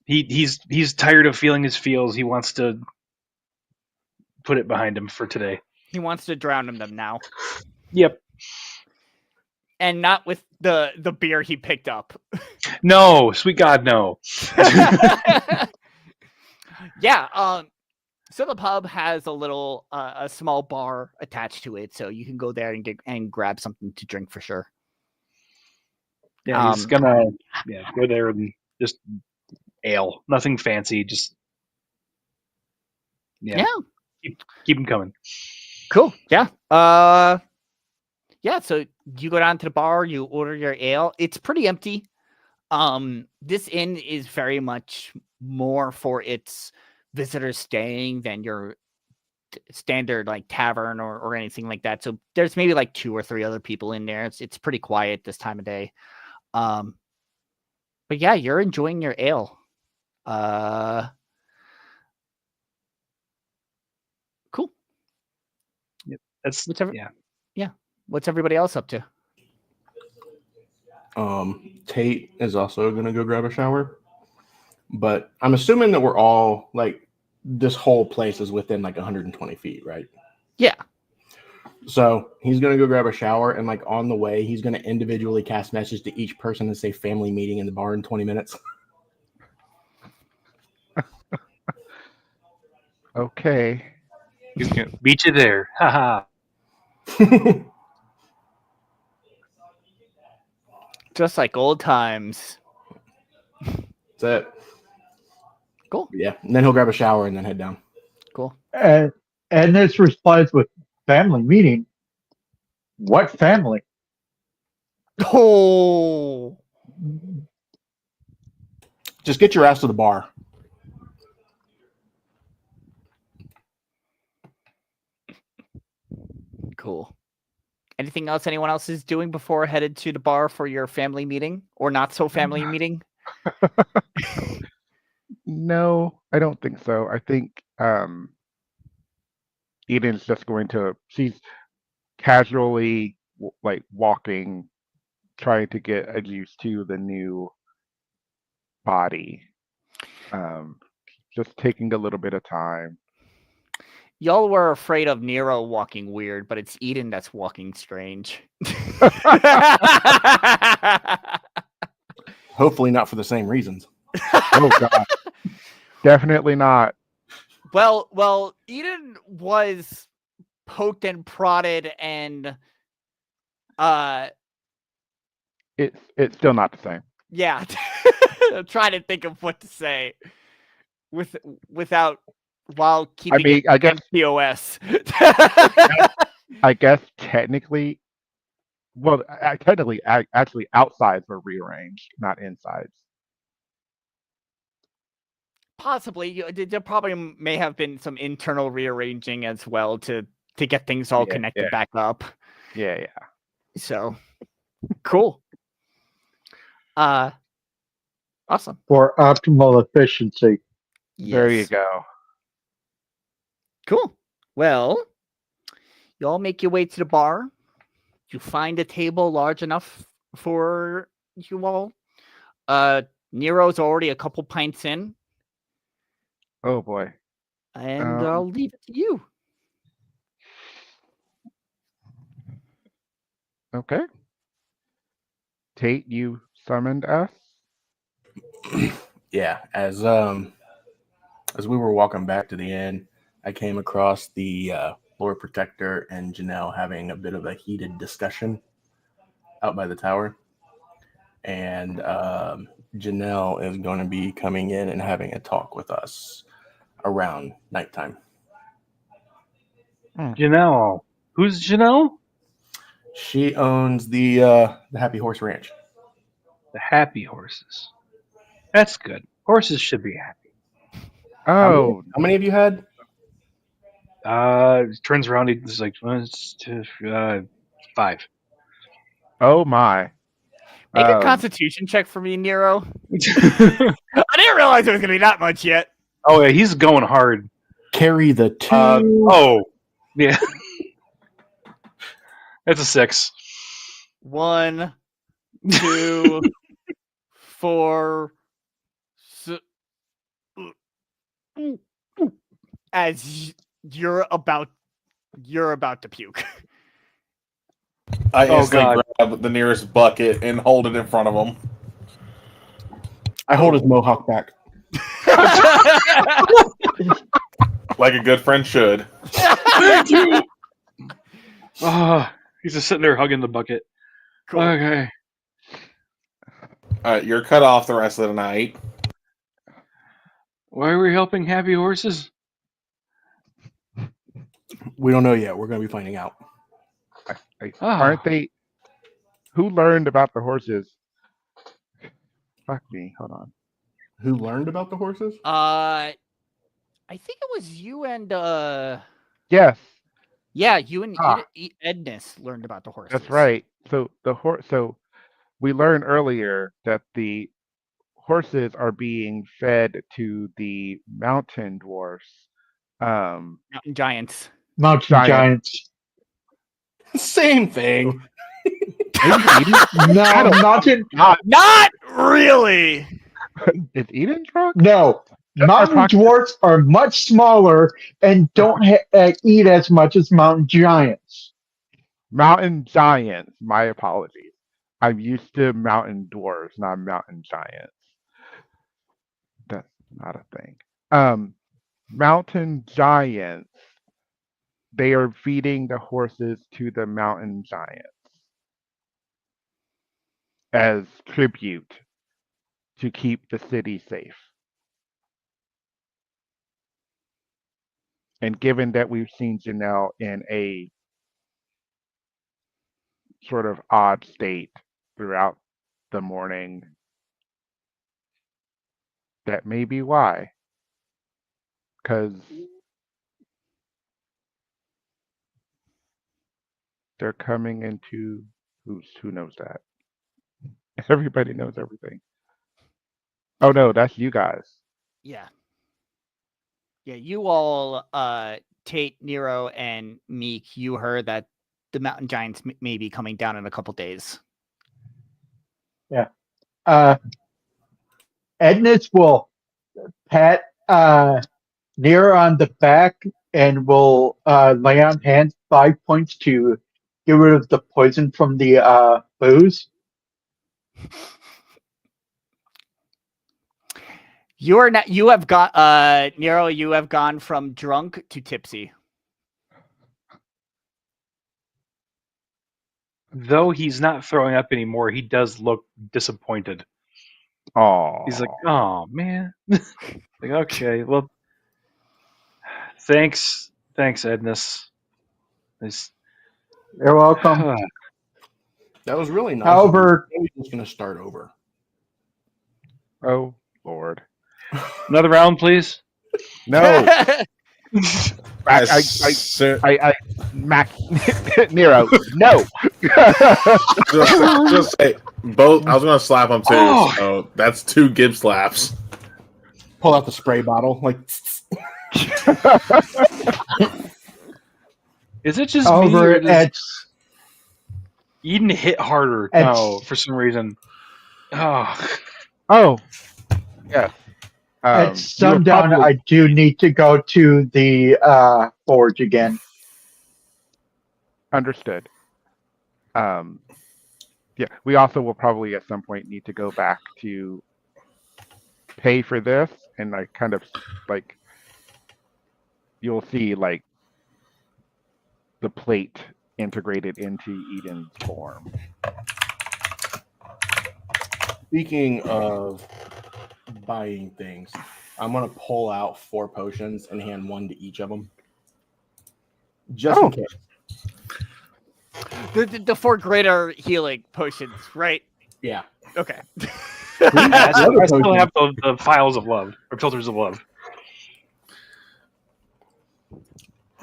S4: He's tired of feeling his feels. He wants to put it behind him for today.
S1: He wants to drown in them now.
S4: Yep.
S1: And not with the beer he picked up.
S4: No, sweet God, no.
S1: Yeah, so the pub has a little a small bar attached to it, so you can go there and grab something to drink for sure.
S4: Yeah, he's gonna go there and just ale, nothing fancy, just
S1: Yeah.
S4: keep him coming.
S1: Cool. Yeah. Yeah, so you go down to the bar, you order your ale. It's pretty empty. This inn is very much more for its visitors staying than your standard like tavern or anything like that. So there's maybe like 2 or 3 other people in there. It's pretty quiet this time of day. But yeah, you're enjoying your ale. Cool.
S4: That's
S1: Whichever.
S4: yeah.
S1: What's everybody else up to?
S2: Tate is also going to go grab a shower. But I'm assuming that we're all like, this whole place is within like 120 feet, right?
S1: Yeah.
S2: So he's going to go grab a shower, and like on the way, he's going to individually cast message to each person and say family meeting in the bar in 20 minutes.
S6: Okay.
S4: He's gonna beat you there. Haha.
S1: Just like old times.
S2: That's it.
S1: Cool.
S2: Yeah. And then he'll grab a shower and then head down.
S1: Cool.
S5: And this replies with family meeting. What family?
S1: Oh.
S2: Just get your ass to the bar.
S1: Cool. Anything else anyone else is doing before headed to the bar for your family meeting or not so family meeting?
S6: No, I don't think so. I think Eden's just going to. She's casually like walking, trying to get used to the new body. Just taking a little bit of time.
S1: Y'all were afraid of Nero walking weird, but it's Eden that's walking strange.
S2: Hopefully not for the same reasons.
S6: Oh God, definitely not.
S1: Well, Eden was poked and prodded and
S6: It's still not the same.
S1: yeah. I'm trying to think of what to say without while keeping
S6: mean,
S1: it
S6: I guess-
S1: POS.
S6: I guess technically, well, technically, actually, outsides were rearranged, not insides.
S1: Possibly, there probably may have been some internal rearranging as well to get things all connected back up.
S6: Yeah.
S1: So cool. Awesome.
S5: For optimal efficiency.
S6: There you
S1: Yes.
S6: go.
S1: Cool. Well, you all make your way to the bar. You find a table large enough for you all. Nero's already a couple pints in,
S6: Oh boy.
S1: and I'll leave it to you.
S6: Okay. Tate, you summoned us.
S2: Yeah, as we were walking back to the inn, I came across the Lord Protector and Janelle having a bit of a heated discussion out by the tower. And Janelle is going to be coming in and having a talk with us around nighttime.
S4: Janelle. Who's Janelle?
S2: She owns the Happy Horse Ranch.
S4: The happy horses. That's good. Horses should be happy.
S6: Oh,
S2: How many have you had?
S4: Turns around. He's like, 1, 2, 5.
S6: oh my.
S1: Make a
S6: Um,
S1: constitution check for me, Nero. I didn't realize it was gonna be that much yet.
S4: Oh yeah, he's going hard.
S2: Carry the 2.
S4: Oh yeah, that's a 6.
S1: 1, 2, 4. As you're about to puke.
S3: I
S4: Oh,
S3: instantly
S4: God.
S3: grab the nearest bucket and hold it in front of him.
S2: I hold his mohawk back.
S3: Like a good friend should.
S4: He's just sitting there hugging the bucket.
S1: Cool.
S4: Okay.
S3: Alright, you're cut off the rest of the night.
S4: Why are we helping happy horses?
S2: We don't know yet. We're going to be finding out.
S6: Aren't they? Who learned about the horses? Fuck me. Hold on.
S2: Who learned about the horses?
S1: I think it was you and
S6: Yes,
S1: yeah, you and
S6: Ah.
S1: Edness learned about the horses.
S6: that's right. So So we learned earlier that the horses are being fed to the mountain dwarfs.
S1: Mountain giants.
S5: Mountain
S6: Giant.
S5: giants.
S2: Same thing.
S6: Maybe Eden?
S5: No,
S6: I don't-
S5: mountain.
S1: Not really.
S6: Is Eden drunk?
S5: No,
S6: That's
S5: mountain
S6: our proxy.
S5: dwarfs are much smaller and don't eat as much as mountain giants.
S6: Mountain giants. My apologies. I'm used to mountain dwarves, not mountain giants. That's not a thing. Mountain giants. They are feeding the horses to the mountain giants as tribute to keep the city safe. And given that we've seen Janelle in a sort of odd state throughout the morning, that may be why. Because they're coming into who knows that? Everybody knows everything. Oh no, that's you guys.
S1: Yeah. Yeah, you all, Tate, Nero, and Meek, you heard that the mountain giants may be coming down in a couple days.
S5: Edness will pat Nero on the back and will lay on hands 5 points to get rid of the poison from the booze.
S1: You have got Nero, you have gone from drunk to tipsy.
S4: Though he's not throwing up anymore, he does look disappointed.
S6: Oh,
S4: He's like, "Oh man." Like, okay, well, thanks, Edness.
S5: You're welcome.
S2: That was really nice.
S5: However,
S2: We're just going to start over.
S6: oh Lord.
S4: Another round, please.
S6: No. I Mac Nero. No.
S3: just say both. I was gonna slap him too.
S4: Oh.
S3: So that's 2 Gibbs slaps.
S2: Pull out the spray bottle. Like,
S4: Is it just me?
S5: however,
S4: Or does Eden hit harder now for some reason? Oh,
S6: Oh. Yes.
S5: at
S6: You were
S5: sundown,
S6: probably-
S5: I do need to go to the forge again.
S6: Understood. Yeah, we also will probably at some point need to go back to pay for this, and like kind of like you'll see like the plate integrated into Eden's form.
S2: Speaking of buying things, I'm gonna pull out 4 potions and hand one to each of them, just in case.
S1: The 4 greater healing potions, right?
S2: Yeah.
S1: Okay.
S4: I still,
S2: other
S4: I still
S2: potion.
S4: have the files of love or filters of love.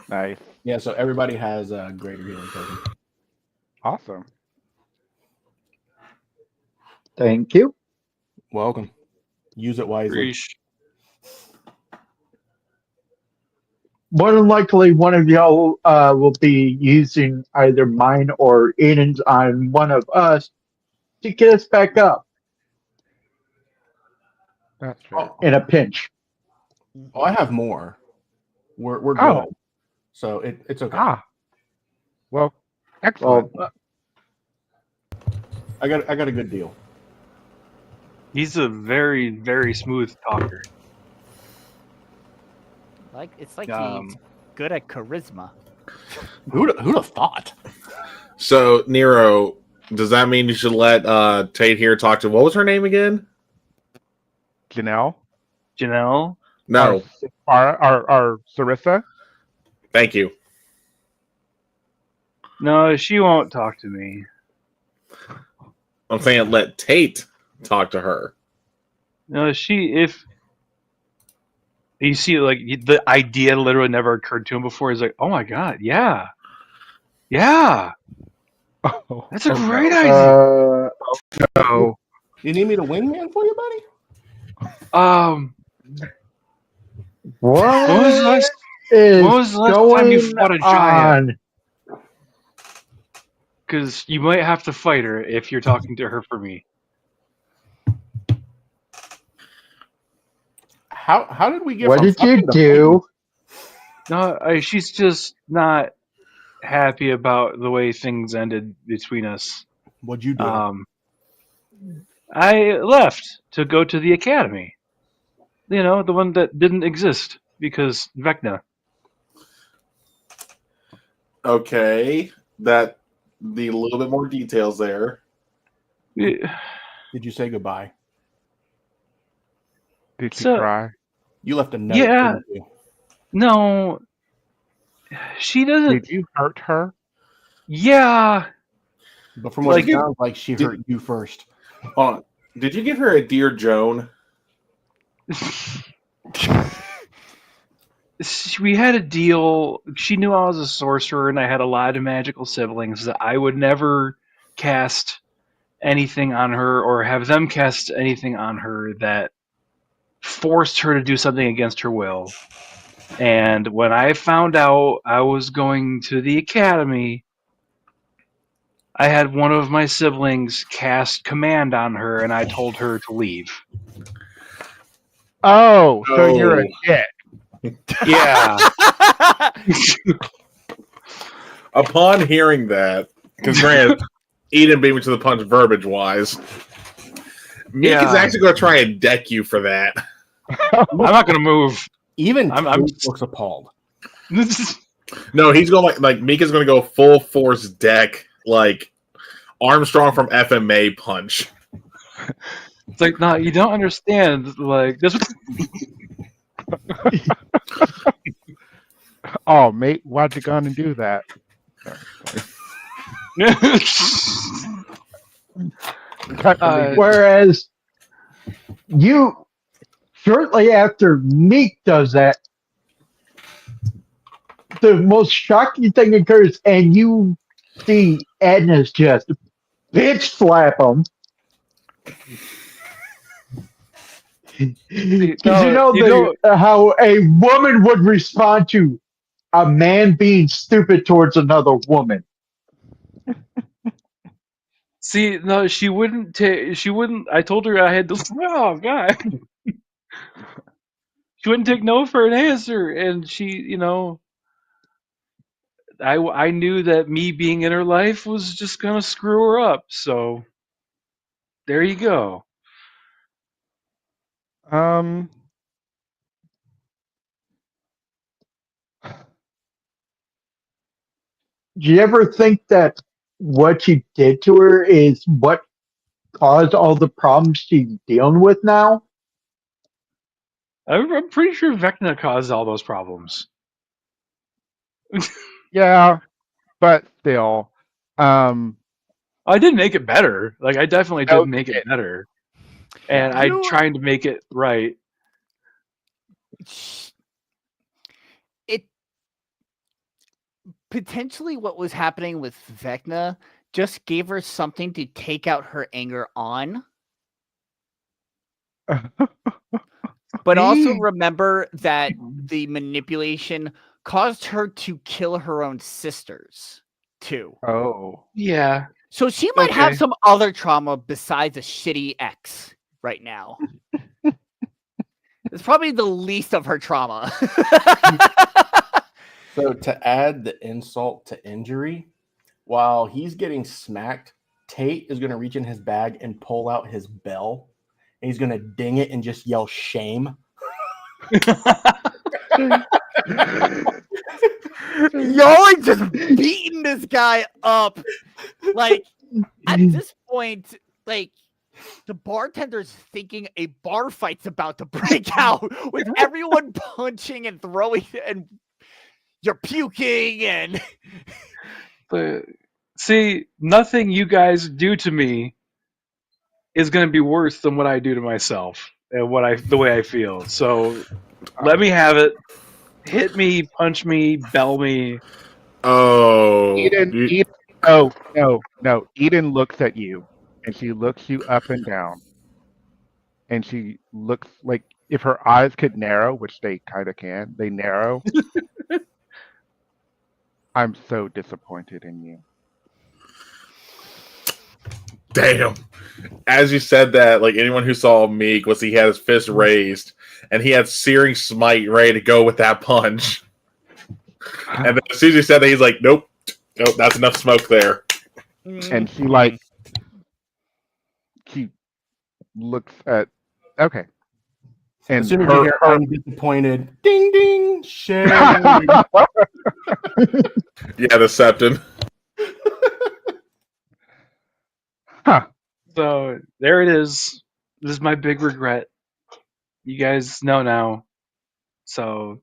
S6: Nice.
S2: Yeah. So everybody has a greater healing potion.
S6: Awesome.
S5: Thank you.
S2: Welcome. Use it wisely.
S4: Reesh.
S5: More than likely, one of y'all will be using either mine or Eden's on one of us to get us back up
S6: That's fair.
S5: in a pinch.
S2: Oh, I have more. We're good.
S6: Oh.
S2: So it's okay.
S6: Ah. Well, excellent.
S5: Well,
S2: I got a good deal.
S4: He's a very, very smooth talker.
S1: It's like
S4: Um,
S1: he's good at charisma.
S2: Who'd have thought?
S3: So, Nero, does that mean you should let Tate here talk to, what was her name again?
S6: Janelle,
S4: Janelle?
S3: No,
S6: our Sarissa.
S3: thank you.
S4: No, she won't talk to me.
S3: I'm saying let Tate talk to her.
S4: No, if you see, like, the idea literally never occurred to him before. He's like, oh my god, yeah. Yeah,
S6: Oh,
S4: that's a
S6: oh,
S4: great
S6: no.
S4: idea.
S6: No.
S2: You need me to wingman for you, buddy?
S5: what
S4: When was the last,
S5: is
S4: when was the last time you
S5: going
S4: fought a giant?
S5: on?
S4: Because you might have to fight her if you're talking to her for me.
S2: How did we get
S5: What
S2: from
S5: did you
S2: fucking to
S5: do?
S4: No, she's just not happy about the way things ended between us.
S2: fighting? What'd you do?
S4: I left to go to the academy. You know, the one that didn't exist because Vecna.
S3: Okay, that need a little bit more details there.
S4: Yeah,
S2: Did you say goodbye?
S6: Did she
S4: So-
S6: cry?
S2: You left a note.
S4: Yeah.
S2: Didn't you?
S4: No, she doesn't.
S6: Did you hurt her?
S4: Yeah,
S2: But from what
S3: Like-
S2: it sounds like, she hurt you first.
S3: Hold on. Did you give her a Dear Joan?
S4: we had a deal. She knew I was a sorcerer and I had a lot of magical siblings that I would never cast anything on her or have them cast anything on her that forced her to do something against her will. And when I found out I was going to the academy, I had one of my siblings cast command on her and I told her to leave.
S6: Oh, so you're a
S3: Oh.
S6: dick.
S4: Yeah.
S3: Upon hearing that, because granted, Eden beat me to the punch verbiage wise, Meek is
S4: Yeah.
S3: actually going to try and deck you for that.
S4: I'm not going to move.
S2: Even
S4: I'm-
S2: Tate looks appalled.
S3: No, he's going like Meek is going to go full force deck, like Armstrong from FMA punch.
S4: It's like, no, you don't understand. Like, this.
S6: Oh, mate, why'd you go and do that? Cut to me.
S5: Whereas you, shortly after Meek does that, the most shocking thing occurs, and you see Agnes just bitch slap him. Because how a woman would respond to a man being stupid towards another woman.
S4: See, no, she wouldn't take. She wouldn't. I told her I had to. Oh God. She wouldn't take no for an answer, and she, I knew that me being in her life was just gonna screw her up. So there you go.
S6: Um,
S5: do you ever think that what you did to her is what caused all the problems she's dealing with now?
S4: I'm pretty sure Vecna caused all those problems.
S6: Yeah, but still,
S4: I did make it better. Like I definitely
S6: no,
S4: did make it better,
S6: yeah.
S4: and I'm
S1: You
S4: trying to make it right.
S1: it potentially what was happening with Vecna just gave her something to take out her anger on. But also
S4: See?
S1: remember that the manipulation caused her to kill her own sisters too.
S6: Oh,
S4: Yeah.
S1: So she might have
S4: Okay.
S1: some other trauma besides a shitty ex right now. It's probably the least of her trauma.
S2: So to add the insult to injury, while he's getting smacked, Tate is going to reach in his bag and pull out his bell. And he's going to ding it and just yell shame.
S1: Y'all are just beating this guy up. Like, at this point, like, the bartender's thinking a bar fight's about to break out with everyone punching and throwing, and you're puking, and
S4: But see, nothing you guys do to me is going to be worse than what I do to myself and the way I feel. So let me have it. Hit me, punch me, bell me.
S3: Oh,
S6: Eden. Oh no. Eden looks at you, and she looks you up and down, and she looks like if her eyes could narrow, which they kind of can. They narrow. I'm so disappointed in you.
S3: damn. As you said that, like anyone who saw Meek was he had his fist raised and he had Searing Smite ready to go with that punch. And then as soon as he said that, he's like, nope, that's enough smoke there.
S6: And she like she looks at okay. And
S2: As soon as you hear I'm disappointed, ding ding, shame.
S3: Yeah, the Septon.
S6: huh.
S4: So there it is. This is my big regret. You guys know now. So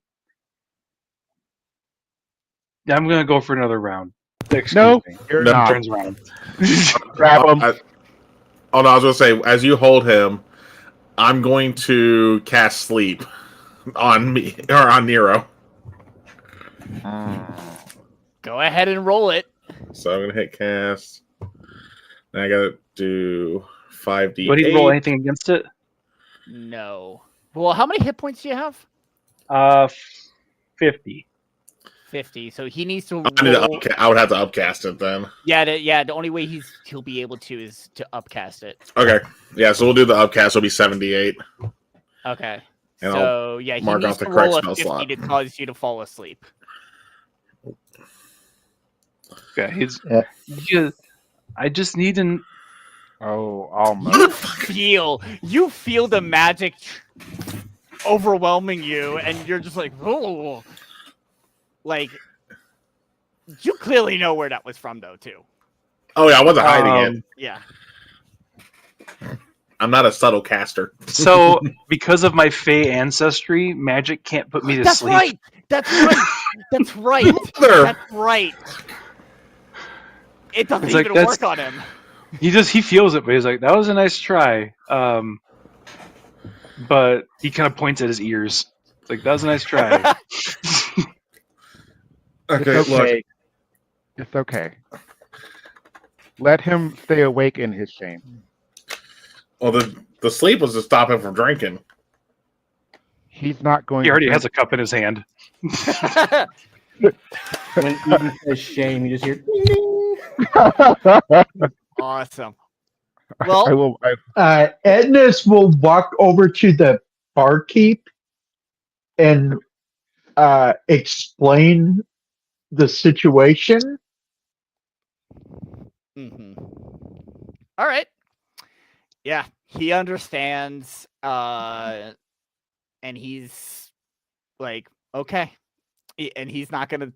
S4: I'm going to go for another round. Excuse
S6: No,
S4: me.
S6: you're
S3: No.
S6: not.
S4: Turns around.
S6: Grab him.
S3: Oh no, I was gonna say, as you hold him, I'm going to cast sleep on me or on Nero.
S1: go ahead and roll it.
S3: So I'm gonna hit cast. Then I gotta do 5d8.
S4: Would he roll anything against it?
S1: No. Well, how many hit points do you have?
S4: 50.
S1: 50. So he needs to roll.
S3: I would have to upcast it then.
S1: Yeah, the only way he'll be able to is to upcast it.
S3: Okay. Yeah, so we'll do the upcast. It'll be 78.
S1: Okay.
S3: And
S1: so yeah, he
S3: mark
S1: needs
S3: off the
S1: to
S3: correct
S1: roll a
S3: spell
S1: 50
S3: slot.
S1: to cause you to fall asleep.
S4: Okay,
S5: Yeah.
S4: I just need an.
S6: Oh, almost.
S1: You feel the magic overwhelming you, and you're just like, oh, like you clearly know where that was from, though, too.
S3: Oh yeah, I wasn't hiding it.
S1: Yeah.
S3: I'm not a subtle caster.
S4: So, because of my Fey ancestry, magic can't put me to
S1: That's
S4: sleep.
S1: right. That's right. That's right.
S3: Mother.
S1: That's right. It doesn't
S4: It's like,
S1: even work on him.
S4: He feels it, but he's like, that was a nice try. But he kind of points at his ears. It's like, that was a nice try.
S3: Okay,
S6: It's
S3: look.
S6: okay. It's okay. Let him stay awake in his shame.
S3: Well, the sleep was to stop him from drinking.
S6: He's not going
S4: He already
S6: to
S4: has a cup in his hand.
S2: When Eden says shame, you just hear ding ding.
S1: Awesome.
S6: I
S1: Well,
S6: will.
S5: Ednus will walk over to the barkeep and explain the situation.
S1: All right. Yeah, he understands, and he's like, okay, and he's not gonna.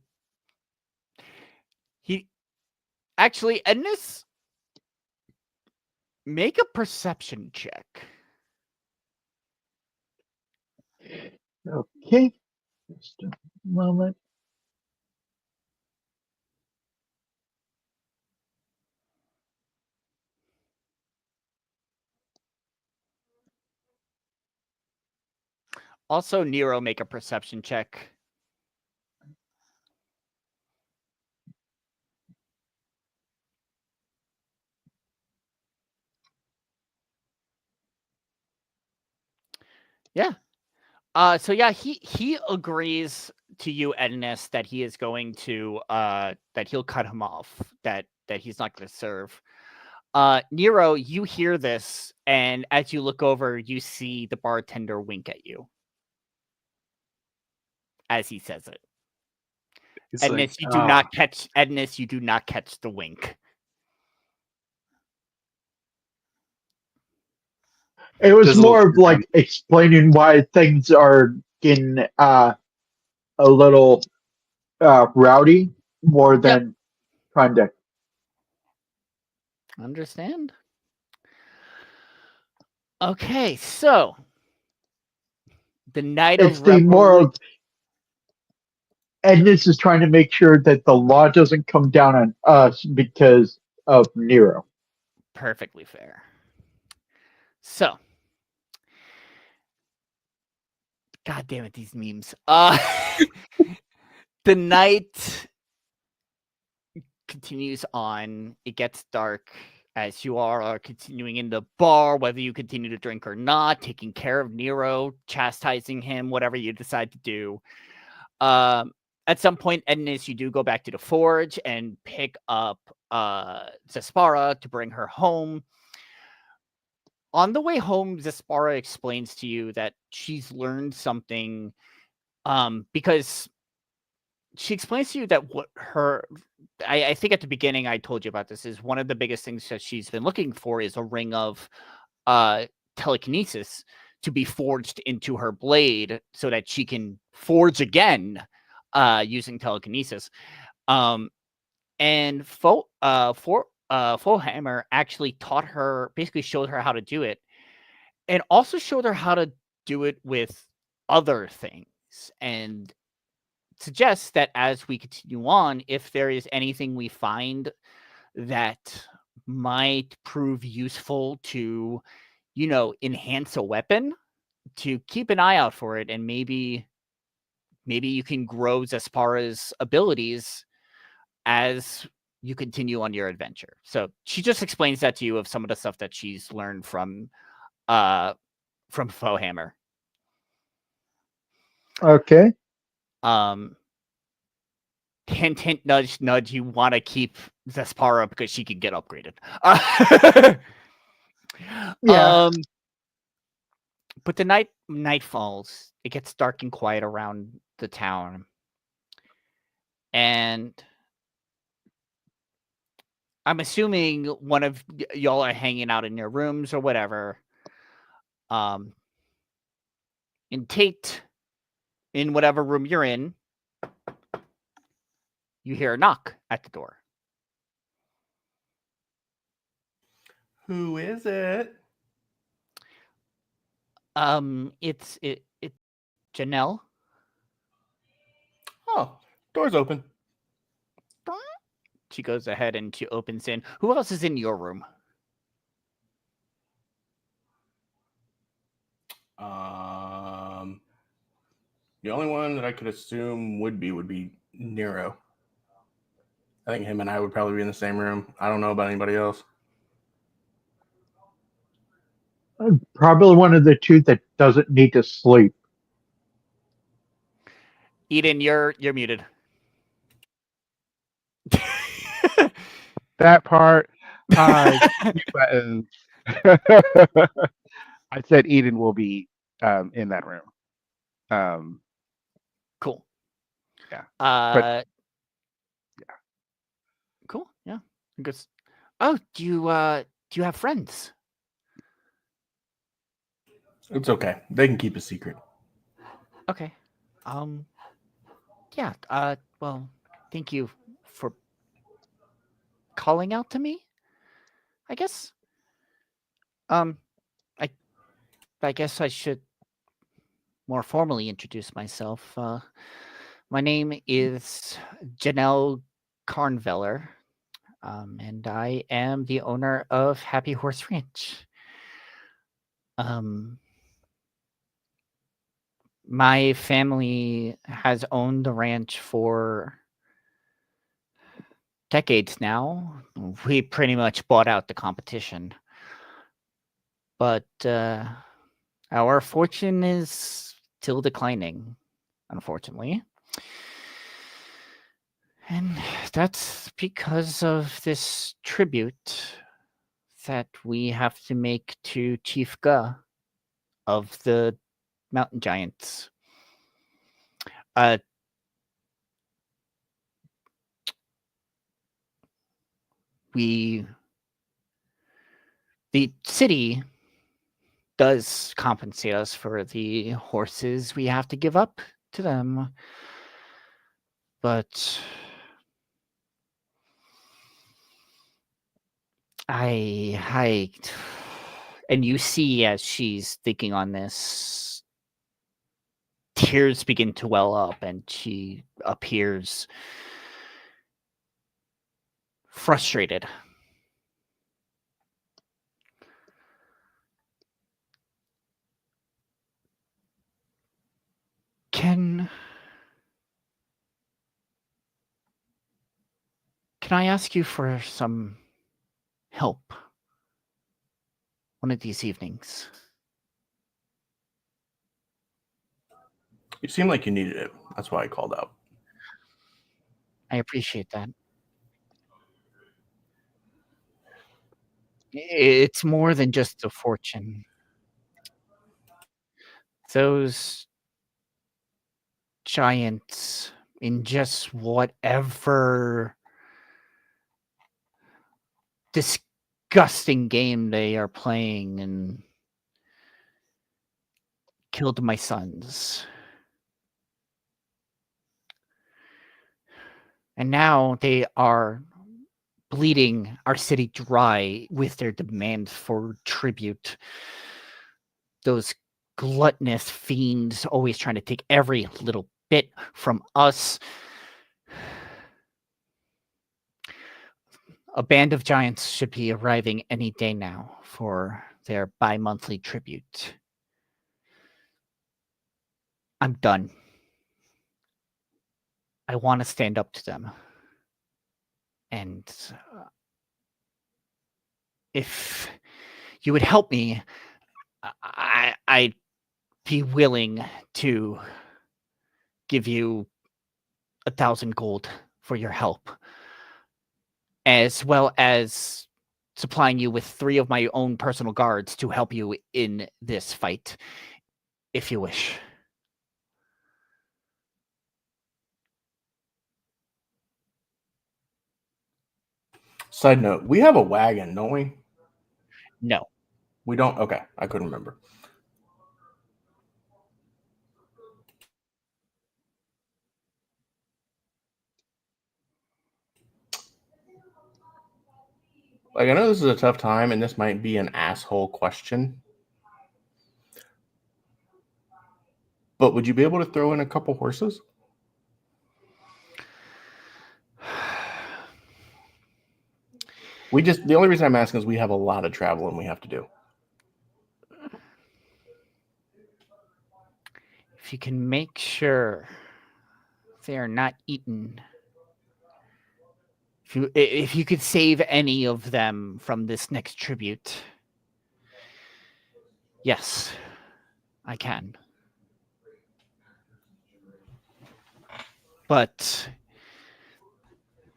S1: Actually, Edness, make a perception check.
S5: Okay. Just a moment.
S1: Also, Nero, make a perception check. Yeah. So yeah, he agrees to you, Edness, that he is going to that he'll cut him off, that he's not going to serve. Nero, you hear this, and as you look over, you see the bartender wink at you as he says it.
S4: It's
S1: Edness,
S4: like,
S1: you do not catch Edness, you do not catch the wink.
S5: It was
S4: There's a little
S5: more of
S4: tear
S5: like
S4: down.
S5: explaining why things are getting a little rowdy more
S1: Yep.
S5: than trying to.
S1: Understand? Okay, so the night
S5: It's
S1: of
S5: the more
S1: revelry.
S5: of Edness is trying to make sure that the law doesn't come down on us because of Nero.
S1: Perfectly fair. So, God damn it, these memes. The night continues on. It gets dark as you are continuing in the bar, whether you continue to drink or not, taking care of Nero, chastising him, whatever you decide to do. At some point, Edness, you do go back to the forge and pick up Zespara to bring her home. On the way home, Zespara explains to you that she's learned something because she explains to you that what her I think at the beginning I told you about this is one of the biggest things that she's been looking for is a ring of telekinesis to be forged into her blade so that she can forge again using telekinesis. And Fohammer actually taught her, basically showed her how to do it, and also showed her how to do it with other things, and suggests that as we continue on, if there is anything we find that might prove useful to, enhance a weapon, to keep an eye out for it, and maybe you can grow Zespara's abilities as you continue on your adventure. So she just explains that to you of some of the stuff that she's learned from Fohammer.
S5: Okay.
S1: Hint, hint, nudge, nudge. You want to keep Zespara because she can get upgraded.
S5: Yeah.
S1: But the night falls. It gets dark and quiet around the town, and I'm assuming one of y'all are hanging out in your rooms or whatever. In Tate, in whatever room you're in, you hear a knock at the door.
S2: Who is it?
S1: It's Janelle.
S2: Oh, door's open.
S1: She goes ahead and she opens in. Who else is in your room?
S2: The only one that I could assume would be Nero. I think him and I would probably be in the same room. I don't know about anybody else.
S5: Probably one of the two that doesn't need to sleep.
S1: Eden, you're muted.
S6: That part, hi, buttons. I said Eden will be in that room.
S1: Cool.
S6: Yeah.
S1: Yeah.
S6: Yeah.
S1: Cool. Yeah. Because do you have friends?
S2: It's okay. They can keep a secret.
S1: Okay. Yeah. Well, thank you for calling out to me, I guess. Um, I I guess I should more formally introduce myself. My name is Janelle Carnveller, and I am the owner of Happy Horse Ranch. Um, my family has owned the ranch for decades now. We pretty much bought out the competition. But our fortune is still declining, unfortunately. And that's because of this tribute that we have to make to Chief Ga of the Mountain Giants. Uh, the city does compensate us for the horses we have to give up to them, but I and you see as she's thinking on this, tears begin to well up and she appears frustrated. Can I ask you for some help one of these evenings?
S2: You seem like you needed it. That's why I called out.
S1: I appreciate that. It's more than just a fortune. Those giants, in just whatever disgusting game they are playing, and killed my sons. And now they are bleeding our city dry with their demands for tribute. Those gluttonous fiends always trying to take every little bit from us. A band of giants should be arriving any day now for their bi-monthly tribute. I'm done. I want to stand up to them. And if you would help me, I'd be willing to give you 1,000 gold for your help, as well as supplying you with 3 of my own personal guards to help you in this fight, if you wish.
S2: Side note, we have a wagon, don't we?
S1: No.
S2: We don't? Okay, I couldn't remember. Like, I know this is a tough time, and this might be an asshole question. But would you be able to throw in a couple horses? The only reason I'm asking is we have a lot of traveling we have to do.
S1: If you can make sure they are not eaten. If you could save any of them from this next tribute. Yes, I can. But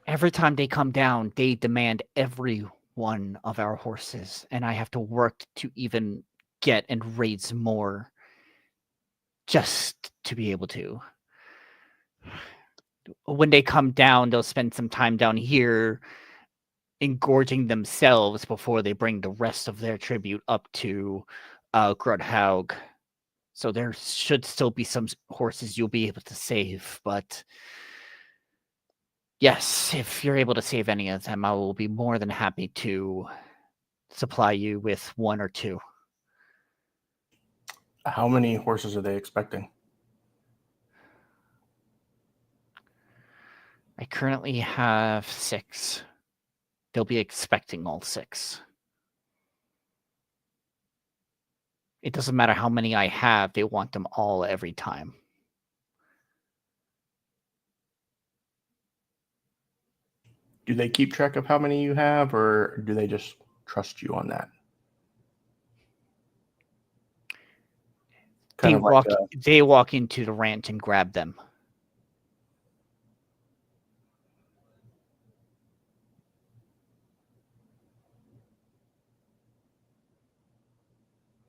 S1: every time they come down, they demand every one of our horses, and I have to work to even get and raise more just to be able to. When they come down, they'll spend some time down here engorging themselves before they bring the rest of their tribute up to Grudd Haug. So there should still be some horses you'll be able to save, but Yes, if you're able to save any of them, I will be more than happy to supply you with one or two.
S2: How many horses are they expecting?
S1: I currently have 6. They'll be expecting all 6. It doesn't matter how many I have, they want them all every time.
S2: Do they keep track of how many you have, or do they just trust you on that?
S1: They
S2: Kind of like
S1: they walk into the ranch and grab them.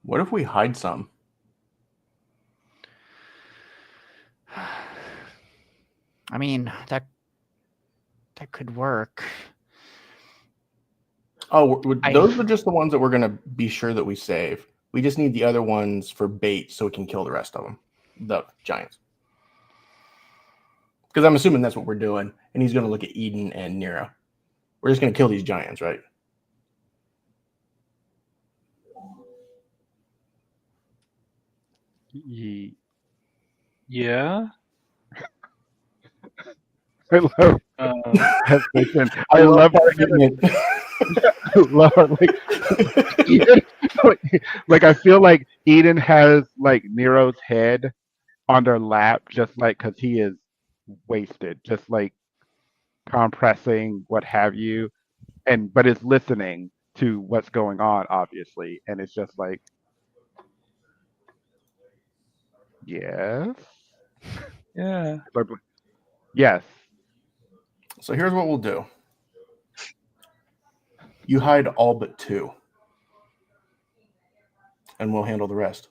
S2: what if we hide some?
S1: I mean, that could work.
S2: Oh, those are just the ones that we're going to be sure that we save. We just need the other ones for bait so we can kill the rest of them, the giants. Because I'm assuming that's what we're doing. And he's going to look at Eden and Nero. We're just going to kill these giants, right?
S4: Yeah.
S6: I love hesitation. I love
S2: argument.
S6: love Eden, like I feel like Eden has like Nero's head on their lap, just like because he is wasted, just like compressing, what have you, but is listening to what's going on, obviously, and it's just like, yes,
S4: Yeah.
S6: yes,
S2: So here's what we'll do. You hide all but 2. And we'll handle the rest.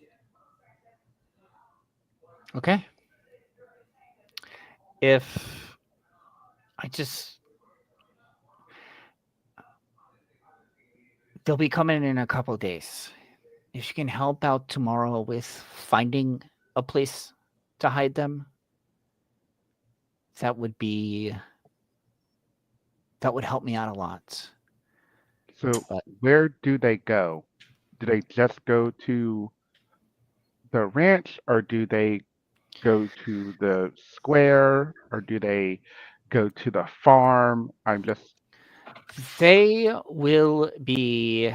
S1: Okay. If I just... They'll be coming in a couple of days. If you can help out tomorrow with finding a place to hide them, that would help me out a lot.
S6: So
S1: But
S6: where do they go? Do they just go to the ranch, or do they go to the square, or do they go to the farm? I'm just
S1: they will be...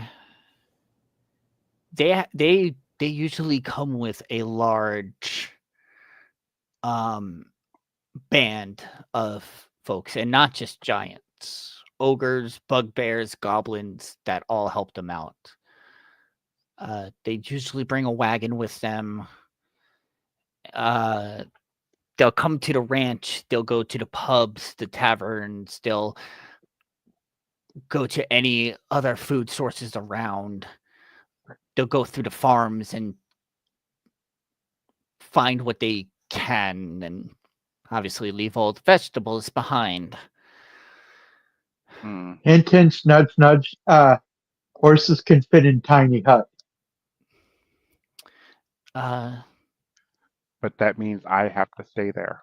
S1: They usually come with a large band of folks, and not just giants, ogres, bugbears, goblins that all help them out. They usually bring a wagon with them. They'll come to the ranch. They'll go to the pubs, the taverns. They'll go to any other food sources around. They'll go through the farms and find what they can, and obviously leave all the vegetables behind.
S5: Hint, hint, nudge, nudge. Horses can fit in tiny huts.
S6: but that means I have to stay there.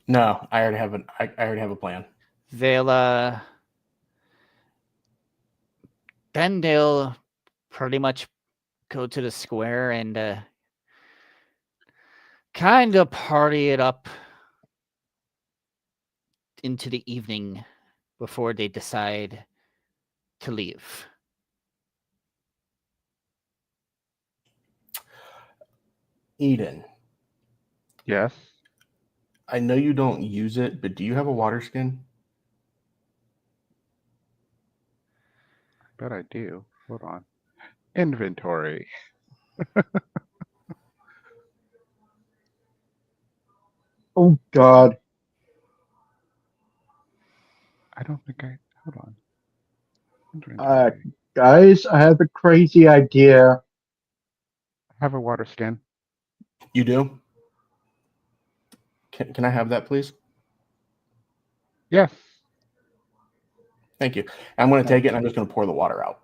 S2: No, I already have a plan.
S1: They'll then they'll pretty much go to the square and kind of party it up into the evening before they decide to leave.
S2: Eden,
S6: Yes,
S2: I know you don't use it, but do you have a water skin?
S6: I bet I do. Hold on. Inventory.
S5: Oh God!
S6: I don't think I. Hold on. Inventory.
S5: Guys, I have a crazy idea.
S6: I have a water skin.
S2: You do? Can I have that, please?
S6: Yes.
S2: Thank you. I'm going to take it, and I'm just going to pour the water out.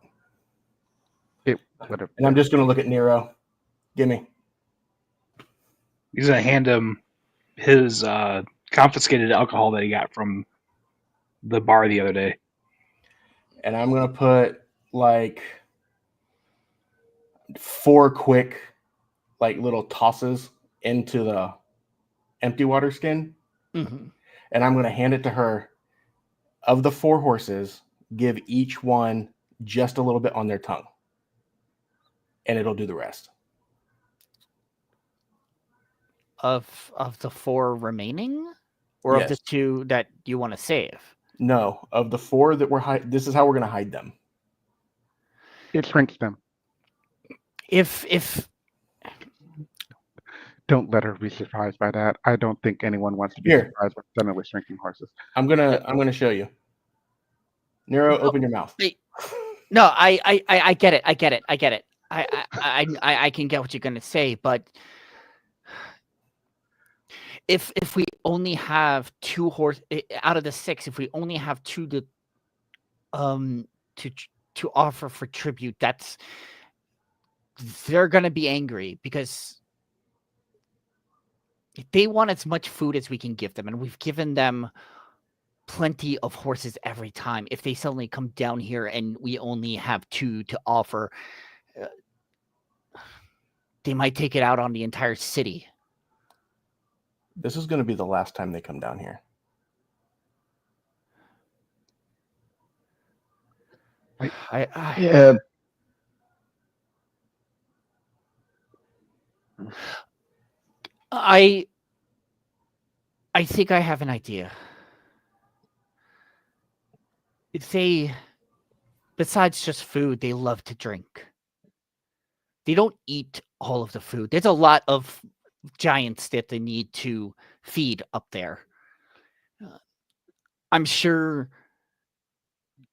S6: It would have.
S2: And I'm just going to look at Nero. Gimme.
S4: He's gonna hand him his confiscated alcohol that he got from the bar the other day.
S2: And I'm gonna put like 4 quick, like little tosses into the empty water skin,
S1: Mhm.
S2: and I'm gonna hand it to her. Of the 4 horses, give each one just a little bit on their tongue, and it'll do the rest.
S1: Of the 4 remaining? Or of the
S2: Yes.
S1: 2 that you wanna save?
S2: No, of the 4 that we're this is how we're gonna hide them.
S6: It shrinks them.
S1: If
S6: Don't let her be surprised by that. I don't think anyone wants to be
S2: Here.
S6: surprised by suddenly shrinking horses.
S2: I'm gonna show you. Nero,
S1: No,
S2: open your mouth.
S1: no, I get it, I get it, I get it. I can get what you're gonna say, but if we only have 2 out of the 6, if we only have 2 um, to offer for tribute, they're gonna be angry because they want as much food as we can give them, and we've given them plenty of horses every time. If they suddenly come down here and we only have 2 to offer, uh, they might take it out on the entire city.
S2: This is gonna be the last time they come down here.
S5: Yeah.
S1: I think I have an idea. They, besides just food, they love to drink. They don't eat all of the food. There's a lot of giants that they need to feed up there. I'm sure.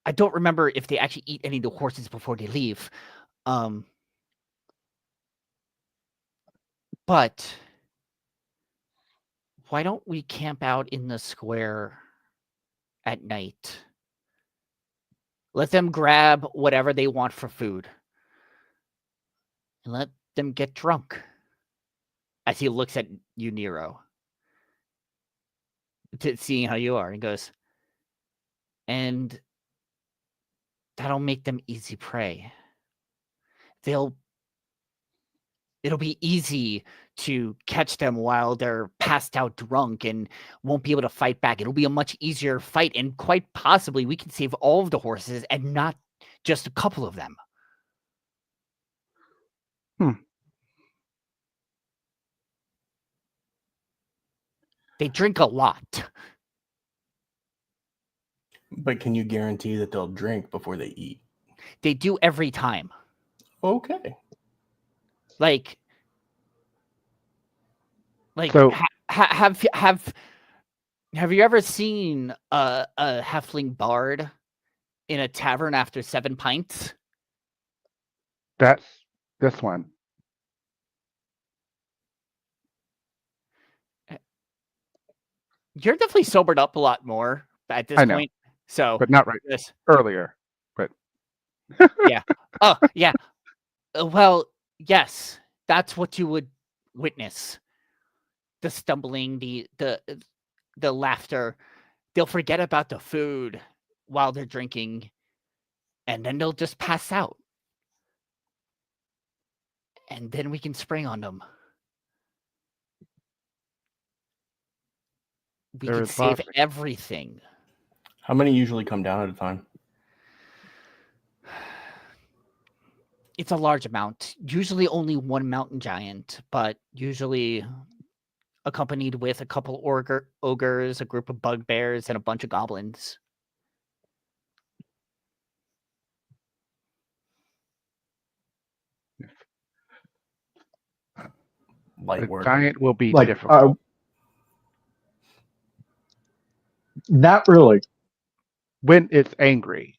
S1: I don't remember if they actually eat any of the horses before they leave. But why don't we camp out in the square at night? Let them grab whatever they want for food. And let them get drunk. As he looks at you, Nero, seeing how you are, and goes, and that'll make them easy prey. It'll be easy to catch them while they're passed out drunk and won't be able to fight back. It'll be a much easier fight, and quite possibly we can save all of the horses and not just a couple of them. They drink a lot.
S2: But can you guarantee that they'll drink before they eat?
S1: They do every time.
S2: Okay.
S1: Like
S6: So-
S1: have you ever seen a halfling bard in a tavern after 7 pints?
S6: That's this one.
S1: You're definitely sobered up a lot more at this
S6: I know,
S1: point. So,
S6: but not right
S1: this,
S6: earlier. But
S1: yeah. Oh, yeah. Well, yes, that's what you would witness. The stumbling, the laughter. They'll forget about the food while they're drinking, and then they'll just pass out. And then we can spring on them. We
S6: There
S1: could
S6: is
S1: save
S6: logic.
S1: everything.
S2: How many usually come down at a time?
S1: It's a large amount. Usually only one mountain giant, but usually accompanied with a couple ogres, a group of bugbears, and a bunch of goblins.
S2: Light
S6: a
S2: work.
S6: giant will be
S5: Like,
S6: difficult.
S5: Not really.
S6: When it's angry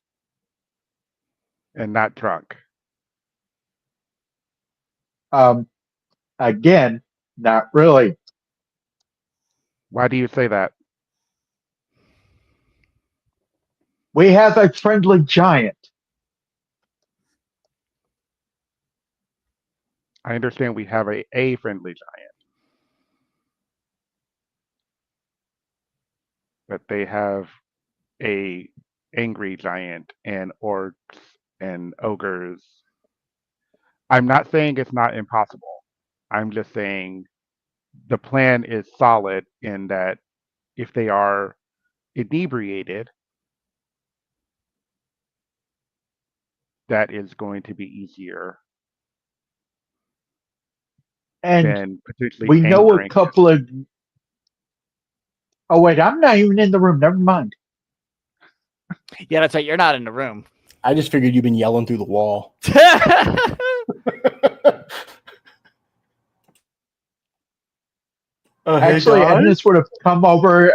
S6: and not drunk.
S5: Again, not really.
S6: Why do you say that?
S5: We have a friendly giant.
S6: I understand we have a friendly giant, but they have a angry giant and orcs and ogres. I'm not saying it's not impossible. I'm just saying the plan is solid in that if they are inebriated, that is going to be easier
S5: And
S6: than potentially
S5: we know a
S6: angering.
S5: couple of. Oh wait, I'm not even in the room. Never mind.
S1: Yeah, that's right. You're not in the room.
S2: I just figured you've been yelling through the wall. Hey,
S5: Actually,
S2: guys.
S5: Edness would have come over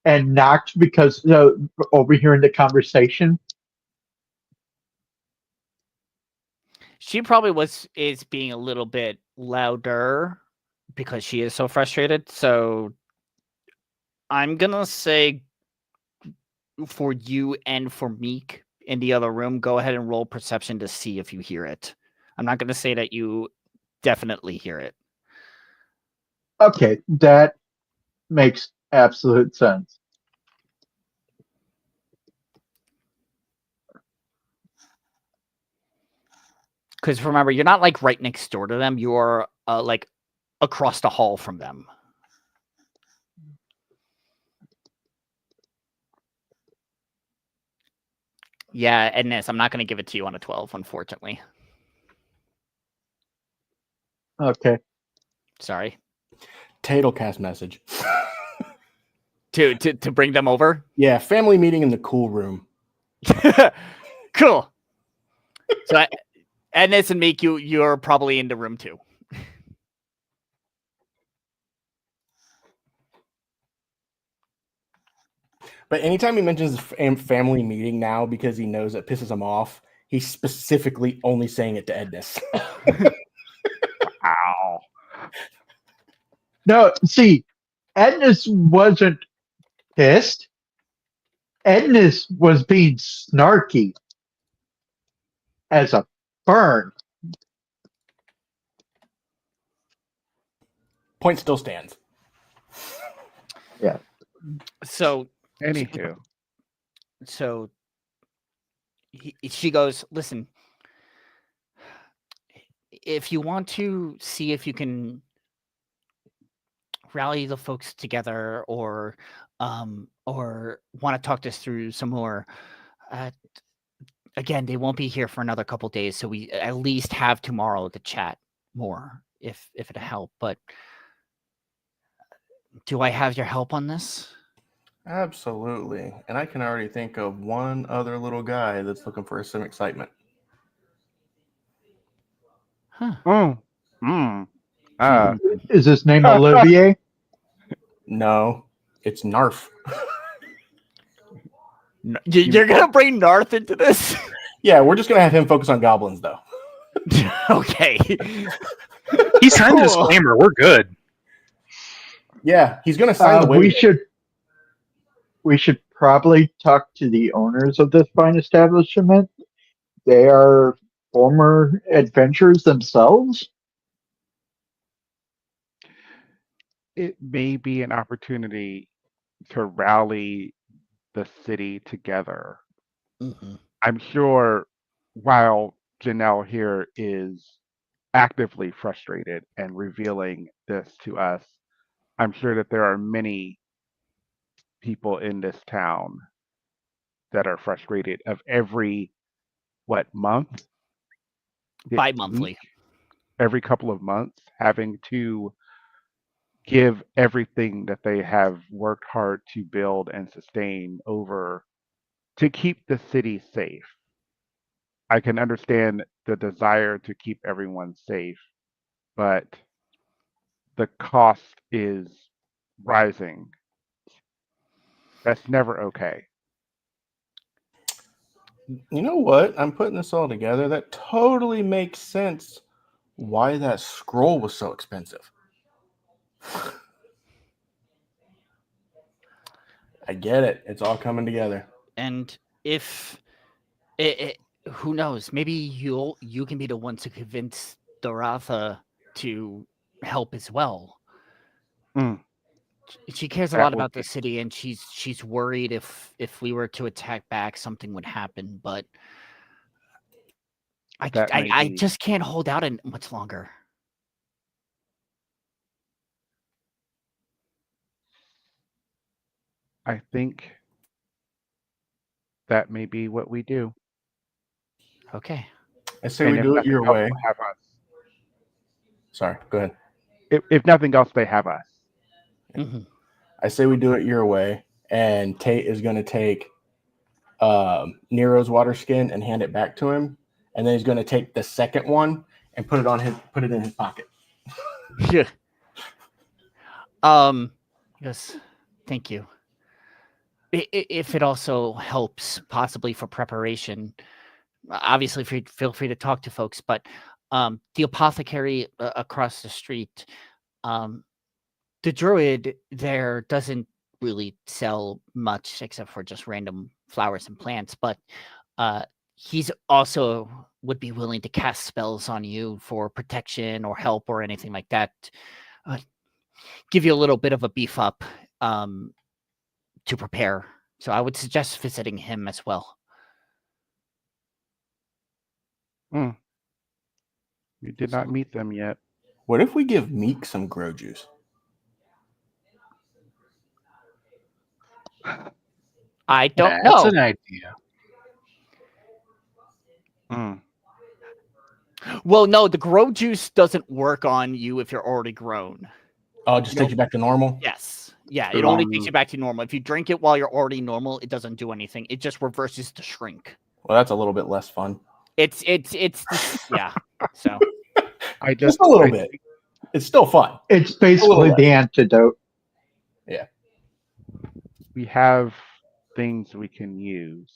S5: and knocked because overhearing the conversation.
S1: She probably is being a little bit louder because she is so frustrated. So I'm gonna say for you and for Meek in the other room, go ahead and roll perception to see if you hear it. I'm not gonna say that you definitely hear it.
S5: Okay, that makes absolute sense.
S1: Because remember, you're not like right next door to them. You're like across the hall from them. Yeah, Edness, I'm not going to give it to you on a 12, unfortunately.
S5: Okay.
S1: Sorry.
S2: Tattlecast message.
S1: To bring them over?
S2: Yeah, family meeting in the cool room.
S1: Cool. So, Edness and Meek, you're probably in the room too.
S2: But anytime he mentions family meeting now, because he knows it pisses him off, he's specifically only saying it to Edness.
S6: Ow.
S5: No, see, Edness wasn't pissed. Edness was being snarky as a burn.
S2: Point still stands.
S5: Yeah.
S1: So,
S6: Anywho,
S1: she goes, listen, if you want to see if you can rally the folks together or want to talk this through some more, again, they won't be here for another couple days, so we at least have tomorrow to chat more if it'll help. But do I have your help on this?
S2: Absolutely. And I can already think of one other little guy that's looking for some excitement.
S1: Huh.
S5: Is his name Olivier?
S2: No, it's Narf.
S1: You're gonna bring Narth into this?
S2: Yeah, we're just going to have him focus on goblins, though.
S1: Okay.
S4: He signed a
S1: Cool.
S4: disclaimer. We're good.
S2: Yeah, he's going to sign the
S5: We
S2: waiver.
S5: we should probably talk to the owners of this fine establishment. They are former adventurers themselves.
S6: it may be an opportunity to rally the city together.
S1: Mm-hmm.
S6: I'm sure while Janelle here is actively frustrated and revealing this to us, I'm sure that there are many people in this town that are frustrated of every month,
S1: Bi-monthly.
S6: week, every couple of months having to give everything that they have worked hard to build and sustain over to keep the city safe. I can understand the desire to keep everyone safe, but the cost is rising. That's never okay.
S2: You know what? I'm putting this all together. That totally makes sense why that scroll was so expensive. I get it. It's all coming together.
S1: And if who knows, maybe you can be the one to convince Doratha to help as well.
S6: Mm.
S1: She cares a
S6: That
S1: lot
S6: would
S1: about the city, and she's worried if we were to attack back, something would happen. But
S6: That may
S1: I
S6: be.
S1: just can't hold out much longer.
S6: I think that may be what we do.
S1: Okay.
S2: I say
S6: And
S2: we
S6: if
S2: do it
S6: nothing
S2: your
S6: else,
S2: way.
S6: they'll have us.
S2: Sorry, go ahead.
S6: If nothing else, they have us.
S1: hmm
S2: I say we do it your way, and Tate is going to take Nero's water skin and hand it back to him, and then he's going to take the second one and put it in his pocket.
S1: Yeah. Yes. Thank you. If it also helps, possibly for preparation, obviously feel free to talk to folks. But the apothecary across the street, um, the druid there doesn't really sell much except for just random flowers and plants. But he's also would be willing to cast spells on you for protection or help or anything like that. Uh, give you a little bit of a beef up to prepare. So I would suggest visiting him as well.
S6: We did not meet them yet.
S2: What if we give Meek some grow juice?
S1: I don't
S4: That's
S1: know.
S4: an idea.
S6: Mm.
S1: Well, no, the grow juice doesn't work on you if you're already grown.
S2: Oh, it just takes you back to normal?
S1: Yes. Yeah, it only takes
S6: Um,
S1: you back to normal. If you drink it while you're already normal, it doesn't do anything. It just reverses the shrink.
S2: Well, that's a little bit less fun.
S1: It's yeah. So
S6: I
S2: Just a little
S6: I
S2: bit. It's still fun.
S5: It's basically
S2: less.
S5: the antidote.
S2: Yeah.
S6: We have things we can use,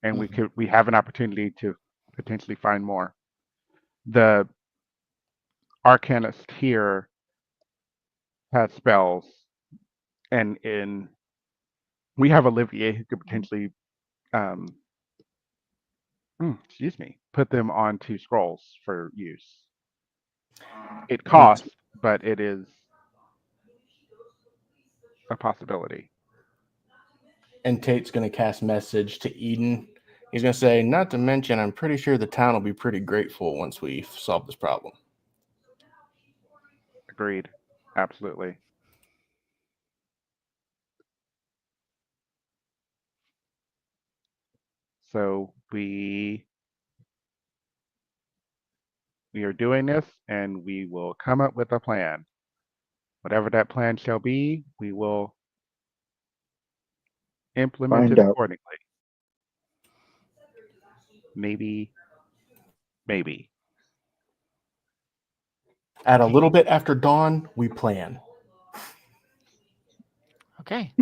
S6: and we have an opportunity to potentially find more. The arcanist here has spells, and we have Olivier who could potentially put them onto scrolls for use. It costs, but it is a possibility.
S2: And Tate's going to cast message to Eden. He's going to say, not to mention, I'm pretty sure the town will be pretty grateful once we solve this problem.
S6: Agreed. Absolutely. So we are doing this, and we will come up with a plan. Whatever that plan shall be, we will implement
S5: Find
S6: it
S5: out.
S6: accordingly. Maybe.
S2: At a little bit after dawn, we plan.
S1: okay.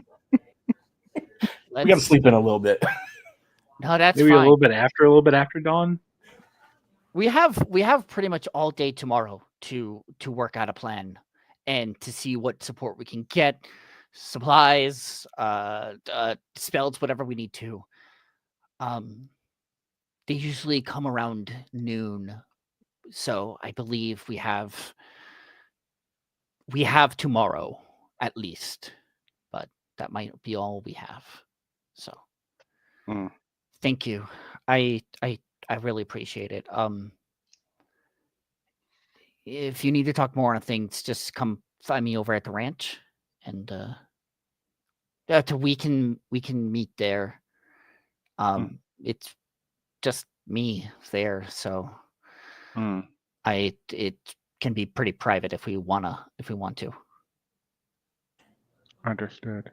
S2: We got to sleep in a little bit.
S1: No, that's
S4: Maybe
S1: fine.
S4: a little bit after dawn.
S1: We have pretty much all day tomorrow to work out a plan and to see what support we can get, supplies, spells, whatever we need to. They usually come around noon, so I believe we have tomorrow at least, but that might be all we have. So, thank you. I really appreciate it. If you need to talk more on things, just come find me over at the ranch, and we can meet there. It's just me there, so it can be pretty private if we want to.
S6: Understood.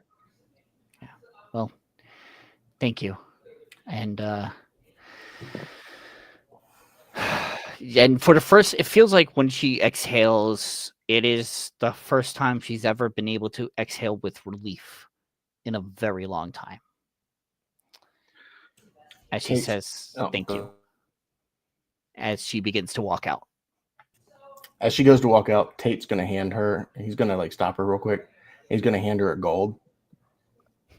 S1: Yeah. Well, thank you, and and for the first, it feels like when she exhales, it is the first time she's ever been able to exhale with relief in a very long time. As she says, thank you. As she begins to walk out.
S2: As she goes to walk out, Tate's going to hand her, he's going to like stop her real quick. He's going to hand her a gold.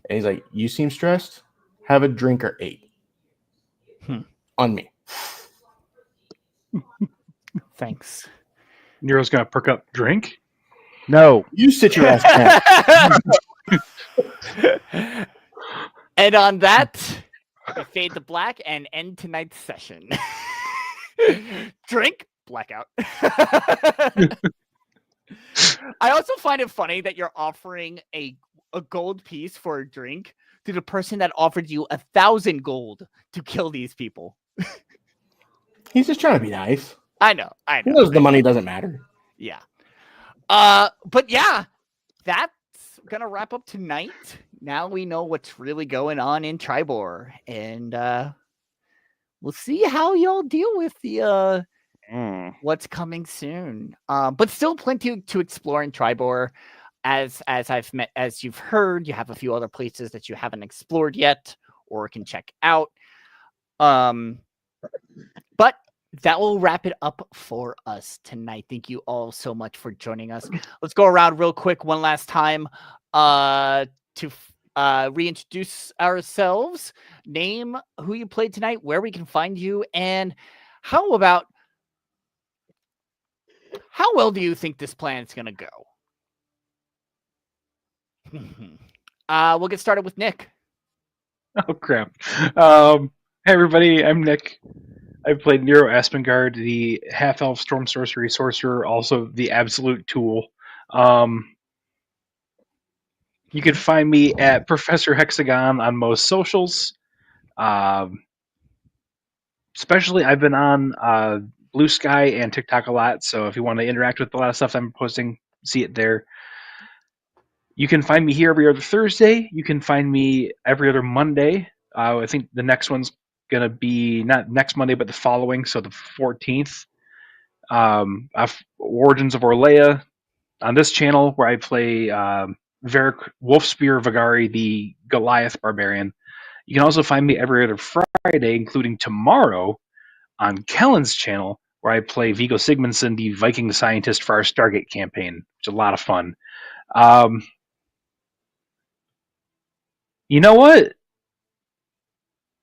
S2: And he's like, you seem stressed? Have a drink or 8. On me.
S1: Thanks.
S4: Nero's gonna perk up. Drink.
S6: No.
S2: You sit your ass down.
S1: And on that, we fade to black and end tonight's session. Drink, blackout. I also find it funny that you're offering a gold piece for a drink to the person that offered you 1,000 gold to kill these people.
S2: He's just trying to be nice.
S1: I know.
S2: He knows the money doesn't matter.
S1: Yeah. But yeah, that's gonna wrap up tonight. Now we know what's really going on in Triboar, and we'll see how y'all deal with the what's coming soon. But still plenty to explore in Triboar. As you've heard, you have a few other places that you haven't explored yet or can check out. But that will wrap it up for us tonight. Thank you all so much for joining us. Let's go around real quick one last time to reintroduce ourselves. Name who you played tonight, where we can find you, and how well do you think this plan is going to go? We'll get started with Nick.
S4: Oh crap! Hey everybody, I'm Nick. I played Nero Aspengard, the half-elf storm sorcery sorcerer, also the absolute tool. You can find me at Professor Hexagon on most socials. Especially, I've been on Blue Sky and TikTok a lot, so if you want to interact with a lot of stuff I'm posting, see it there. You can find me here every other Thursday. You can find me every other Monday. I think the next one's going to be not next Monday, but the following, so the 14th. Origins of Orlea on this channel, where I play Varric Wolfspear Vagari, the Goliath Barbarian. You can also find me every other Friday, including tomorrow, on Kellen's channel, where I play Viggo Sigmundsson, the Viking scientist for our Stargate campaign, which is a lot of fun. You know what?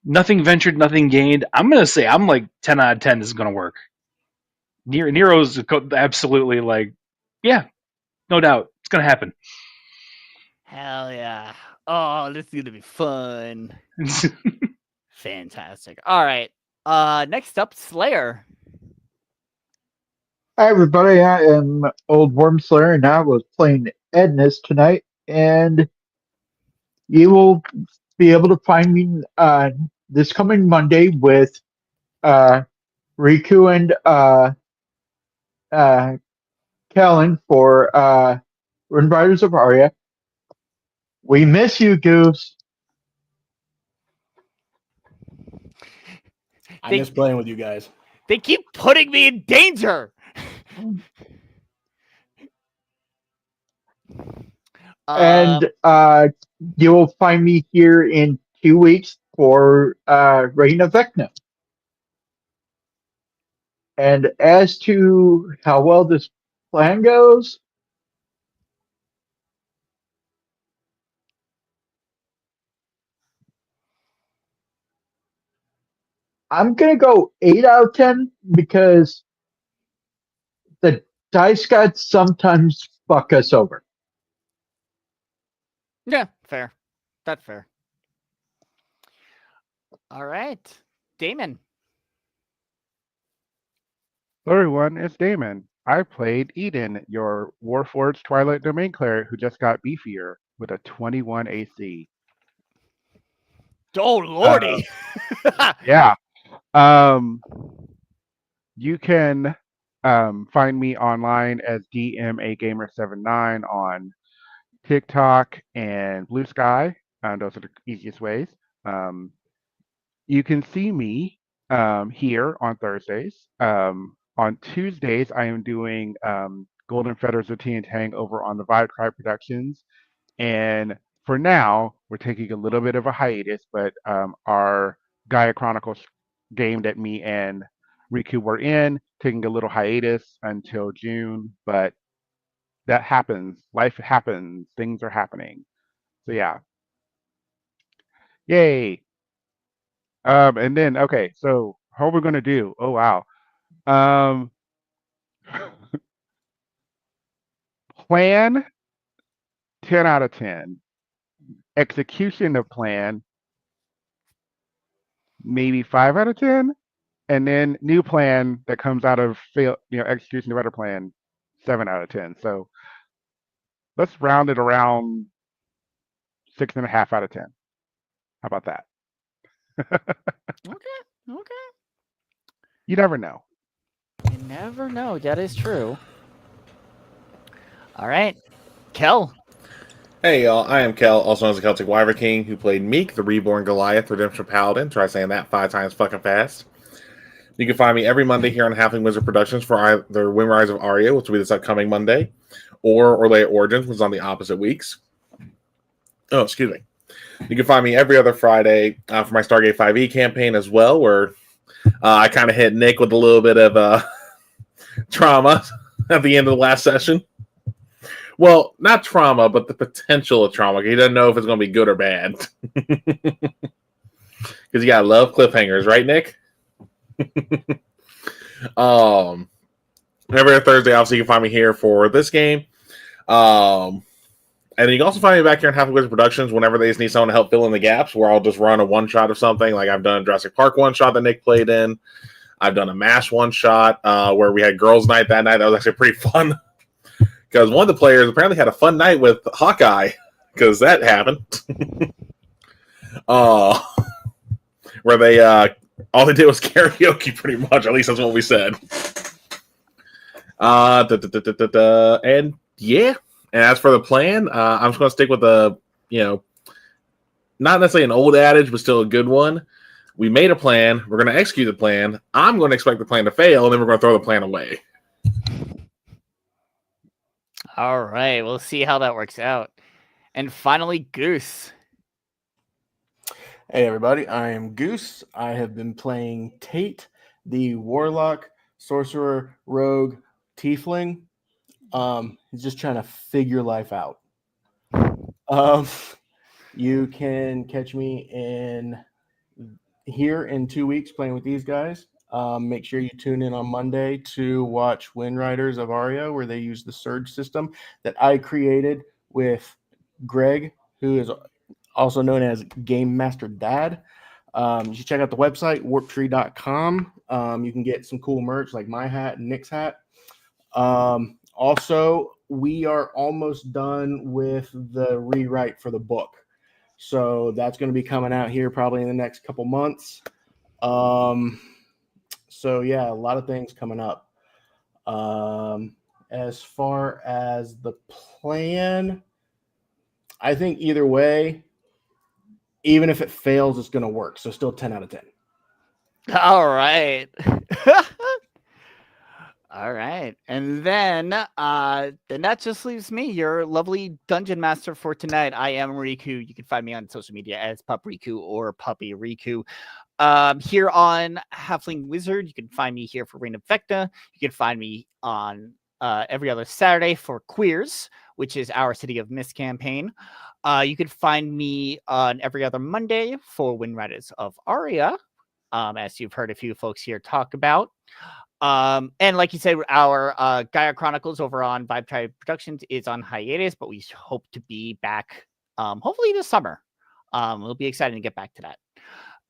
S4: Nothing ventured, nothing gained. I'm going to say I'm like 10 out of 10 this is going to work. Nero's absolutely like, yeah, no doubt. It's going to happen.
S1: Hell yeah. Oh, this is going to be fun. Fantastic. All right. Next up, Slayer.
S5: Hi everybody, I am Old Worm Slayer and I was playing Edness tonight, and you will be able to find me this coming Monday with Riku and uh, Kellen for Run Riders of Arya. We miss you, Goose.
S2: I miss playing with you guys.
S1: They keep putting me in danger.
S5: And you will find me here in 2 weeks for Reign of Vecna. And as to how well this plan goes, I'm going to go 8 out of 10 because the dice gods sometimes fuck us over.
S1: Yeah, fair. That's fair. All right. Damon.
S6: Hello, everyone. It's Damon. I played Eden, your Warforged Twilight Domain cleric who just got beefier with a 21 AC.
S1: Oh, lordy.
S6: Yeah. You can find me online as DMAGamer79 on TikTok and Blue Sky. Those are the easiest ways. You can see me here on Thursdays. On Tuesdays, I am doing Golden Feathers of Tang over on the Vibe Tribe Productions. And for now, we're taking a little bit of a hiatus, but our Gaia Chronicles game that me and Riku were in, taking a little hiatus until June, but that happens. Life happens. Things are happening. So yeah. Yay. And then okay, so how are we gonna do? Oh wow. Um Plan 10 out of 10. Execution of plan maybe 5 out of 10, and then new plan that comes out of execution of better plan 7 out of 10. So let's round it around 6.5 out of 10. How about that?
S1: Okay.
S6: You never know.
S1: You never know. That is true. All right, Kel.
S3: Hey y'all, I am Kel, also known as the Celtic Wyvern King, who played Meek, the Reborn Goliath, Redemption Paladin. Try saying that 5 times fucking fast. You can find me every Monday here on Halfling Wizard Productions for either Windrise of Aria, which will be this upcoming Monday, or Orlea Origins, which is on the opposite weeks. Oh, excuse me. You can find me every other Friday for my Stargate 5e campaign as well, where I kind of hit Nick with a little bit of trauma at the end of the last session. Well, not trauma, but the potential of trauma. He doesn't know if it's going to be good or bad. Because you got to love cliffhangers, right, Nick? Every Thursday, obviously, you can find me here for this game. And you can also find me back here in Half Wizard Productions whenever they just need someone to help fill in the gaps, where I'll just run a one-shot of something. Like I've done a Jurassic Park one-shot that Nick played in. I've done a MASH one-shot where we had girls' night that night. That was actually pretty fun. Because one of the players apparently had a fun night with Hawkeye, because that happened. Where they all they did was karaoke, pretty much. At least that's what we said. And yeah. And as for the plan, I'm just going to stick with the, not necessarily an old adage, but still a good one. We made a plan. We're going to execute the plan. I'm going to expect the plan to fail, and then we're going to throw the plan away.
S1: All right, we'll see how that works out. And finally, Goose.
S2: Hey everybody, I am Goose. I have been playing Tate, the Warlock, Sorcerer, Rogue, Tiefling. He's just trying to figure life out. You can catch me here in 2 weeks playing with these guys. Make sure you tune in on Monday to watch Windriders of Aria, where they use the surge system that I created with Greg, who is also known as Game Master Dad. You should check out the website, warptree.com. You can get some cool merch like my hat and Nick's hat. Also, we are almost done with the rewrite for the book. So that's going to be coming out here probably in the next couple months. So yeah, a lot of things coming up. As far as the plan, I think either way, even if it fails, it's going to work. So still 10 out of 10.
S1: All right. All right. And then that just leaves me, your lovely dungeon master for tonight. I am Riku. You can find me on social media as Pup Riku or Puppy Riku. Here on Halfling Wizard, you can find me here for Reign of Vecna. You can find me on every other Saturday for Queers, which is our City of Mist campaign. You can find me on every other Monday for Windriders of Aria, as you've heard a few folks here talk about. And like you said, our Gaia Chronicles over on Vibe Tribe Productions is on hiatus, but we hope to be back hopefully this summer. It'll be exciting to get back to that.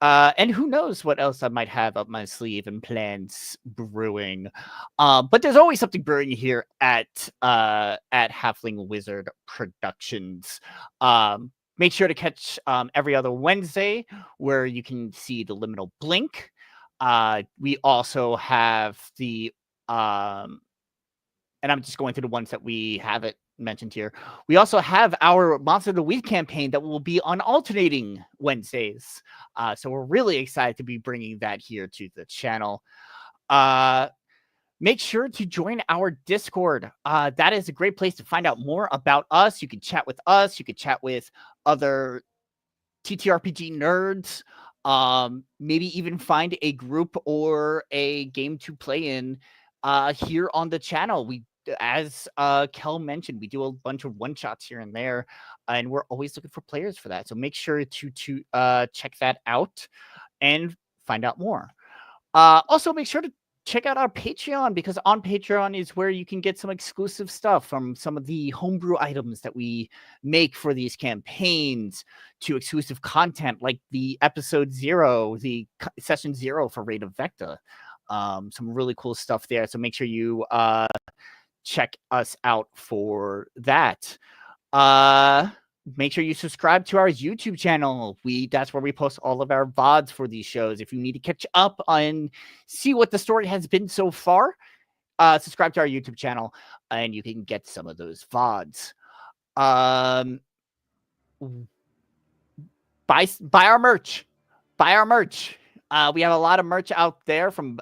S1: And who knows what else I might have up my sleeve and plans brewing. But there's always something brewing here at Halfling Wizard Productions. Make sure to catch every other Wednesday where you can see the Liminal Blink. We also have the and I'm just going through the ones that we haven't mentioned here. We also have our Monster of the Week campaign that will be on alternating Wednesdays. So we're really excited to be bringing that here to the channel. Make sure to join our Discord. That is a great place to find out more about us. You can chat with us. You can chat with other TTRPG nerds. Maybe even find a group or a game to play in here on the channel. We, as Kel mentioned, we do a bunch of one-shots here and there, and we're always looking for players for that. So make sure to check that out and find out more. Also, make sure to check out our Patreon, because on Patreon is where you can get some exclusive stuff, from some of the homebrew items that we make for these campaigns to exclusive content like the episode 0, the session 0 for Raid of Vecna. Some really cool stuff there. So make sure you check us out for that. Make sure you subscribe to our YouTube channel. That's where we post all of our VODs for these shows. If you need to catch up and see what the story has been so far, subscribe to our YouTube channel and you can get some of those VODs. Buy our merch. Buy our merch. We have a lot of merch out there from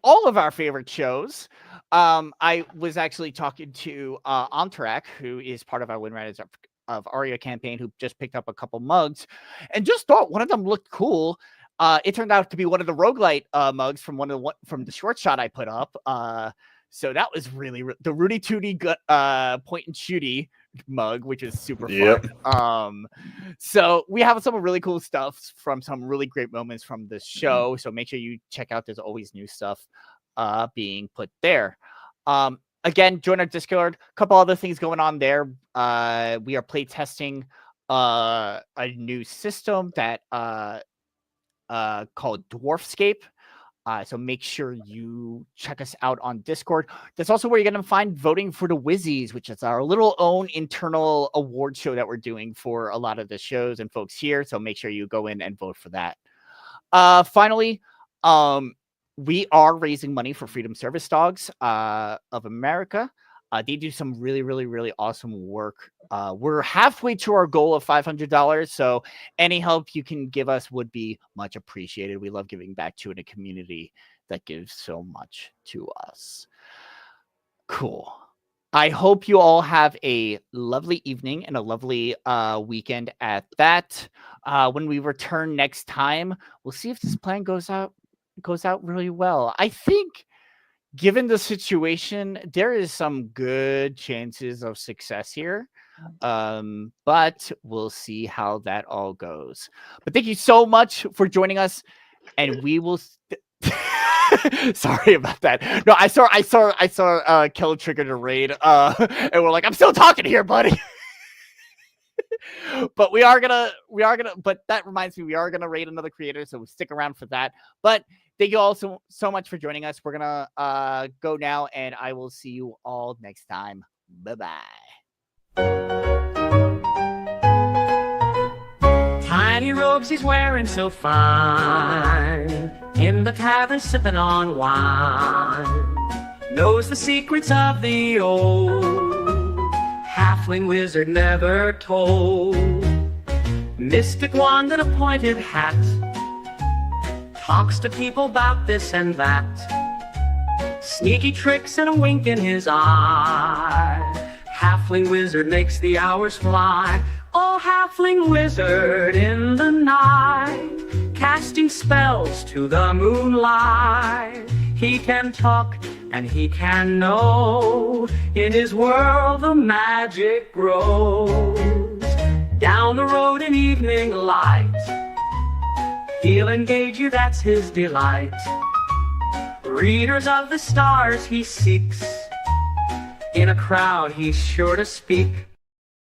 S1: all of our favorite shows. I was actually talking to Amtarak, who is part of our Wind Riders of Aria campaign, who just picked up a couple mugs and just thought one of them looked cool. It turned out to be one of the roguelite mugs from from the short shot I put up. So that was really the Rudy Tooty point and shooty mug, which is super fun. So we have some really cool stuff from some really great moments from this show. So make sure you check out. There's always new stuff being put there. Again, join our Discord. A couple other things going on there. We are play testing a new system that called Dwarfscape. So make sure you check us out on Discord. That's also where you're going to find Voting for the Wizzies, which is our little own internal award show that we're doing for a lot of the shows and folks here. So make sure you go in and vote for that. Finally, we are raising money for Freedom Service Dogs of America. They do some really, really, really awesome work. We're halfway to our goal of $500, so any help you can give us would be much appreciated. We love giving back to a community that gives so much to us. Cool. I hope you all have a lovely evening and a lovely weekend at that. When we return next time, we'll see if this plan goes out really well. I think, given the situation, there is some good chances of success here. But we'll see how that all goes. But thank you so much for joining us, and we will sorry about that. No, I saw Kel triggered a raid, and we're like, I'm still talking here, buddy. But we are gonna, but that reminds me, we are gonna raid another creator, so stick around for that. But thank you all so much for joining us. We're gonna go now, and I will see you all next time. Bye-bye.
S7: Tiny robes he's wearing so fine, in the tavern sipping on wine, knows the secrets of the old halfling wizard never told. Mystic wand and a pointed hat, talks to people about this and that, sneaky tricks and a wink in his eye. Halfling wizard makes the hours fly. Oh, halfling wizard in the night, casting spells to the moonlight. He can talk and he can know, in his world the magic grows. Down the road in evening light, he'll engage you, that's his delight. Readers of the stars he seeks, in a crowd he's sure to speak.